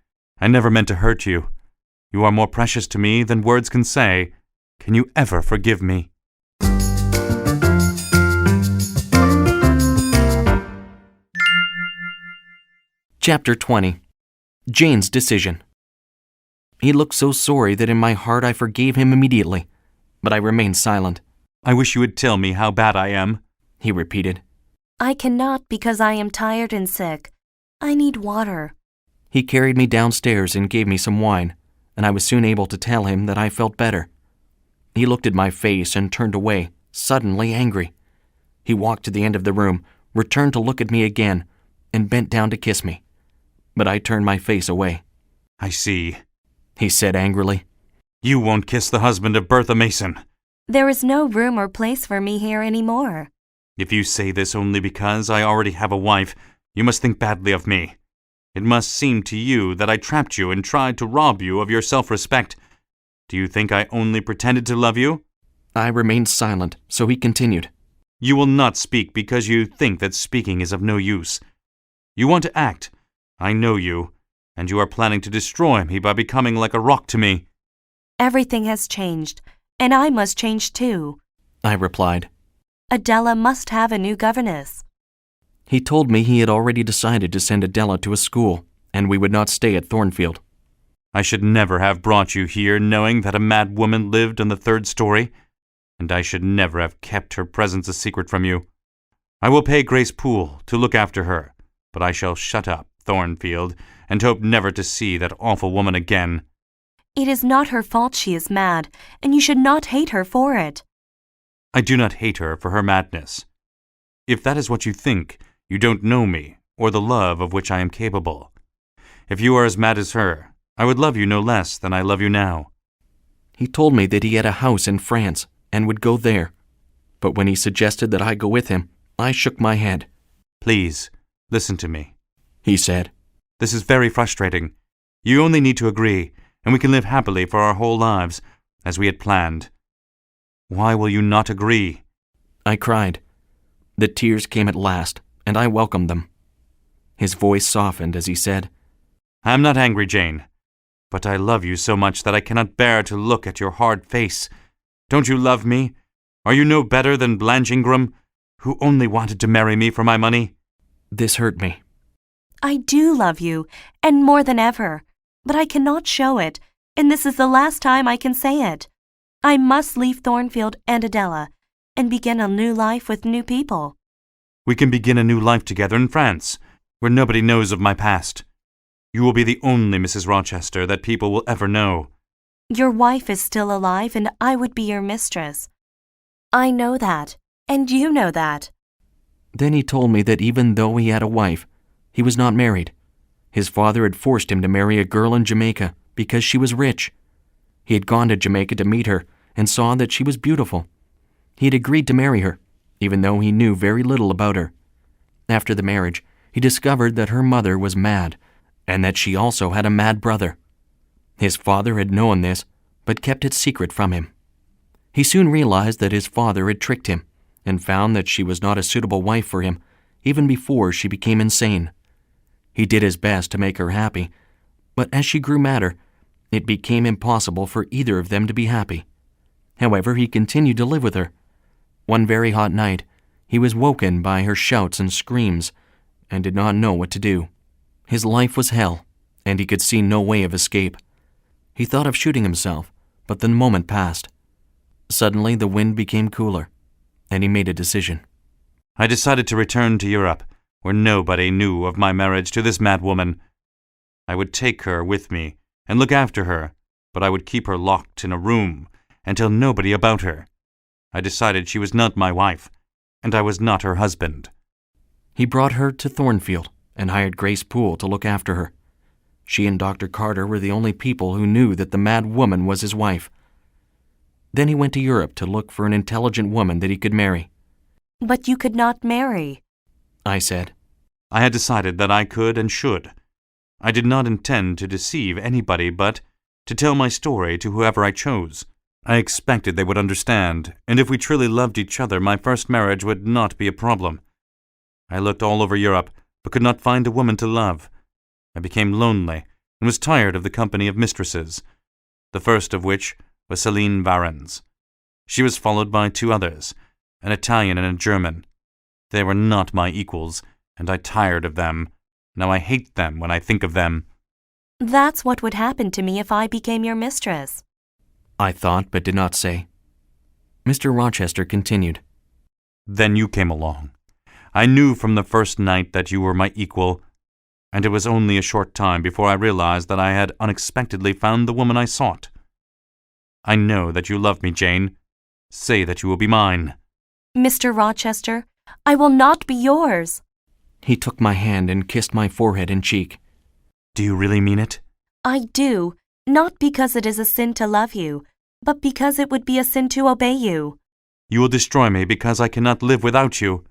Speaker 6: I never meant to hurt you. You are more precious to me than words can say. Can you ever forgive me?
Speaker 1: Chapter 20. Jane's Decision. He looked so sorry that in my heart I forgave him immediately, but I remained silent.
Speaker 6: I wish you would tell me how bad I am,
Speaker 1: he repeated.
Speaker 2: I cannot because I am tired and sick. I need water.
Speaker 1: He carried me downstairs and gave me some wine, and I was soon able to tell him that I felt better. He looked at my face and turned away, suddenly angry. He walked to the end of the room, returned to look at me again, and bent down to kiss me. But I turned my face away.
Speaker 6: I see,
Speaker 1: he said angrily.
Speaker 6: You won't kiss the husband of Bertha Mason.
Speaker 2: There is no room or place for me here anymore.
Speaker 6: If you say this only because I already have a wife, you must think badly of me. It must seem to you that I trapped you and tried to rob you of your self-respect. Do you think I only pretended to love you?
Speaker 1: I remained silent, so he continued.
Speaker 6: You will not speak because you think that speaking is of no use. You want to act. I know you, and you are planning to destroy me by becoming like a rock to me.
Speaker 2: Everything has changed, and I must change too,
Speaker 1: I replied.
Speaker 2: Adela must have a new governess.
Speaker 1: He told me he had already decided to send Adela to a school, and we would not stay at Thornfield.
Speaker 6: I should never have brought you here knowing that a mad woman lived on the 3rd story, and I should never have kept her presence a secret from you. I will pay Grace Poole to look after her, but I shall shut up Thornfield and hope never to see that awful woman again.
Speaker 2: It is not her fault she is mad, and you should not hate her for it.
Speaker 6: I do not hate her for her madness. If that is what you think, you don't know me or the love of which I am capable. If you are as mad as her, I would love you no less than I love you now.
Speaker 1: He told me that he had a house in France and would go there. But when he suggested that I go with him, I shook my head.
Speaker 6: Please, listen to me,
Speaker 1: he said.
Speaker 6: This is very frustrating. You only need to agree, and we can live happily for our whole lives, as we had planned. Why will you not agree?
Speaker 1: I cried. The tears came at last, and I welcomed them. His voice softened as he said,
Speaker 6: I am not angry, Jane, but I love you so much that I cannot bear to look at your hard face. Don't you love me? Are you no better than Blanche Ingram, who only wanted to marry me for my money?
Speaker 1: This hurt me.
Speaker 2: I do love you, and more than ever, but I cannot show it, and this is the last time I can say it. I must leave Thornfield and Adela, and begin a new life with new people.
Speaker 6: We can begin a new life together in France, where nobody knows of my past. You will be the only Mrs. Rochester that people will ever know.
Speaker 2: Your wife is still alive, and I would be your mistress. I know that, and you know that.
Speaker 1: Then he told me that even though he had a wife, he was not married. His father had forced him to marry a girl in Jamaica because she was rich. He had gone to Jamaica to meet her and saw that she was beautiful. He had agreed to marry her, even though he knew very little about her. After the marriage, he discovered that her mother was mad, and that she also had a mad brother. His father had known this, but kept it secret from him. He soon realized that his father had tricked him, and found that she was not a suitable wife for him, even before she became insane. He did his best to make her happy, but as she grew madder, it became impossible for either of them to be happy. However, he continued to live with her. One very hot night, he was woken by her shouts and screams, and did not know what to do. His life was hell, and he could see no way of escape. He thought of shooting himself, but the moment passed. Suddenly, the wind became cooler, and he made a decision.
Speaker 6: I decided to return to Europe, where nobody knew of my marriage to this mad woman. I would take her with me and look after her, but I would keep her locked in a room and tell nobody about her. I decided she was not my wife, and I was not her husband.
Speaker 1: He brought her to Thornfield and hired Grace Poole to look after her. She and Dr. Carter were the only people who knew that the mad woman was his wife. Then he went to Europe to look for an intelligent woman that he could marry.
Speaker 2: But you could not marry,
Speaker 1: I said.
Speaker 6: I had decided that I could and should. I did not intend to deceive anybody, but to tell my story to whoever I chose. I expected they would understand, and if we truly loved each other, my first marriage would not be a problem. I looked all over Europe, but could not find a woman to love. I became lonely and was tired of the company of mistresses. the first of which was Celine Varens. She was followed by 2 others, an Italian and a German. They were not my equals, and I tired of them. Now I hate them when I think of them.
Speaker 2: That's what would happen to me if I became your mistress.
Speaker 1: I thought, but did not say. Mr. Rochester continued.
Speaker 6: Then you came along. I knew from the first night that you were my equal, and it was only a short time before I realized that I had unexpectedly found the woman I sought. I know that you love me, Jane. Say that you will be mine.
Speaker 2: Mr. Rochester, I will not be yours.
Speaker 1: He took my hand and kissed my forehead and cheek.
Speaker 6: Do you really mean it?
Speaker 2: I do, not because it is a sin to love you, but because it would be a sin to obey you.
Speaker 6: You will destroy me because I cannot live without you.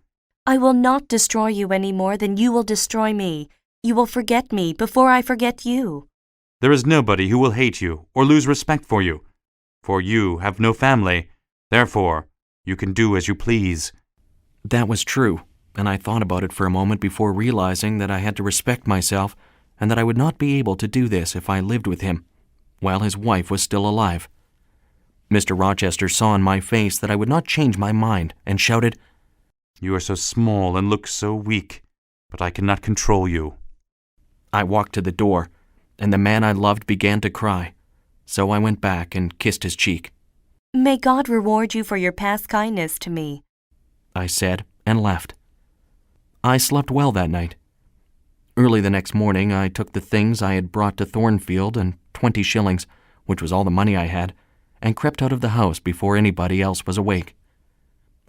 Speaker 2: I will not destroy you any more than you will destroy me. You will forget me before I forget you.
Speaker 6: There is nobody who will hate you or lose respect for you, for you have no family. Therefore, you can do as you please.
Speaker 1: That was true, and I thought about it for a moment before realizing that I had to respect myself and that I would not be able to do this if I lived with him, while his wife was still alive. Mr. Rochester saw in my face that I would not change my mind and shouted,
Speaker 6: You are so small and look so weak, but I cannot control you.
Speaker 1: I walked to the door, and the man I loved began to cry, so I went back and kissed his cheek.
Speaker 2: May God reward you for your past kindness to me,
Speaker 1: I said, and left. I slept well that night. Early the next morning, I took the things I had brought to Thornfield and 20 shillings, which was all the money I had, and crept out of the house before anybody else was awake.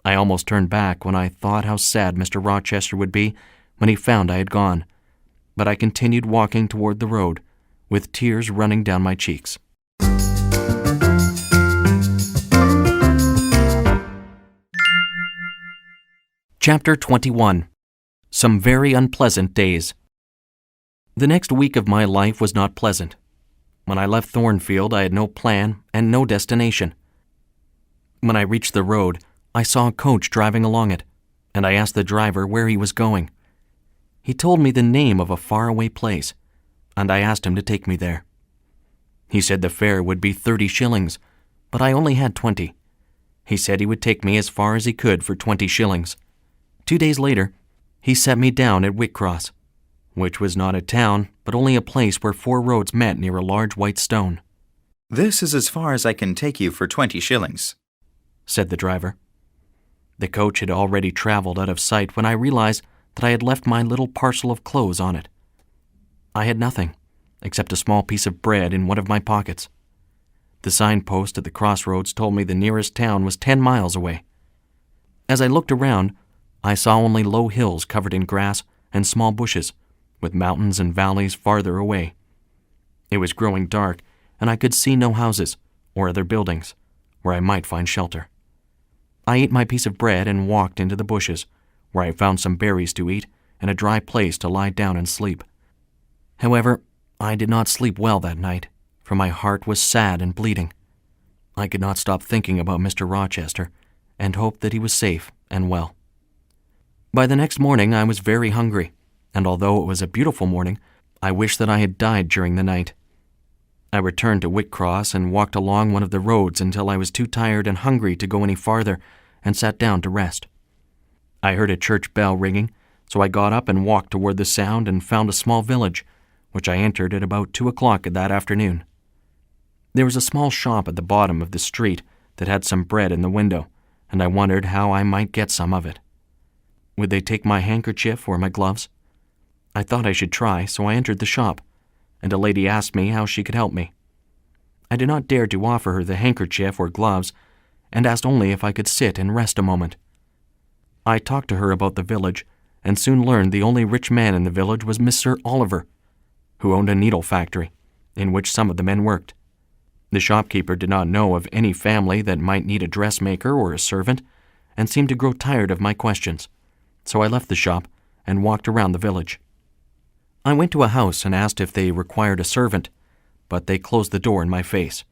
Speaker 1: I almost turned back when I thought how sad Mr. Rochester would be when he found I had gone, but I continued walking toward the road, with tears running down my cheeks. Chapter 21. Some Very Unpleasant Days. The next week of my life was not pleasant. When I left Thornfield, I had no plan and no destination. When I reached the road, I saw a coach driving along it, and I asked the driver where he was going. He told me the name of a faraway place, and I asked him to take me there. He said the fare would be 30 shillings, but I only had 20. He said he would take me as far as he could for 20 shillings. 2 days later, he set me down at Whitcross, which was not a town, but only a place where 4 roads met near a large white stone.
Speaker 11: This is as far as I can take you for 20 shillings,
Speaker 1: said the driver. The coach had already traveled out of sight when I realized that I had left my little parcel of clothes on it. I had nothing, except a small piece of bread in one of my pockets. The signpost at the crossroads told me the nearest town was 10 miles away. As I looked around, I saw only low hills covered in grass and small bushes, with mountains and valleys farther away. It was growing dark, and I could see no houses or other buildings where I might find shelter. I ate my piece of bread and walked into the bushes, where I found some berries to eat and a dry place to lie down and sleep. However, I did not sleep well that night, for my heart was sad and bleeding. I could not stop thinking about Mr. Rochester, and hoped that he was safe and well. By the next morning, I was very hungry, and although it was a beautiful morning, I wished that I had died during the night. I returned to Whitcross and walked along one of the roads until I was too tired and hungry to go any farther, and sat down to rest. I heard a church bell ringing, so I got up and walked toward the sound and found a small village, which I entered at about 2 o'clock that afternoon. There was a small shop at the bottom of the street that had some bread in the window, and I wondered how I might get some of it. Would they take my handkerchief or my gloves? I thought I should try, so I entered the shop, and a lady asked me how she could help me. I did not dare to offer her the handkerchief or gloves, and asked only if I could sit and rest a moment. I talked to her about the village, and soon learned the only rich man in the village was Mr. Oliver, who owned a needle factory, in which some of the men worked. The shopkeeper did not know of any family that might need a dressmaker or a servant, and seemed to grow tired of my questions, so I left the shop and walked around the village. I went to a house and asked if they required a servant, but they closed the door in my face.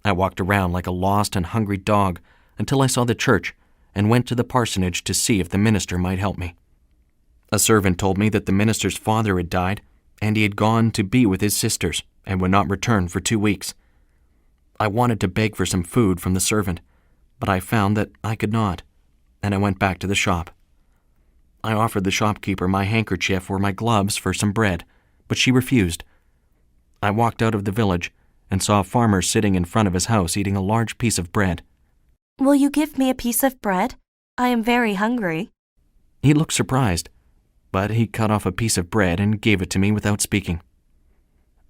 Speaker 1: I walked around like a lost and hungry dog until I saw the church and went to the parsonage to see if the minister might help me. A servant told me that the minister's father had died, and he had gone to be with his sisters and would not return for 2 weeks. I wanted to beg for some food from the servant, but I found that I could not, and I went back to the shop. I offered the shopkeeper my handkerchief or my gloves for some bread, but she refused. I walked out of the village and saw a farmer sitting in front of his house eating a large piece of bread.
Speaker 2: Will you give me a piece of bread? I am very hungry.
Speaker 1: He looked surprised, but he cut off a piece of bread and gave it to me without speaking.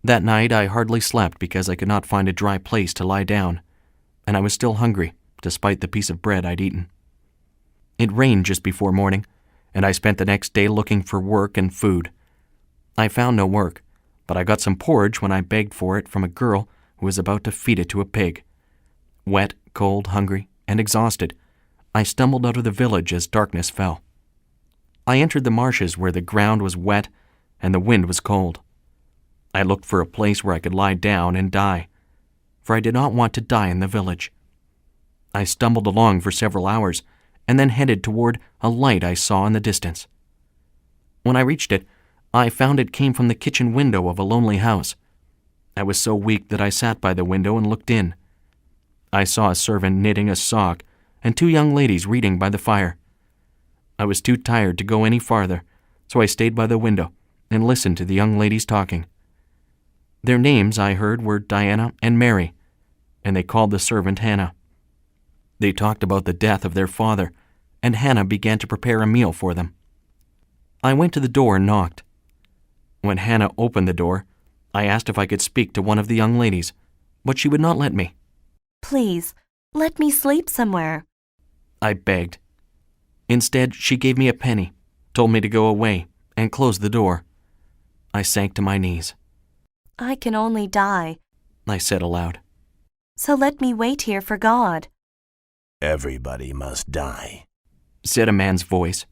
Speaker 1: That night I hardly slept because I could not find a dry place to lie down, and I was still hungry, despite the piece of bread I'd eaten. It rained just before morning, and I spent the next day looking for work and food. I found no work, but I got some porridge when I begged for it from a girl who was about to feed it to a pig. Wet, cold, hungry, and exhausted, I stumbled out of the village as darkness fell. I entered the marshes where the ground was wet and the wind was cold. I looked for a place where I could lie down and die, for I did not want to die in the village. I stumbled along for several hours and then headed toward a light I saw in the distance. When I reached it, I found it came from the kitchen window of a lonely house. I was so weak that I sat by the window and looked in. I saw a servant knitting a sock and two young ladies reading by the fire. I was too tired to go any farther, so I stayed by the window and listened to the young ladies talking. Their names, I heard, were Diana and Mary, and they called the servant Hannah. They talked about the death of their father, and Hannah began to prepare a meal for them. I went to the door and knocked. When Hannah opened the door, I asked if I could speak to one of the young ladies, but she would not let me.
Speaker 2: Please, let me sleep somewhere.
Speaker 1: I begged. Instead, she gave me a penny, told me to go away, and closed the door. I sank to my knees.
Speaker 2: I can only die,
Speaker 1: I said aloud.
Speaker 2: So let me wait here for God.
Speaker 8: Everybody must die,
Speaker 1: said a man's voice.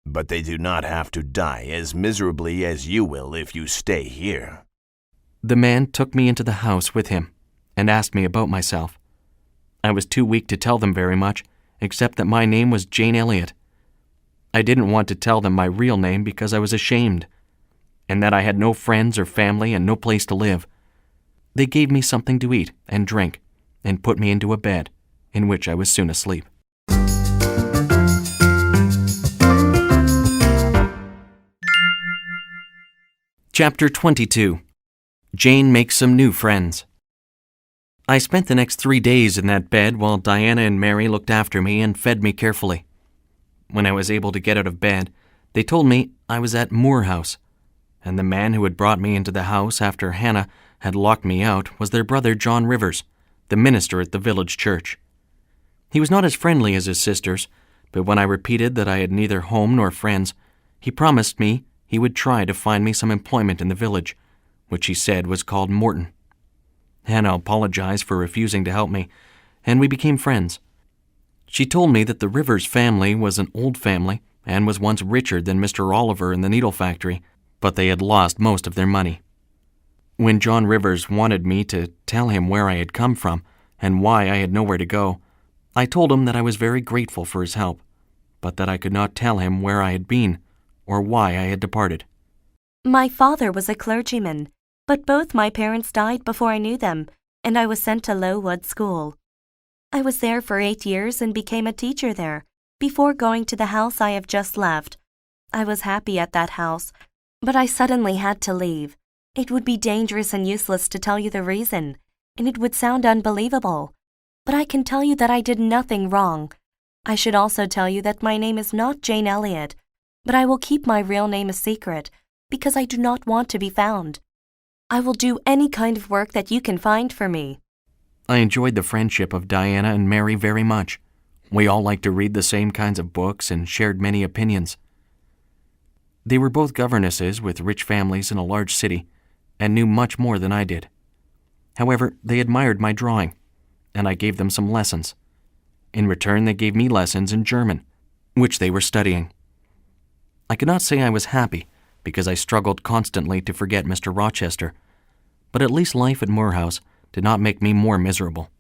Speaker 8: but they do not have to die as miserably as you will if you stay here.
Speaker 1: The man took me into the house with him and asked me about myself. I was too weak to tell them very much, except that my name was Jane Elliott. I didn't want to tell them my real name because I was ashamed, and that I had no friends or family and no place to live. They gave me something to eat and drink and put me into a bed, in which I was soon asleep. Chapter 22. Jane Makes Some New Friends. I spent the next 3 days in that bed while Diana and Mary looked after me and fed me carefully. When I was able to get out of bed, they told me I was at Moor House, and the man who had brought me into the house after Hannah had locked me out was their brother John Rivers, the minister at the village church. He was not as friendly as his sisters, but when I repeated that I had neither home nor friends, he promised me he would try to find me some employment in the village, which he said was called Morton. Hannah apologized for refusing to help me, and we became friends. She told me that the Rivers family was an old family and was once richer than Mr. Oliver in the needle factory, but they had lost most of their money. When John Rivers wanted me to tell him where I had come from and why I had nowhere to go, I told him that I was very grateful for his help, but that I could not tell him where I had been or why I had departed.
Speaker 2: My father was a clergyman, but both my parents died before I knew them, and I was sent to Lowood School. I was there for 8 years and became a teacher there, before going to the house I have just left. I was happy at that house, but I suddenly had to leave. It would be dangerous and useless to tell you the reason, and it would sound unbelievable. But I can tell you that I did nothing wrong. I should also tell you that my name is not Jane Elliott, but I will keep my real name a secret, because I do not want to be found. I will do any kind of work that you can find for me.
Speaker 1: I enjoyed the friendship of Diana and Mary very much. We all liked to read the same kinds of books and shared many opinions. They were both governesses with rich families in a large city and knew much more than I did. However, they admired my drawing, and I gave them some lessons. In return, they gave me lessons in German, which they were studying. I could not say I was happy, because I struggled constantly to forget Mr. Rochester, but at least life at Moor House did not make me more miserable.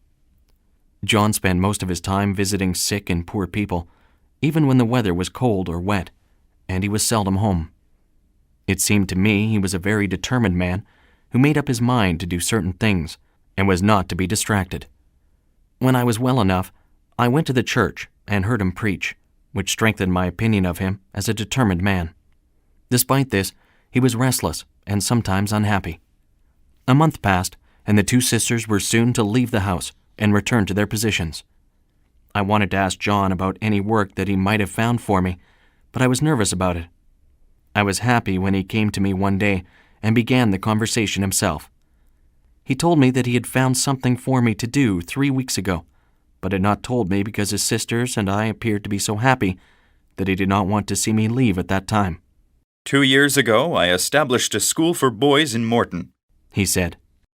Speaker 1: John spent most of his time visiting sick and poor people, even when the weather was cold or wet, and he was seldom home. It seemed to me he was a very determined man who made up his mind to do certain things and was not to be distracted. When I was well enough, I went to the church and heard him preach, which strengthened my opinion of him as a determined man. Despite this, he was restless and sometimes unhappy. A month passed, and the two sisters were soon to leave the house and return to their positions. I wanted to ask John about any work that he might have found for me, but I was nervous about it. I was happy when he came to me one day and began the conversation himself. He told me that he had found something for me to do 3 weeks ago, but had not told me because his sisters and I appeared to be so happy that he did not want to see me leave at that time.
Speaker 11: 2 years ago, I established a school for boys in Morton,
Speaker 1: he said.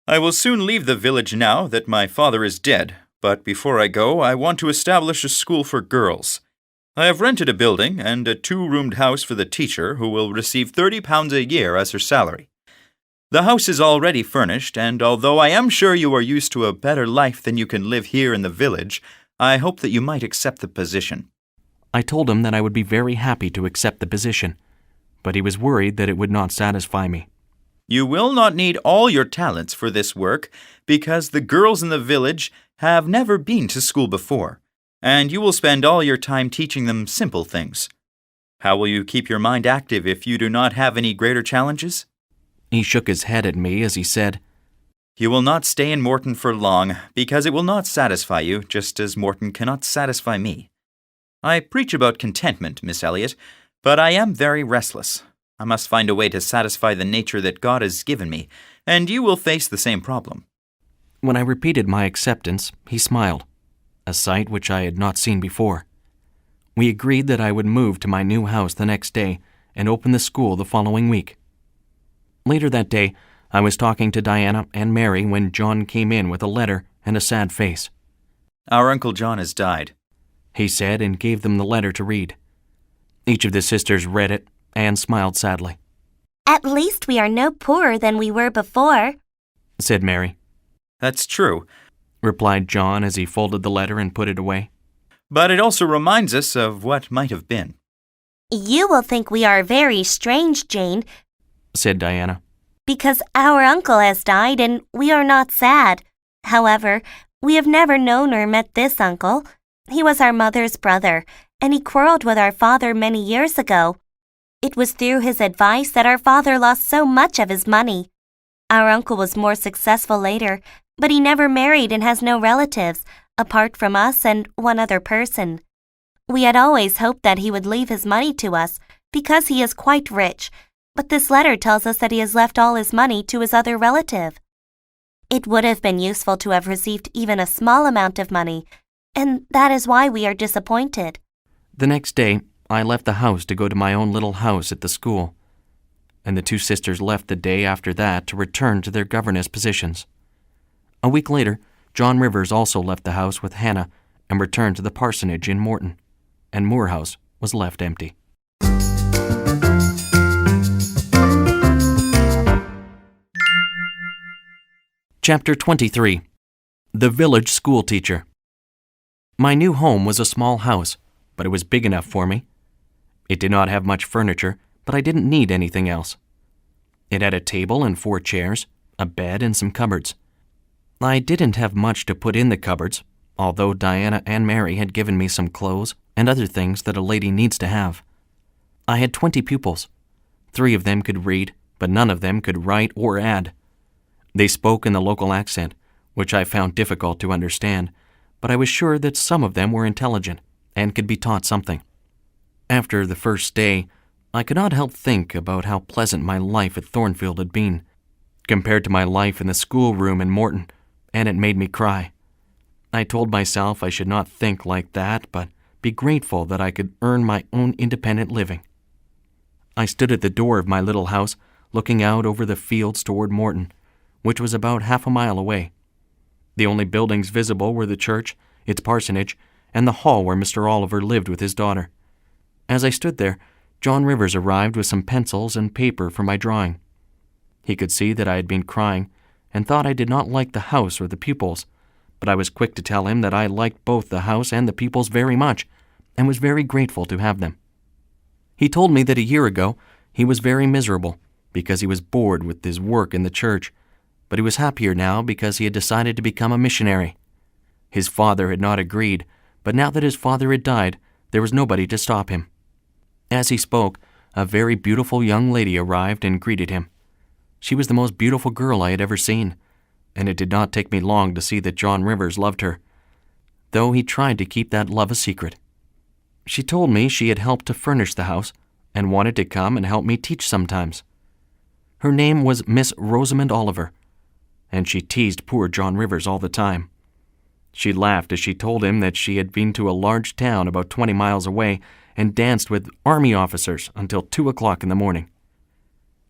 Speaker 11: I will soon leave the village now that my father is dead, but before I go, I want to establish a school for girls. I have rented a building and a 2-roomed house for the teacher, who will receive £30 a year as her salary. The house is already furnished, and although I am sure you are used to a better life than you can live here in the village, I hope that you might accept the position.
Speaker 1: I told him that I would be very happy to accept the position, but he was worried that it would not satisfy me.
Speaker 11: You will not need all your talents for this work, because the girls in the village have never been to school before, and you will spend all your time teaching them simple things. How will you keep your mind active if you do not have any greater challenges?
Speaker 1: He shook his head at me as he said,
Speaker 11: You will not stay in Morton for long, because it will not satisfy you, just as Morton cannot satisfy me. I preach about contentment, Miss Elliot, but I am very restless. I must find a way to satisfy the nature that God has given me, and you will face the same problem.
Speaker 1: When I repeated my acceptance, he smiled, a sight which I had not seen before. We agreed that I would move to my new house the next day and open the school the following week. Later that day, I was talking to Diana and Mary when John came in with a letter and a sad face.
Speaker 11: Our Uncle John has died,
Speaker 1: he said, and gave them the letter to read. Each of the sisters read it and smiled sadly.
Speaker 2: At least we are no poorer than we were before,
Speaker 1: said Mary.
Speaker 11: That's true,
Speaker 1: replied John as he folded the letter and put it away.
Speaker 11: But it also reminds us of what might have been.
Speaker 2: You will think we are very strange, Jane,
Speaker 1: said Diana,
Speaker 2: because our uncle has died and we are not sad. However, we have never known or met this uncle. He was our mother's brother, and he quarreled with our father many years ago. It was through his advice that our father lost so much of his money. Our uncle was more successful later, but he never married and has no relatives, apart from us and one other person. We had always hoped that he would leave his money to us, because he is quite rich, but this letter tells us that he has left all his money to his other relative. It would have been useful to have received even a small amount of money, and that is why we are disappointed.
Speaker 1: The next day, I left the house to go to my own little house at the school, and the two sisters left the day after that to return to their governess positions. A week later, John Rivers also left the house with Hannah and returned to the parsonage in Morton, and Moor House was left empty. Chapter 23. The Village School Teacher. My new home was a small house, but it was big enough for me. It did not have much furniture, but I didn't need anything else. It had a table and 4 chairs, a bed and some cupboards. I didn't have much to put in the cupboards, although Diana and Mary had given me some clothes and other things that a lady needs to have. I had 20 pupils. 3 of them could read, but none of them could write or add. They spoke in the local accent, which I found difficult to understand, but I was sure that some of them were intelligent and could be taught something. After the first day, I could not help think about how pleasant my life at Thornfield had been, compared to my life in the schoolroom in Morton, and it made me cry. I told myself I should not think like that, but be grateful that I could earn my own independent living. I stood at the door of my little house, looking out over the fields toward Morton, which was about half a mile away. The only buildings visible were the church, its parsonage, and the hall where Mr. Oliver lived with his daughter. As I stood there, John Rivers arrived with some pencils and paper for my drawing. He could see that I had been crying and thought I did not like the house or the pupils, but I was quick to tell him that I liked both the house and the pupils very much and was very grateful to have them. He told me that a year ago he was very miserable because he was bored with his work in the church, but he was happier now because he had decided to become a missionary. His father had not agreed, but now that his father had died, there was nobody to stop him. As he spoke, a very beautiful young lady arrived and greeted him. She was the most beautiful girl I had ever seen, and it did not take me long to see that John Rivers loved her, though he tried to keep that love a secret. She told me she had helped to furnish the house and wanted to come and help me teach sometimes. Her name was Miss Rosamond Oliver, and she teased poor John Rivers all the time. She laughed as she told him that she had been to a large town about 20 miles away and danced with army officers until 2 o'clock in the morning.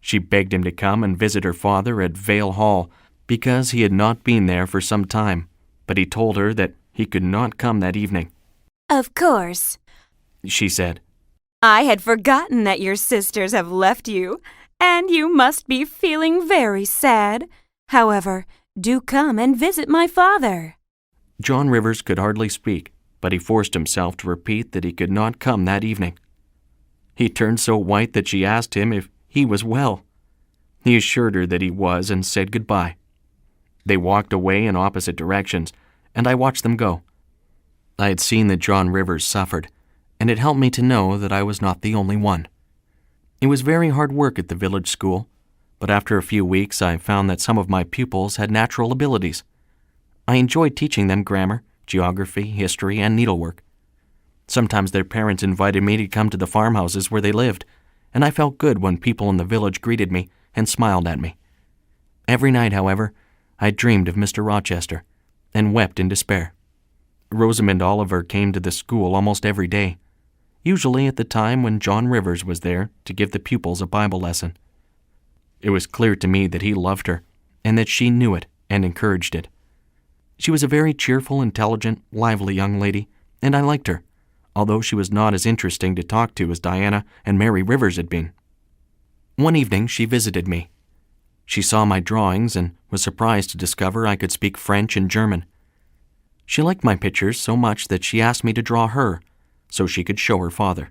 Speaker 1: She begged him to come and visit her father at Vale Hall because he had not been there for some time, but he told her that he could not come that evening.
Speaker 5: Of course,
Speaker 1: she said.
Speaker 5: I had forgotten that your sisters have left you, and you must be feeling very sad. However, do come and visit my father.
Speaker 1: John Rivers could hardly speak, but he forced himself to repeat that he could not come that evening. He turned so white that she asked him if he was well. He assured her that he was and said goodbye. They walked away in opposite directions, and I watched them go. I had seen that John Rivers suffered, and it helped me to know that I was not the only one. It was very hard work at the village school, but after a few weeks I found that some of my pupils had natural abilities. I enjoyed teaching them grammar, geography, history, and needlework. Sometimes their parents invited me to come to the farmhouses where they lived, and I felt good when people in the village greeted me and smiled at me. Every night, however, I dreamed of Mr. Rochester and wept in despair. Rosamond Oliver came to the school almost every day, usually at the time when John Rivers was there to give the pupils a Bible lesson. It was clear to me that he loved her and that she knew it and encouraged it. She was a very cheerful, intelligent, lively young lady, and I liked her, although she was not as interesting to talk to as Diana and Mary Rivers had been. One evening she visited me. She saw my drawings and was surprised to discover I could speak French and German. She liked my pictures so much that she asked me to draw her so she could show her father.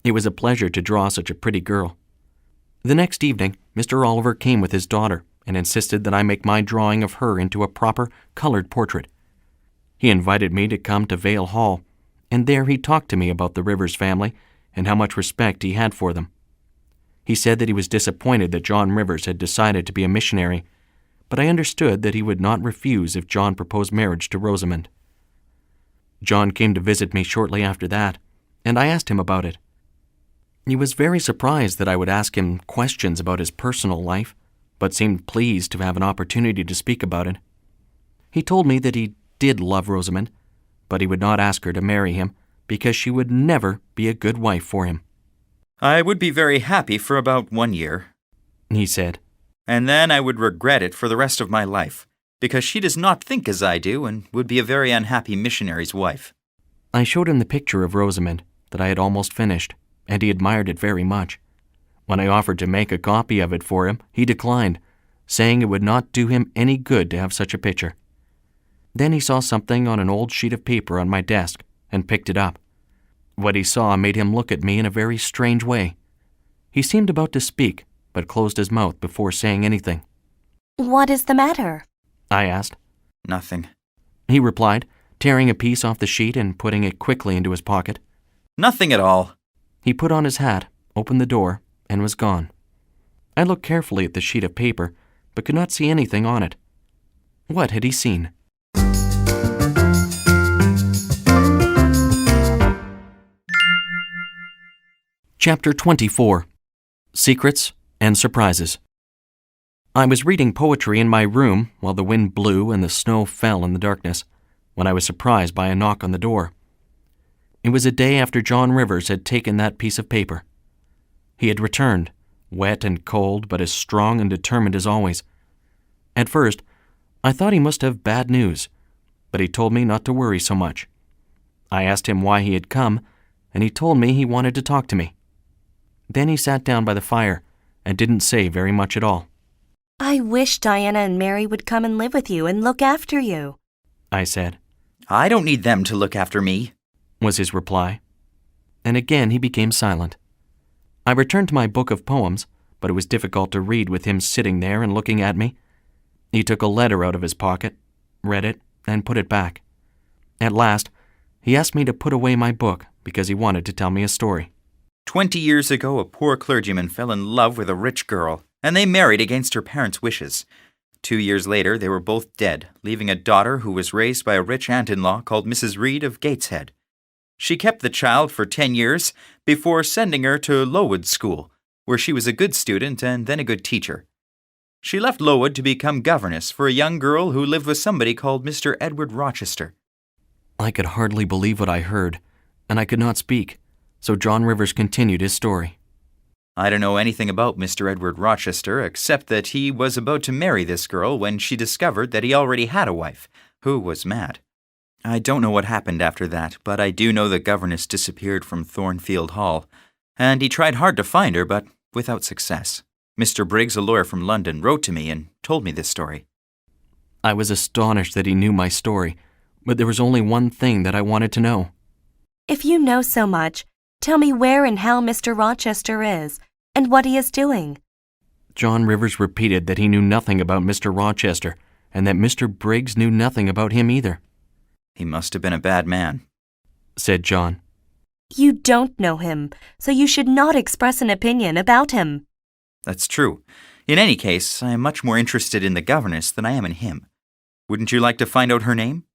Speaker 1: It was a pleasure to draw such a pretty girl. The next evening, Mr. Oliver came with his daughter and insisted that I make my drawing of her into a proper colored portrait. He invited me to come to Vale Hall, and there he talked to me about the Rivers family and how much respect he had for them. He said that he was disappointed that John Rivers had decided to be a missionary, but I understood that he would not refuse if John proposed marriage to Rosamond. John came to visit me shortly after that, and I asked him about it. He was very surprised that I would ask him questions about his personal life, but seemed pleased to have an opportunity to speak about it. He told me that he did love Rosamond, but he would not ask her to marry him because she would never be a good wife for him.
Speaker 11: I would be very happy for about 1 year,
Speaker 1: he said,
Speaker 11: and then I would regret it for the rest of my life, because she does not think as I do and would be a very unhappy missionary's wife.
Speaker 1: I showed him the picture of Rosamond that I had almost finished, and he admired it very much. When I offered to make a copy of it for him, he declined, saying it would not do him any good to have such a picture. Then he saw something on an old sheet of paper on my desk and picked it up. What he saw made him look at me in a very strange way. He seemed about to speak, but closed his mouth before saying anything.
Speaker 2: What is the matter?
Speaker 1: I asked.
Speaker 11: Nothing.
Speaker 1: He replied, tearing a piece off the sheet and putting it quickly into his pocket.
Speaker 11: Nothing at all.
Speaker 1: He put on his hat, opened the door, and was gone. I looked carefully at the sheet of paper, but could not see anything on it. What had he seen? Chapter 24. Secrets and Surprises. I was reading poetry in my room while the wind blew and the snow fell in the darkness, when I was surprised by a knock on the door. It was a day after John Rivers had taken that piece of paper. He had returned, wet and cold, but as strong and determined as always. At first, I thought he must have bad news, but he told me not to worry so much. I asked him why he had come, and he told me he wanted to talk to me. Then he sat down by the fire and didn't say very much at all.
Speaker 2: I wish Diana and Mary would come and live with you and look after you,
Speaker 1: I said.
Speaker 11: I don't need them to look after me,
Speaker 1: was his reply. And again he became silent. I returned to my book of poems, but it was difficult to read with him sitting there and looking at me. He took a letter out of his pocket, read it, and put it back. At last, he asked me to put away my book because he wanted to tell me a story.
Speaker 11: 20 years ago, a poor clergyman fell in love with a rich girl, and they married against her parents' wishes. 2 years later, they were both dead, leaving a daughter who was raised by a rich aunt-in-law called Mrs. Reed of Gateshead. She kept the child for 10 years before sending her to Lowood School, where she was a good student and then a good teacher. She left Lowood to become governess for a young girl who lived with somebody called Mr. Edward Rochester.
Speaker 1: I could hardly believe what I heard, and I could not speak, so John Rivers continued his story.
Speaker 11: I don't know anything about Mr. Edward Rochester except that he was about to marry this girl when she discovered that he already had a wife, who was mad. I don't know what happened after that, but I do know the governess disappeared from Thornfield Hall, and he tried hard to find her, but without success. Mr. Briggs, a lawyer from London, wrote to me and told me this story.
Speaker 1: I was astonished that he knew my story, but there was only one thing that I wanted to know.
Speaker 2: If you know so much, tell me where and how Mr. Rochester is, and what he is doing.
Speaker 1: John Rivers repeated that he knew nothing about Mr. Rochester, and that Mr. Briggs knew nothing about him either.
Speaker 11: He must have been a bad man,
Speaker 1: said John.
Speaker 2: You don't know him, so you should not express an opinion about him.
Speaker 11: That's true. In any case, I am much more interested in the governess than I am in him. Wouldn't you like to find out her name?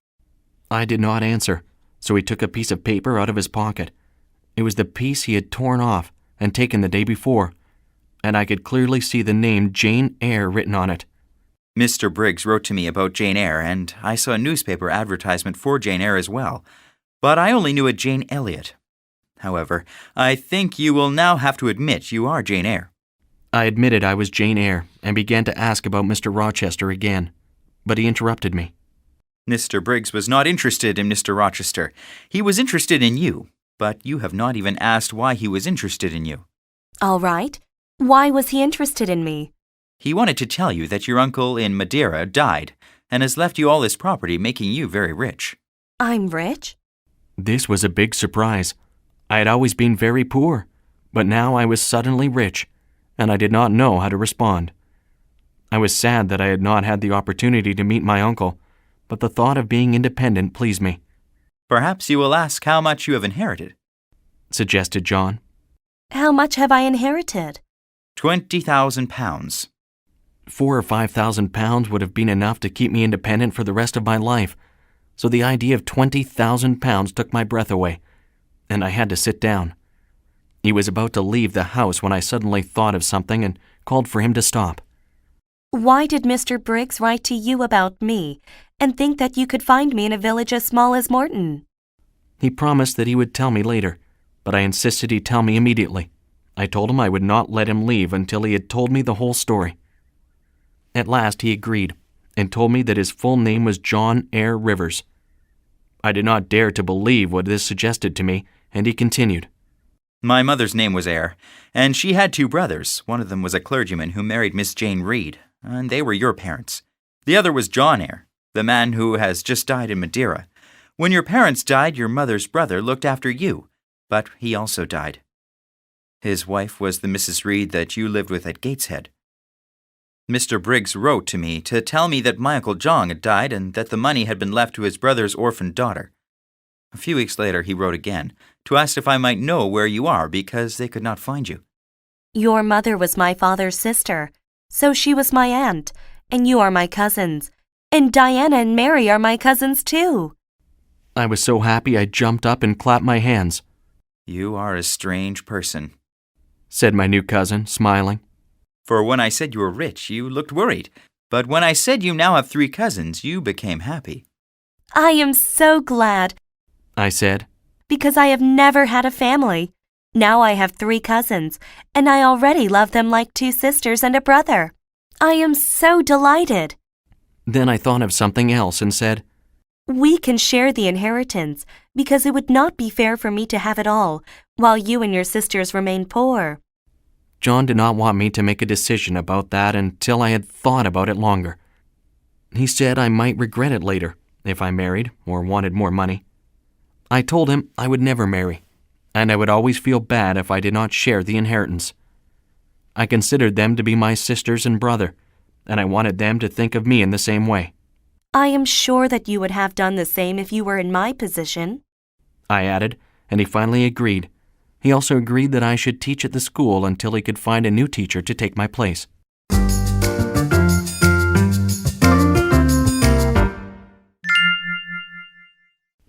Speaker 1: I did not answer, so he took a piece of paper out of his pocket. It was the piece he had torn off and taken the day before, and I could clearly see the name Jane Eyre written on it.
Speaker 11: Mr. Briggs wrote to me about Jane Eyre, and I saw a newspaper advertisement for Jane Eyre as well, but I only knew a Jane Elliot. However, I think you will now have to admit you are Jane Eyre.
Speaker 1: I admitted I was Jane Eyre and began to ask about Mr. Rochester again, but he interrupted me.
Speaker 11: Mr. Briggs was not interested in Mr. Rochester. He was interested in you, but you have not even asked why he was interested in you.
Speaker 2: All right. Why was he interested in me?
Speaker 11: He wanted to tell you that your uncle in Madeira died and has left you all his property, making you very rich.
Speaker 2: I'm rich?
Speaker 1: This was a big surprise. I had always been very poor, but now I was suddenly rich, and I did not know how to respond. I was sad that I had not had the opportunity to meet my uncle, but the thought of being independent pleased me.
Speaker 11: Perhaps you will ask how much you have inherited,
Speaker 1: suggested John.
Speaker 2: How much have I inherited?
Speaker 11: £20,000.
Speaker 1: 4,000 or 5,000 pounds would have been enough to keep me independent for the rest of my life, so the idea of 20,000 pounds took my breath away, and I had to sit down. He was about to leave the house when I suddenly thought of something and called for him to stop.
Speaker 2: Why did Mr. Briggs write to you about me and think that you could find me in a village as small as Morton?
Speaker 1: He promised that he would tell me later, but I insisted he tell me immediately. I told him I would not let him leave until he had told me the whole story. At last he agreed and told me that his full name was John Eyre Rivers. I did not dare to believe what this suggested to me, and he continued.
Speaker 11: My mother's name was Eyre, and she had 2 brothers. One of them was a clergyman who married Miss Jane Reed, and they were your parents. The other was John Eyre, the man who has just died in Madeira. When your parents died, your mother's brother looked after you, but he also died. His wife was the Mrs. Reed that you lived with at Gateshead. Mr. Briggs wrote to me to tell me that my Uncle John had died and that the money had been left to his brother's orphaned daughter. A few weeks later, he wrote again to ask if I might know where you are because they could not find you.
Speaker 2: Your mother was my father's sister, so she was my aunt, and you are my cousins, and Diana and Mary are my cousins too.
Speaker 1: I was so happy I jumped up and clapped my hands.
Speaker 11: You are a strange person,
Speaker 1: said my new cousin, smiling.
Speaker 11: For when I said you were rich, you looked worried. But when I said you now have 3 cousins, you became happy.
Speaker 2: I am so glad,
Speaker 1: I said,
Speaker 2: because I have never had a family. Now I have 3 cousins, and I already love them like 2 sisters and a brother. I am so delighted.
Speaker 1: Then I thought of something else and said,
Speaker 2: We can share the inheritance, because it would not be fair for me to have it all, while you and your sisters remain poor.
Speaker 1: John did not want me to make a decision about that until I had thought about it longer. He said I might regret it later, if I married or wanted more money. I told him I would never marry, and I would always feel bad if I did not share the inheritance. I considered them to be my sisters and brother, and I wanted them to think of me in the same way.
Speaker 2: I am sure that you would have done the same if you were in my position,
Speaker 1: I added, and he finally agreed. He also agreed that I should teach at the school until he could find a new teacher to take my place.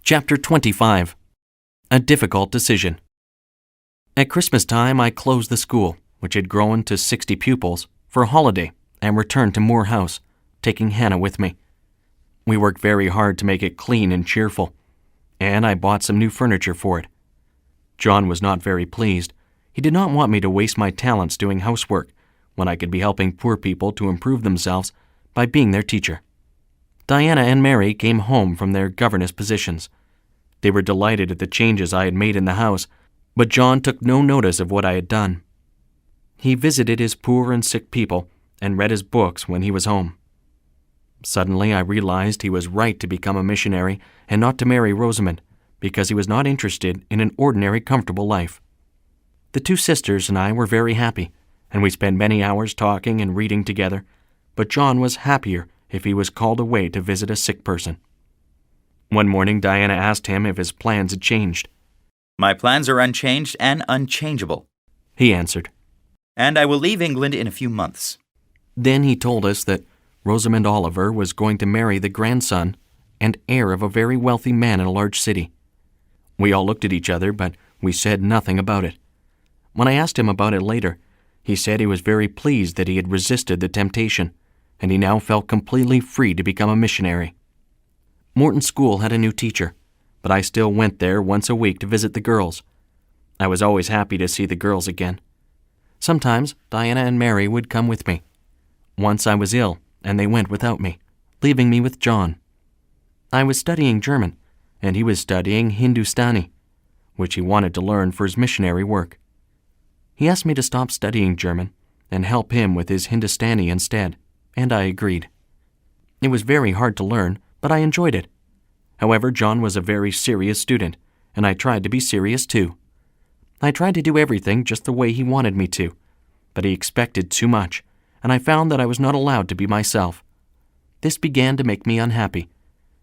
Speaker 1: Chapter 25. A Difficult Decision. At Christmas time, I closed the school, which had grown to 60 pupils, for a holiday and returned to Moore House, taking Hannah with me. We worked very hard to make it clean and cheerful, and I bought some new furniture for it. John was not very pleased. He did not want me to waste my talents doing housework when I could be helping poor people to improve themselves by being their teacher. Diana and Mary came home from their governess positions. They were delighted at the changes I had made in the house, but John took no notice of what I had done. He visited his poor and sick people and read his books when he was home. Suddenly, I realized he was right to become a missionary and not to marry Rosamond, because he was not interested in an ordinary, comfortable life. The two sisters and I were very happy, and we spent many hours talking and reading together, but John was happier if he was called away to visit a sick person. One morning, Diana asked him if his plans had changed.
Speaker 11: My plans are unchanged and unchangeable,
Speaker 1: he answered.
Speaker 11: And I will leave England in a few months.
Speaker 1: Then he told us that Rosamond Oliver was going to marry the grandson and heir of a very wealthy man in a large city. We all looked at each other, but we said nothing about it. When I asked him about it later, he said he was very pleased that he had resisted the temptation, and he now felt completely free to become a missionary. Morton School had a new teacher, but I still went there once a week to visit the girls. I was always happy to see the girls again. Sometimes Diana and Mary would come with me. Once I was ill, and they went without me, leaving me with John. I was studying German, and he was studying Hindustani, which he wanted to learn for his missionary work. He asked me to stop studying German and help him with his Hindustani instead, and I agreed. It was very hard to learn, but I enjoyed it. However, John was a very serious student, and I tried to be serious too. I tried to do everything just the way he wanted me to, but he expected too much, and I found that I was not allowed to be myself. This began to make me unhappy,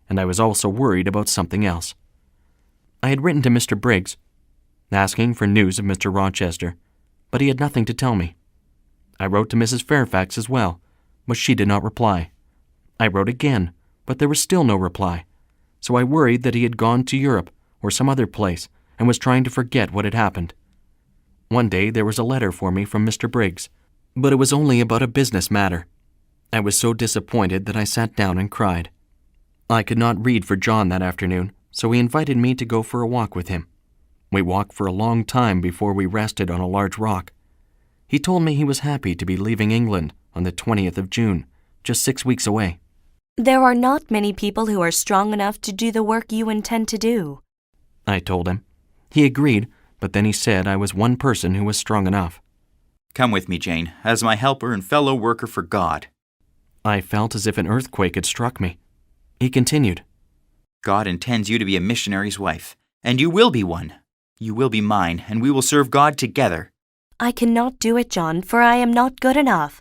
Speaker 1: and I was also worried about something else. I had written to Mr. Briggs, asking for news of Mr. Rochester, but he had nothing to tell me. I wrote to Mrs. Fairfax as well, but she did not reply. I wrote again, but there was still no reply, so I worried that he had gone to Europe or some other place and was trying to forget what had happened. One day there was a letter for me from Mr. Briggs, but it was only about a business matter. I was so disappointed that I sat down and cried. I could not read for John that afternoon, so he invited me to go for a walk with him. We walked for a long time before we rested on a large rock. He told me he was happy to be leaving England on the 20th of June, just 6 weeks away.
Speaker 2: There are not many people who are strong enough to do the work you intend to do,
Speaker 1: I told him. He agreed, but then he said I was one person who was strong enough.
Speaker 11: Come with me, Jane, as my helper and fellow worker for God.
Speaker 1: I felt as if an earthquake had struck me. He continued,
Speaker 11: God intends you to be a missionary's wife, and you will be one. You will be mine, and we will serve God together.
Speaker 2: I cannot do it, John, for I am not good enough.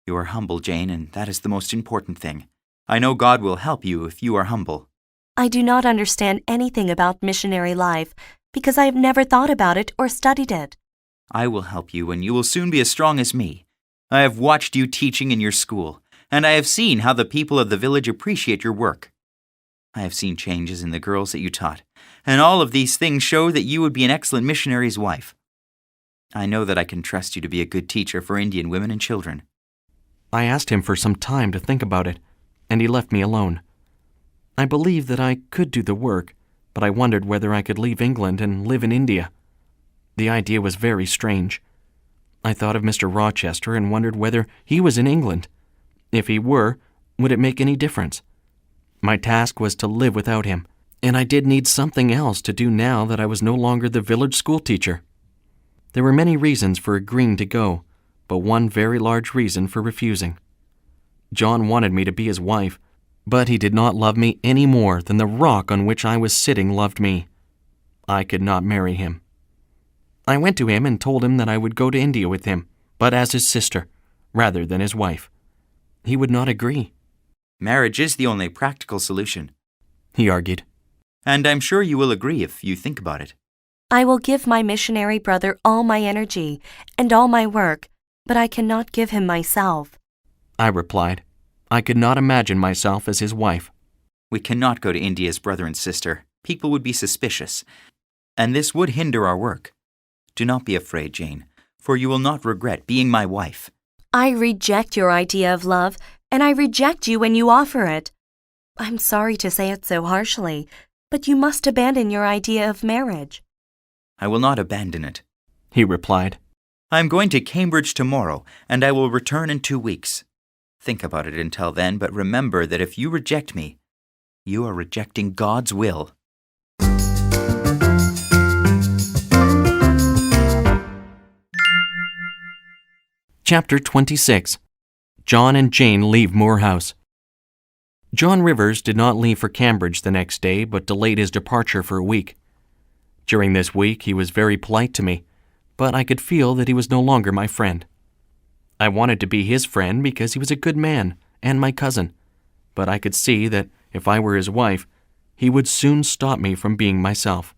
Speaker 11: You are humble, Jane, and that is the most important thing. I know God will help you if you are humble.
Speaker 2: I do not understand anything about missionary life because I have never thought about it or studied it.
Speaker 11: I will help you, and you will soon be as strong as me. I have watched you teaching in your school, and I have seen how the people of the village appreciate your work. I have seen changes in the girls that you taught, and all of these things show that you would be an excellent missionary's wife. I know that I can trust you to be a good teacher for Indian women and children.
Speaker 1: I asked him for some time to think about it, and he left me alone. I believed that I could do the work, but I wondered whether I could leave England and live in India. The idea was very strange. I thought of Mr. Rochester and wondered whether he was in England. If he were, would it make any difference? My task was to live without him, and I did need something else to do now that I was no longer the village school teacher. There were many reasons for agreeing to go, but one very large reason for refusing. John wanted me to be his wife, but he did not love me any more than the rock on which I was sitting loved me. I could not marry him. I went to him and told him that I would go to India with him, but as his sister, rather than his wife. he would not agree.
Speaker 11: Marriage is the only practical solution,
Speaker 1: He argued.
Speaker 11: and I'm sure you will agree if you think about it.
Speaker 2: I will give my missionary brother all my energy and all my work, but I cannot give him myself.
Speaker 1: I replied. I could not imagine myself as his wife.
Speaker 11: We cannot go to India as brother and sister. People would be suspicious, and this would hinder our work. Do not be afraid, Jane, for you will not regret being my wife.
Speaker 2: I reject your idea of love, and I reject you when you offer it. I'm sorry to say it so harshly, but you must abandon your idea of marriage.
Speaker 11: I will not abandon it.
Speaker 1: He replied.
Speaker 11: I am going to Cambridge tomorrow, and I will return in 2 weeks. Think about it until then, but remember that if you reject me, you are rejecting God's will.
Speaker 1: Chapter 26. John and Jane leave Moor House. John Rivers did not leave for Cambridge the next day, but delayed his departure for a week. During this week, he was very polite to me, but I could feel that he was no longer my friend. I wanted to be his friend because he was a good man and my cousin, but I could see that if I were his wife, he would soon stop me from being myself.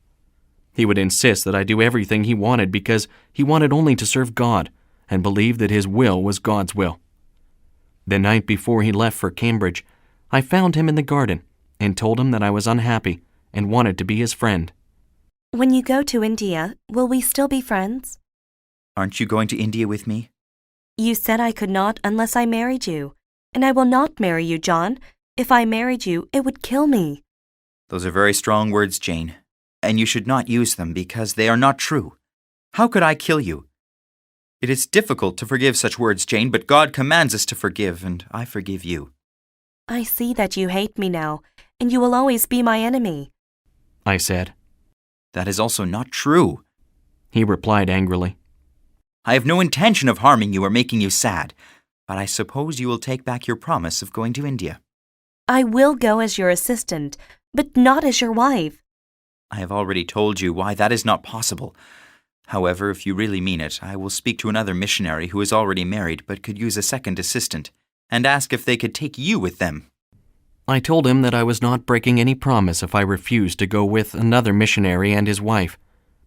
Speaker 1: He would insist that I do everything he wanted because he wanted only to serve God and believed that his will was God's will. The night before he left for Cambridge, I found him in the garden and told him that I was unhappy and wanted to be his friend.
Speaker 2: When you go to India, will we still be friends?
Speaker 11: Aren't you going to India with me?
Speaker 2: You said I could not unless I married you, and I will not marry you, John. If I married you, it would kill me.
Speaker 11: Those are very strong words, Jane, and you should not use them because they are not true. How could I kill you? It is difficult to forgive such words, Jane, but God commands us to forgive, and I forgive you.
Speaker 2: I see that you hate me now, and you will always be my enemy.
Speaker 1: I said.
Speaker 11: That is also not true.
Speaker 1: He replied angrily.
Speaker 11: I have no intention of harming you or making you sad, but I suppose you will take back your promise of going to India.
Speaker 2: I will go as your assistant, but not as your wife.
Speaker 11: I have already told you why that is not possible. However, if you really mean it, I will speak to another missionary who is already married but could use a second assistant, and ask if they could take you with them.
Speaker 1: I told him that I was not breaking any promise if I refused to go with another missionary and his wife,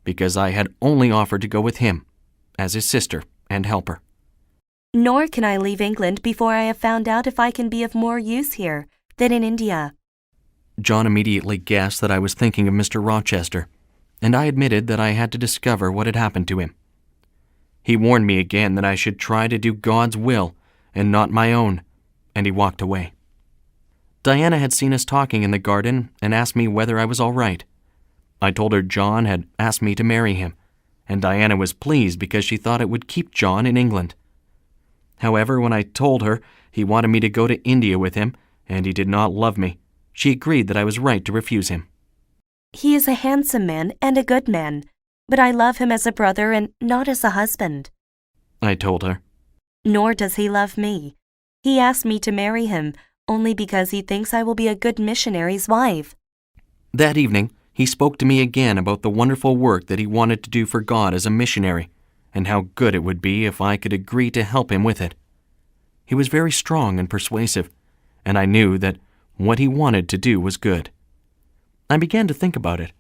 Speaker 1: because I had only offered to go with him, as his sister and helper.
Speaker 2: Nor can I leave England before I have found out if I can be of more use here than in India.
Speaker 1: John immediately guessed that I was thinking of Mr. Rochester, and I admitted that I had to discover what had happened to him. He warned me again that I should try to do God's will and not my own, and he walked away. Diana had seen us talking in the garden and asked me whether I was all right. I told her John had asked me to marry him, and Diana was pleased because she thought it would keep John in England. However, when I told her he wanted me to go to India with him and he did not love me, she agreed that I was right to refuse him.
Speaker 2: He is a handsome man and a good man, but I love him as a brother and not as a husband.
Speaker 1: I told her.
Speaker 2: Nor does he love me. He asked me to marry him only because he thinks I will be a good missionary's wife.
Speaker 1: That evening, he spoke to me again about the wonderful work that he wanted to do for God as a missionary, and how good it would be if I could agree to help him with it. He was very strong and persuasive, and I knew that what he wanted to do was good. I began to think about it,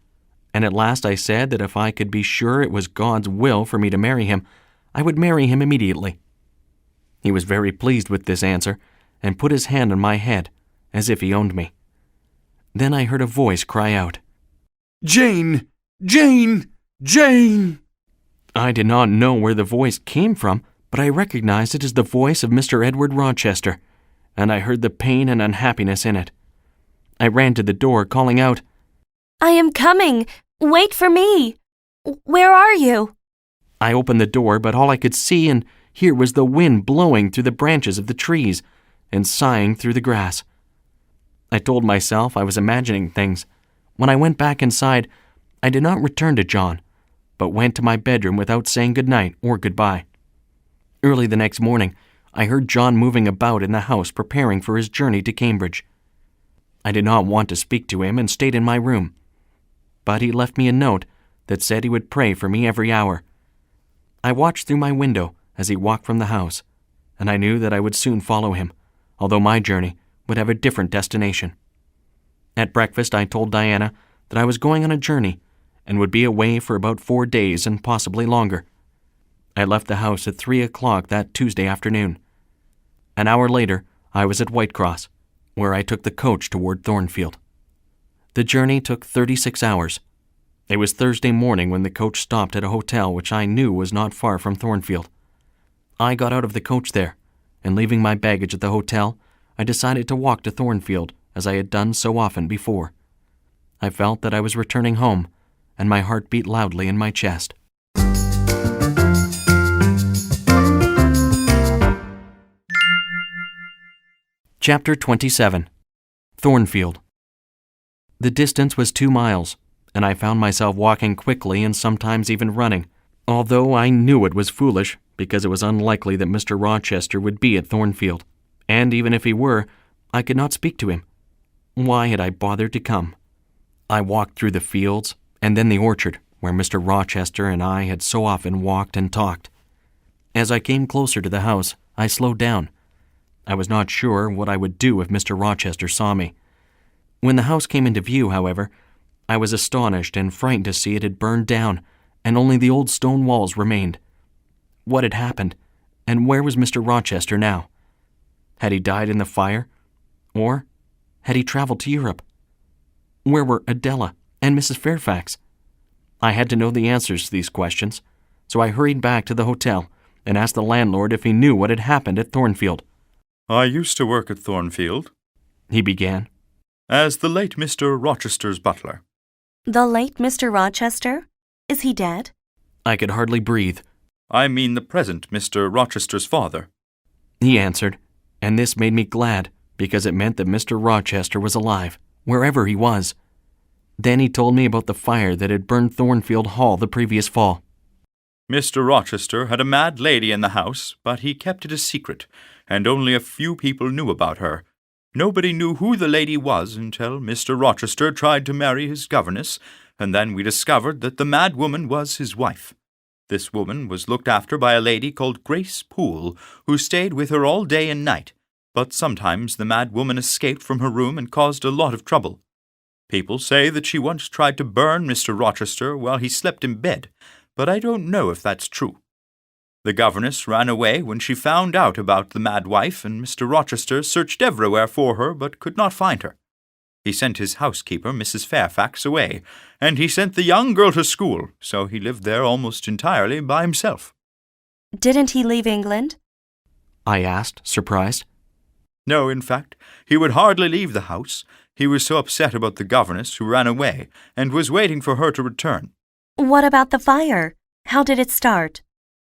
Speaker 1: and at last I said that if I could be sure it was God's will for me to marry him, I would marry him immediately. He was very pleased with this answer, and put his hand on my head, as if he owned me. Then I heard a voice cry out,
Speaker 7: Jane! Jane! Jane!
Speaker 1: I did not know where the voice came from, but I recognized it as the voice of Mr. Edward Rochester, and I heard the pain and unhappiness in it. I ran to the door, calling out,
Speaker 2: I am coming! Wait for me! Where are you?
Speaker 1: I opened the door, but all I could see and hear was the wind blowing through the branches of the trees and sighing through the grass. I told myself I was imagining things. When I went back inside, I did not return to John, but went to my bedroom without saying good night or goodbye. Early the next morning, I heard John moving about in the house preparing for his journey to Cambridge. I did not want to speak to him and stayed in my room, but he left me a note that said he would pray for me every hour. I watched through my window as he walked from the house, and I knew that I would soon follow him, although my journey would have a different destination. At breakfast, I told Diana that I was going on a journey and would be away for about 4 days and possibly longer. I left the house at 3 o'clock that Tuesday afternoon. An hour later, I was at Whitecross, where I took the coach toward Thornfield. The journey took 36 hours. It was Thursday morning when the coach stopped at a hotel which I knew was not far from Thornfield. I got out of the coach there, and leaving my baggage at the hotel, I decided to walk to Thornfield as I had done so often before. I felt that I was returning home, and my heart beat loudly in my chest. Chapter 27. Thornfield. The distance was 2 miles, and I found myself walking quickly and sometimes even running, although I knew it was foolish because it was unlikely that Mr. Rochester would be at Thornfield, and even if he were, I could not speak to him. Why had I bothered to come? I walked through the fields and then the orchard, where Mr. Rochester and I had so often walked and talked. As I came closer to the house, I slowed down. I was not sure what I would do if Mr. Rochester saw me. When the house came into view, however, I was astonished and frightened to see it had burned down, and only the old stone walls remained. What had happened, and where was Mr. Rochester now? Had he died in the fire? Or had he traveled to Europe? Where were Adela and Mrs. Fairfax? I had to know the answers to these questions, so I hurried back to the hotel and asked the landlord if he knew what had happened at Thornfield.
Speaker 11: "I used to work at Thornfield," he began, "as the late Mr. Rochester's butler."
Speaker 2: The late Mr. Rochester? Is he dead?
Speaker 1: I could hardly breathe.
Speaker 11: "I mean the present Mr. Rochester's father,"
Speaker 1: he answered, and this made me glad because it meant that Mr. Rochester was alive, wherever he was. Then he told me about the fire that had burned Thornfield Hall the previous fall.
Speaker 11: "Mr. Rochester had a mad lady in the house, but he kept it a secret, and only a few people knew about her. Nobody knew who the lady was until Mr. Rochester tried to marry his governess, and then we discovered that the mad woman was his wife. This woman was looked after by a lady called Grace Poole, who stayed with her all day and night, but sometimes the mad woman escaped from her room and caused a lot of trouble. People say that she once tried to burn Mr. Rochester while he slept in bed, but I don't know if that's true. The governess ran away when she found out about the mad wife, and Mr. Rochester searched everywhere for her but could not find her. He sent his housekeeper, Mrs. Fairfax, away, and he sent the young girl to school, so he lived there almost entirely by himself."
Speaker 2: Didn't he leave England?
Speaker 1: I asked, surprised.
Speaker 11: "No, in fact, he would hardly leave the house. He was so upset about the governess who ran away, and was waiting for her to return."
Speaker 2: What about the fire? How did it start?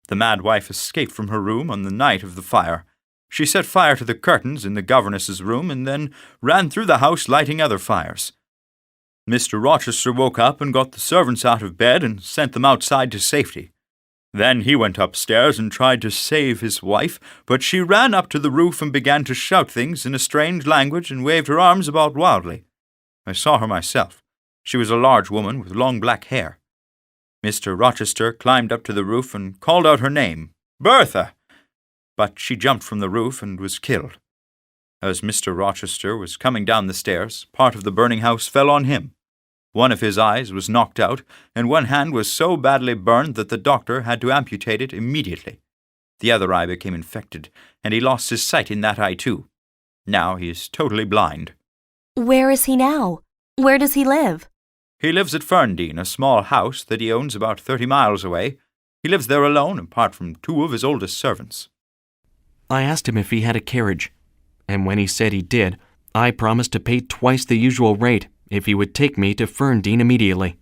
Speaker 11: The mad wife escaped from her room on the night of the fire. She set fire to the curtains in the governess's room and then ran through the house lighting other fires. Mr. Rochester woke up and got the servants out of bed and sent them outside to safety. Then he went upstairs and tried to save his wife, but she ran up to the roof and began to shout things in a strange language and waved her arms about wildly. I saw her myself. She was a large woman with long black hair. Mr. Rochester climbed up to the roof and called out her name, "Bertha!" But she jumped from the roof and was killed. As Mr. Rochester was coming down the stairs, part of the burning house fell on him. One of his eyes was knocked out, and one hand was so badly burned that the doctor had to amputate it immediately. The other eye became infected, and he lost his sight in that eye too. Now he is totally blind.
Speaker 2: Where is he now? Where does he live?
Speaker 11: He lives at Ferndean, a small house that he owns about 30 miles away. He lives there alone, apart from 2 of his oldest servants.
Speaker 1: I asked him if he had a carriage, and when he said he did, I promised to pay twice the usual rate if he would take me to Ferndean immediately.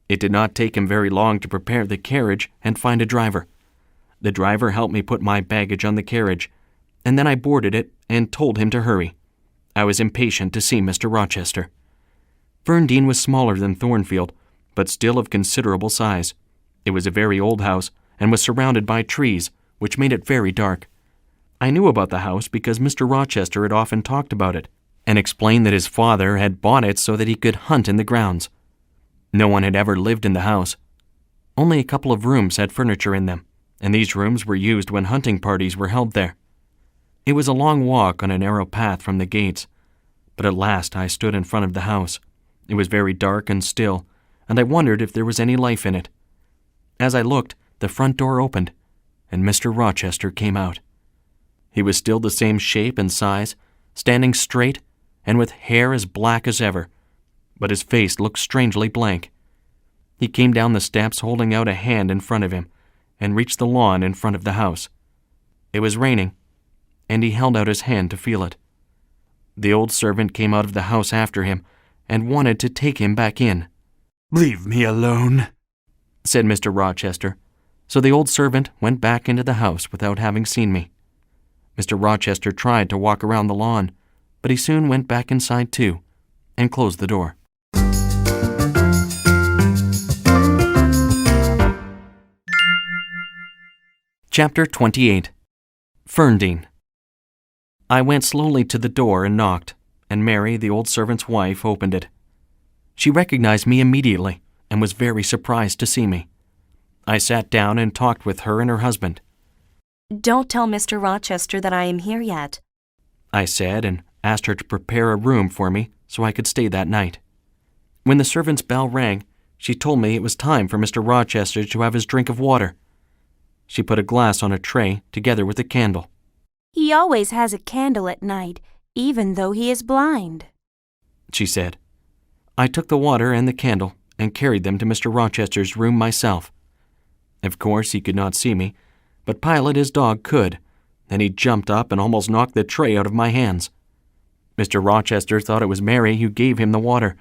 Speaker 1: It did not take him very long to prepare the carriage and find a driver. The driver helped me put my baggage on the carriage, and then I boarded it and told him to hurry. I was impatient to see Mr. Rochester. Ferndean was smaller than Thornfield, but still of considerable size. It was a very old house and was surrounded by trees, which made it very dark. I knew about the house because Mr. Rochester had often talked about it and explained that his father had bought it so that he could hunt in the grounds. No one had ever lived in the house. Only a couple of rooms had furniture in them, and these rooms were used when hunting parties were held there. It was a long walk on a narrow path from the gates, but at last I stood in front of the house. It was very dark and still, and I wondered if there was any life in it. As I looked, the front door opened, and Mr. Rochester came out. He was still the same shape and size, standing straight and with hair as black as ever, but his face looked strangely blank. He came down the steps holding out a hand in front of him and reached the lawn in front of the house. It was raining, and he held out his hand to feel it. The old servant came out of the house after him and wanted to take him back in.
Speaker 7: "Leave me alone,"
Speaker 1: said Mr. Rochester, so the old servant went back into the house without having seen me. Mr. Rochester tried to walk around the lawn, but he soon went back inside too and closed the door. Chapter 28. Ferndean. I went slowly to the door and knocked, and Mary, the old servant's wife, opened it. She recognized me immediately and was very surprised to see me. I sat down and talked with her and her husband.
Speaker 2: Don't tell Mr. Rochester that I am here yet,
Speaker 1: I said, and asked her to prepare a room for me so I could stay that night. When the servant's bell rang, she told me it was time for Mr. Rochester to have his drink of water. She put a glass on a tray together with a candle.
Speaker 5: He always has a candle at night, even though he is blind,
Speaker 1: she said. I took the water and the candle and carried them to Mr. Rochester's room myself. Of course, he could not see me, but Playlet, his dog, could, and he jumped up and almost knocked the tray out of my hands. Mr. Rochester thought it was Mary who gave him the water,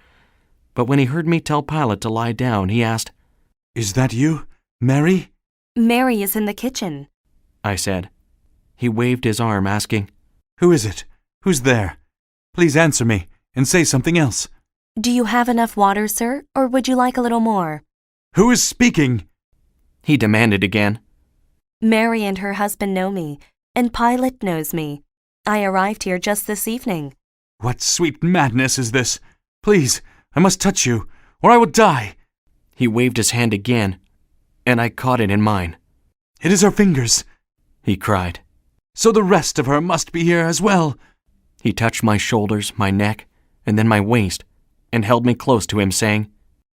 Speaker 1: but when he heard me tell Playlet to lie down, he asked,
Speaker 7: "Is that you, Mary?"
Speaker 2: Mary is in the kitchen,
Speaker 1: I said. He waved his arm, asking,
Speaker 7: "Who is it? Who's there? Please answer me and say something else."
Speaker 2: Do you have enough water, sir, or would you like a little more?
Speaker 7: "Who is speaking?"
Speaker 1: he demanded again.
Speaker 2: Mary and her husband know me, and Playlet knows me. I arrived here just this evening.
Speaker 7: "What sweet madness is this? Please, I must touch you, or I will die."
Speaker 1: He waved his hand again, and I caught it in mine.
Speaker 7: "It is her fingers,"
Speaker 1: he cried.
Speaker 7: "So the rest of her must be here as well."
Speaker 1: He touched my shoulders, my neck, and then my waist, and held me close to him, saying,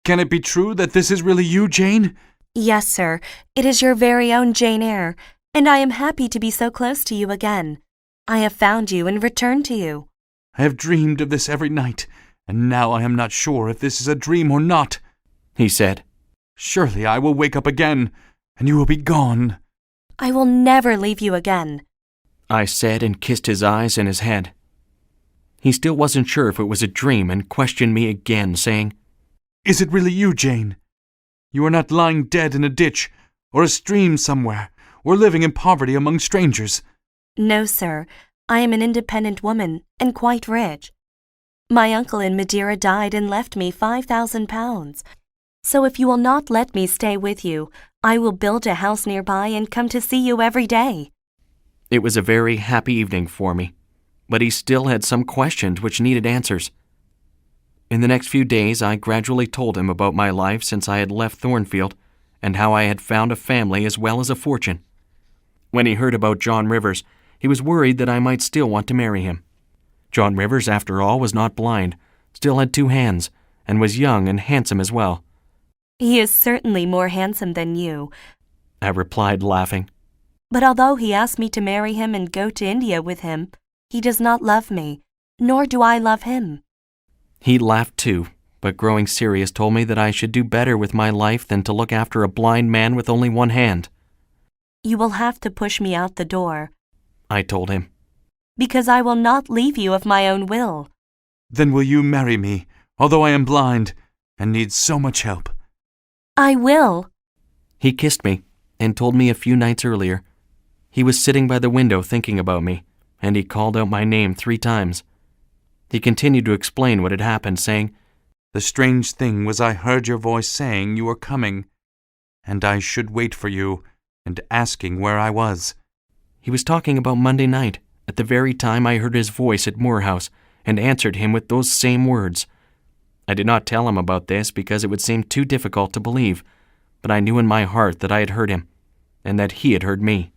Speaker 7: "Can it be true that this is really you, Jane?"
Speaker 2: Yes, sir. It is your very own Jane Eyre, and I am happy to be so close to you again. I have found you and returned to you.
Speaker 7: "I have dreamed of this every night, and now I am not sure if this is a dream or not,"
Speaker 1: he said.
Speaker 7: "Surely I will wake up again, and you will be gone."
Speaker 2: I will never leave you again,
Speaker 1: I said, and kissed his eyes and his head. He still wasn't sure if it was a dream and questioned me again, saying,
Speaker 7: "Is it really you, Jane? You are not lying dead in a ditch, or a stream somewhere, or living in poverty among strangers?"
Speaker 2: No, sir. I am an independent woman and quite rich. My uncle in Madeira died and left me £5,000. So if you will not let me stay with you, I will build a house nearby and come to see you every day.
Speaker 1: It was a very happy evening for me, but he still had some questions which needed answers. In the next few days, I gradually told him about my life since I had left Thornfield and how I had found a family as well as a fortune. When he heard about John Rivers, he was worried that I might still want to marry him. John Rivers, after all, was not blind, still had 2 hands, and was young and handsome as well.
Speaker 2: He is certainly more handsome than you,
Speaker 1: I replied, laughing.
Speaker 2: But although he asked me to marry him and go to India with him, he does not love me, nor do I love him.
Speaker 1: He laughed too, but growing serious told me that I should do better with my life than to look after a blind man with only 1 hand.
Speaker 2: You will have to push me out the door,
Speaker 1: I told him.
Speaker 2: Because I will not leave you of my own will.
Speaker 7: "Then will you marry me, although I am blind and need so much help?"
Speaker 2: I will.
Speaker 1: He kissed me and told me a few nights earlier. He was sitting by the window thinking about me, and he called out my name 3 times. He continued to explain what had happened, saying,
Speaker 7: "The strange thing was I heard your voice saying you were coming, and I should wait for you, and asking where I was."
Speaker 1: He was talking about Monday night, at the very time I heard his voice at Moor House, and answered him with those same words. I did not tell him about this because it would seem too difficult to believe, but I knew in my heart that I had heard him, and that he had heard me.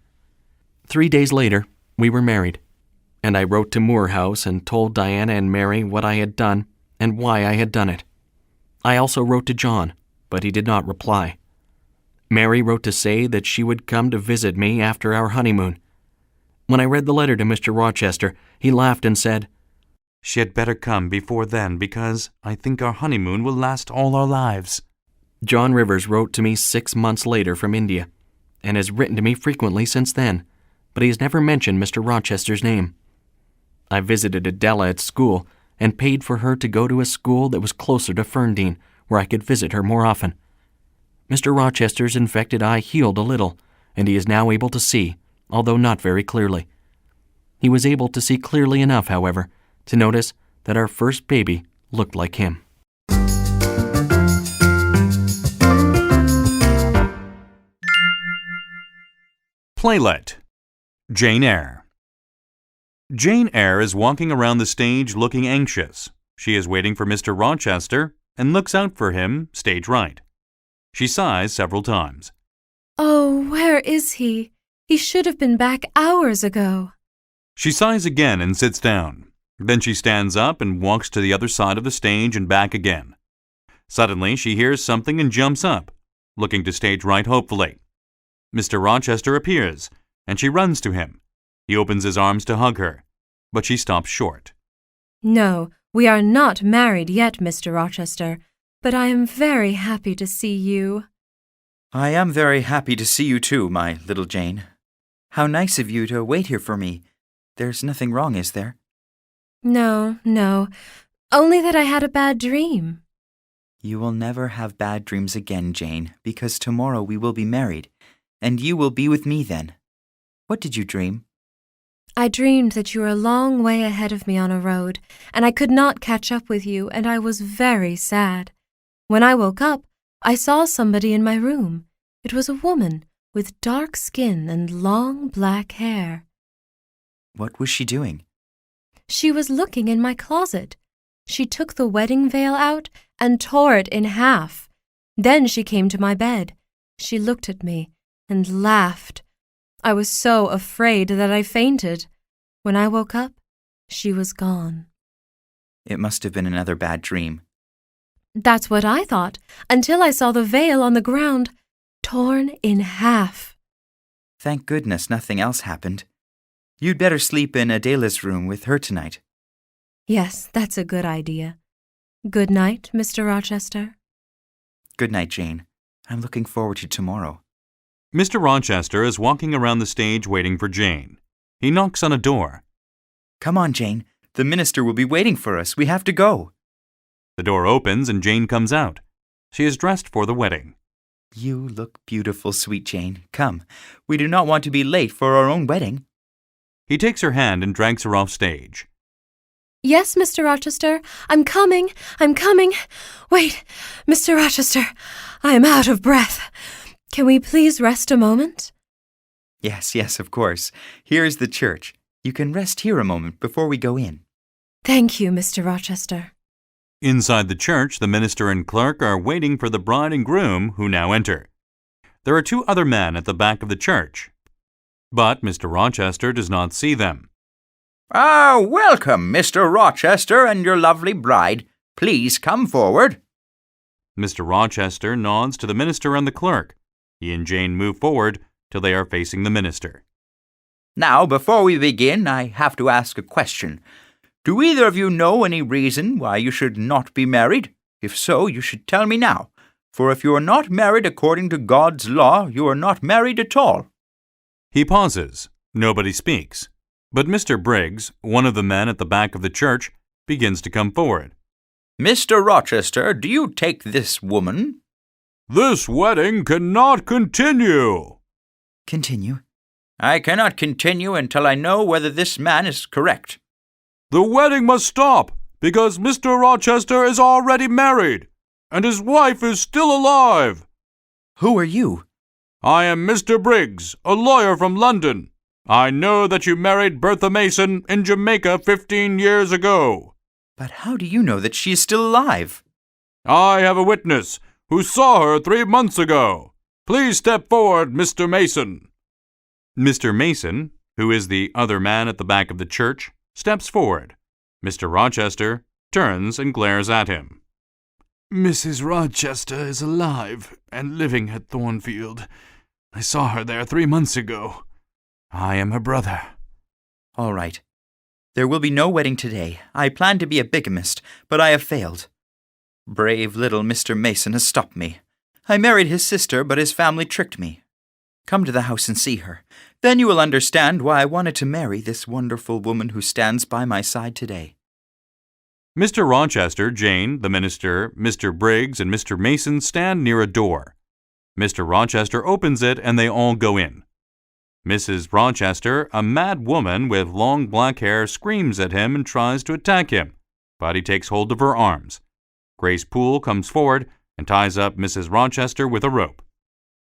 Speaker 1: 3 days later, we were married, and I wrote to Moore House and told Diana and Mary what I had done and why I had done it. I also wrote to John, but he did not reply. Mary wrote to say that she would come to visit me after our honeymoon. When I read the letter to Mr. Rochester, he laughed and said,
Speaker 6: "She had better come before then, because I think our honeymoon will last all our lives."
Speaker 1: John Rivers wrote to me 6 months later from India, and has written to me frequently since then, but he has never mentioned Mr. Rochester's name. I visited Adela at school and paid for her to go to a school that was closer to Ferndean, where I could visit her more often. Mr. Rochester's infected eye healed a little, and he is now able to see, although not very clearly. He was able to see clearly enough, however, to notice that our first baby looked like him.
Speaker 6: Playlet. Jane Eyre. Jane Eyre is walking around the stage looking anxious. She is waiting for Mr. Rochester and looks out for him, stage right. She sighs several times.
Speaker 12: "Oh, where is he? He should have been back hours ago."
Speaker 6: She sighs again and sits down. Then she stands up and walks to the other side of the stage and back again. Suddenly, she hears something and jumps up, looking to stage right hopefully. Mr. Rochester appears, and she runs to him. He opens his arms to hug her, but she stops short.
Speaker 12: "No, we are not married yet, Mr. Rochester, but I am very happy to see you."
Speaker 11: I am very happy to see you too, my little Jane. How nice of you to wait here for me. There's nothing wrong, is there?
Speaker 12: No, only that I had a bad dream."
Speaker 11: You will never have bad dreams again, Jane, because tomorrow we will be married, and you will be with me then. What did you dream?
Speaker 12: "I dreamed that you were a long way ahead of me on a road, and I could not catch up with you, and I was very sad. When I woke up, I saw somebody in my room. It was a woman with dark skin and long black hair."
Speaker 11: What was she doing?
Speaker 12: "She was looking in my closet. She took the wedding veil out and tore it in half. Then she came to my bed. She looked at me and laughed. I was so afraid that I fainted. When I woke up, she was gone."
Speaker 11: It must have been another bad dream.
Speaker 12: "That's what I thought, until I saw the veil on the ground, torn in half."
Speaker 11: Thank goodness nothing else happened. You'd better sleep in Adela's room with her tonight.
Speaker 12: "Yes, that's a good idea. Good night, Mr. Rochester."
Speaker 11: Good night, Jane. I'm looking forward to tomorrow.
Speaker 6: Mr. Rochester is walking around the stage waiting for Jane. He knocks on a door.
Speaker 11: Come on, Jane. The minister will be waiting for us. We have to go.
Speaker 6: The door opens and Jane comes out. She is dressed for the wedding.
Speaker 11: You look beautiful, sweet Jane. Come. We do not want to be late for our own wedding.
Speaker 6: He takes her hand and drags her off stage.
Speaker 12: "Yes, Mr. Rochester, I'm coming. Wait, Mr. Rochester, I am out of breath. Can we please rest a moment?"
Speaker 11: Yes, of course. Here is the church. You can rest here a moment before we go in.
Speaker 12: Thank you, Mr. Rochester.
Speaker 6: Inside the church, the minister and clerk are waiting for the bride and groom, who now enter. There are 2 other men at the back of the church, but Mr. Rochester does not see them.
Speaker 13: Welcome, Mr. Rochester and your lovely bride. Please come forward.
Speaker 6: Mr. Rochester nods to the minister and the clerk. He and Jane move forward till they are facing the minister.
Speaker 13: Now, before we begin, I have to ask a question. Do either of you know any reason why you should not be married? If so, you should tell me now. For if you are not married according to God's law, you are not married at all.
Speaker 6: He pauses. Nobody speaks. But Mr. Briggs, one of the men at the back of the church, begins to come forward.
Speaker 13: Mr. Rochester, do you take this woman?
Speaker 7: This wedding cannot continue.
Speaker 11: Continue?
Speaker 13: I cannot continue until I know whether this man is correct.
Speaker 7: The wedding must stop because Mr. Rochester is already married and his wife is still alive.
Speaker 11: Who are you?
Speaker 7: I am Mr. Briggs, a lawyer from London. I know that you married Bertha Mason in Jamaica 15 years ago.
Speaker 11: But how do you know that she is still alive?
Speaker 7: I have a witness who saw her 3 months ago. Please step forward, Mr. Mason.
Speaker 6: Mr. Mason, who is the other man at the back of the church, steps forward. Mr. Rochester turns and glares at him.
Speaker 7: Mrs. Rochester is alive and living at Thornfield. I saw her there 3 months ago. I am her brother.
Speaker 13: All right. There will be no wedding today. I planned to be a bigamist, but I have failed. Brave little Mr. Mason has stopped me. I married his sister, but his family tricked me. Come to the house and see her. Then you will understand why I wanted to marry this wonderful woman who stands by my side today.
Speaker 6: Mr. Rochester, Jane, the minister, Mr. Briggs, and Mr. Mason stand near a door. Mr. Rochester opens it and they all go in. Mrs. Rochester, a mad woman with long black hair, screams at him and tries to attack him, but he takes hold of her arms. Grace Poole comes forward and ties up Mrs. Rochester with a rope.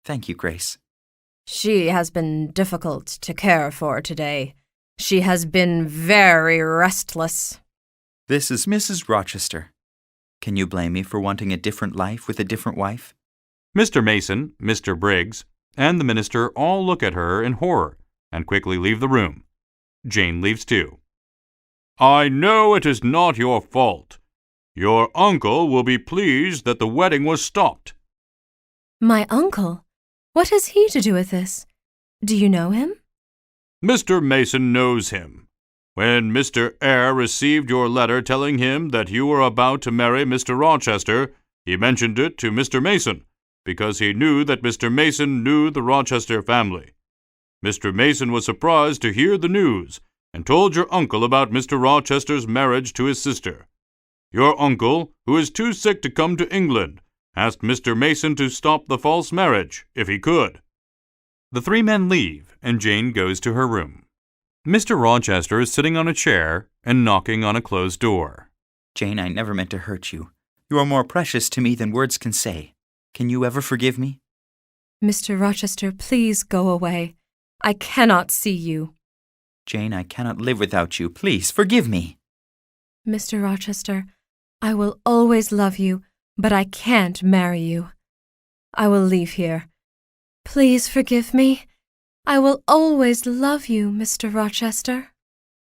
Speaker 13: Thank you, Grace.
Speaker 12: She has been difficult to care for today. She has been very restless.
Speaker 13: This is Mrs. Rochester. Can you blame me for wanting a different life with a different wife?
Speaker 6: Mr. Mason, Mr. Briggs, and the minister all look at her in horror and quickly leave the room. Jane leaves too.
Speaker 14: I know it is not your fault. Your uncle will be pleased that the wedding was stopped.
Speaker 12: My uncle? What has he to do with this? Do you know him?
Speaker 14: Mr. Mason knows him. When Mr. Eyre received your letter telling him that you were about to marry Mr. Rochester, he mentioned it to Mr. Mason, because he knew that Mr. Mason knew the Rochester family. Mr. Mason was surprised to hear the news, and told your uncle about Mr. Rochester's marriage to his sister. Your uncle, who is too sick to come to England, asked Mr. Mason to stop the false marriage, if he could.
Speaker 6: The three men leave, and Jane goes to her room. Mr. Rochester is sitting on a chair and knocking on a closed door.
Speaker 13: Jane, I never meant to hurt you. You are more precious to me than words can say. Can you ever forgive me?
Speaker 12: Mr. Rochester, please go away. I cannot see you.
Speaker 13: Jane, I cannot live without you. Please, forgive me.
Speaker 12: Mr. Rochester, I will always love you, but I can't marry you. I will leave here. Please forgive me. I will always love you, Mr. Rochester.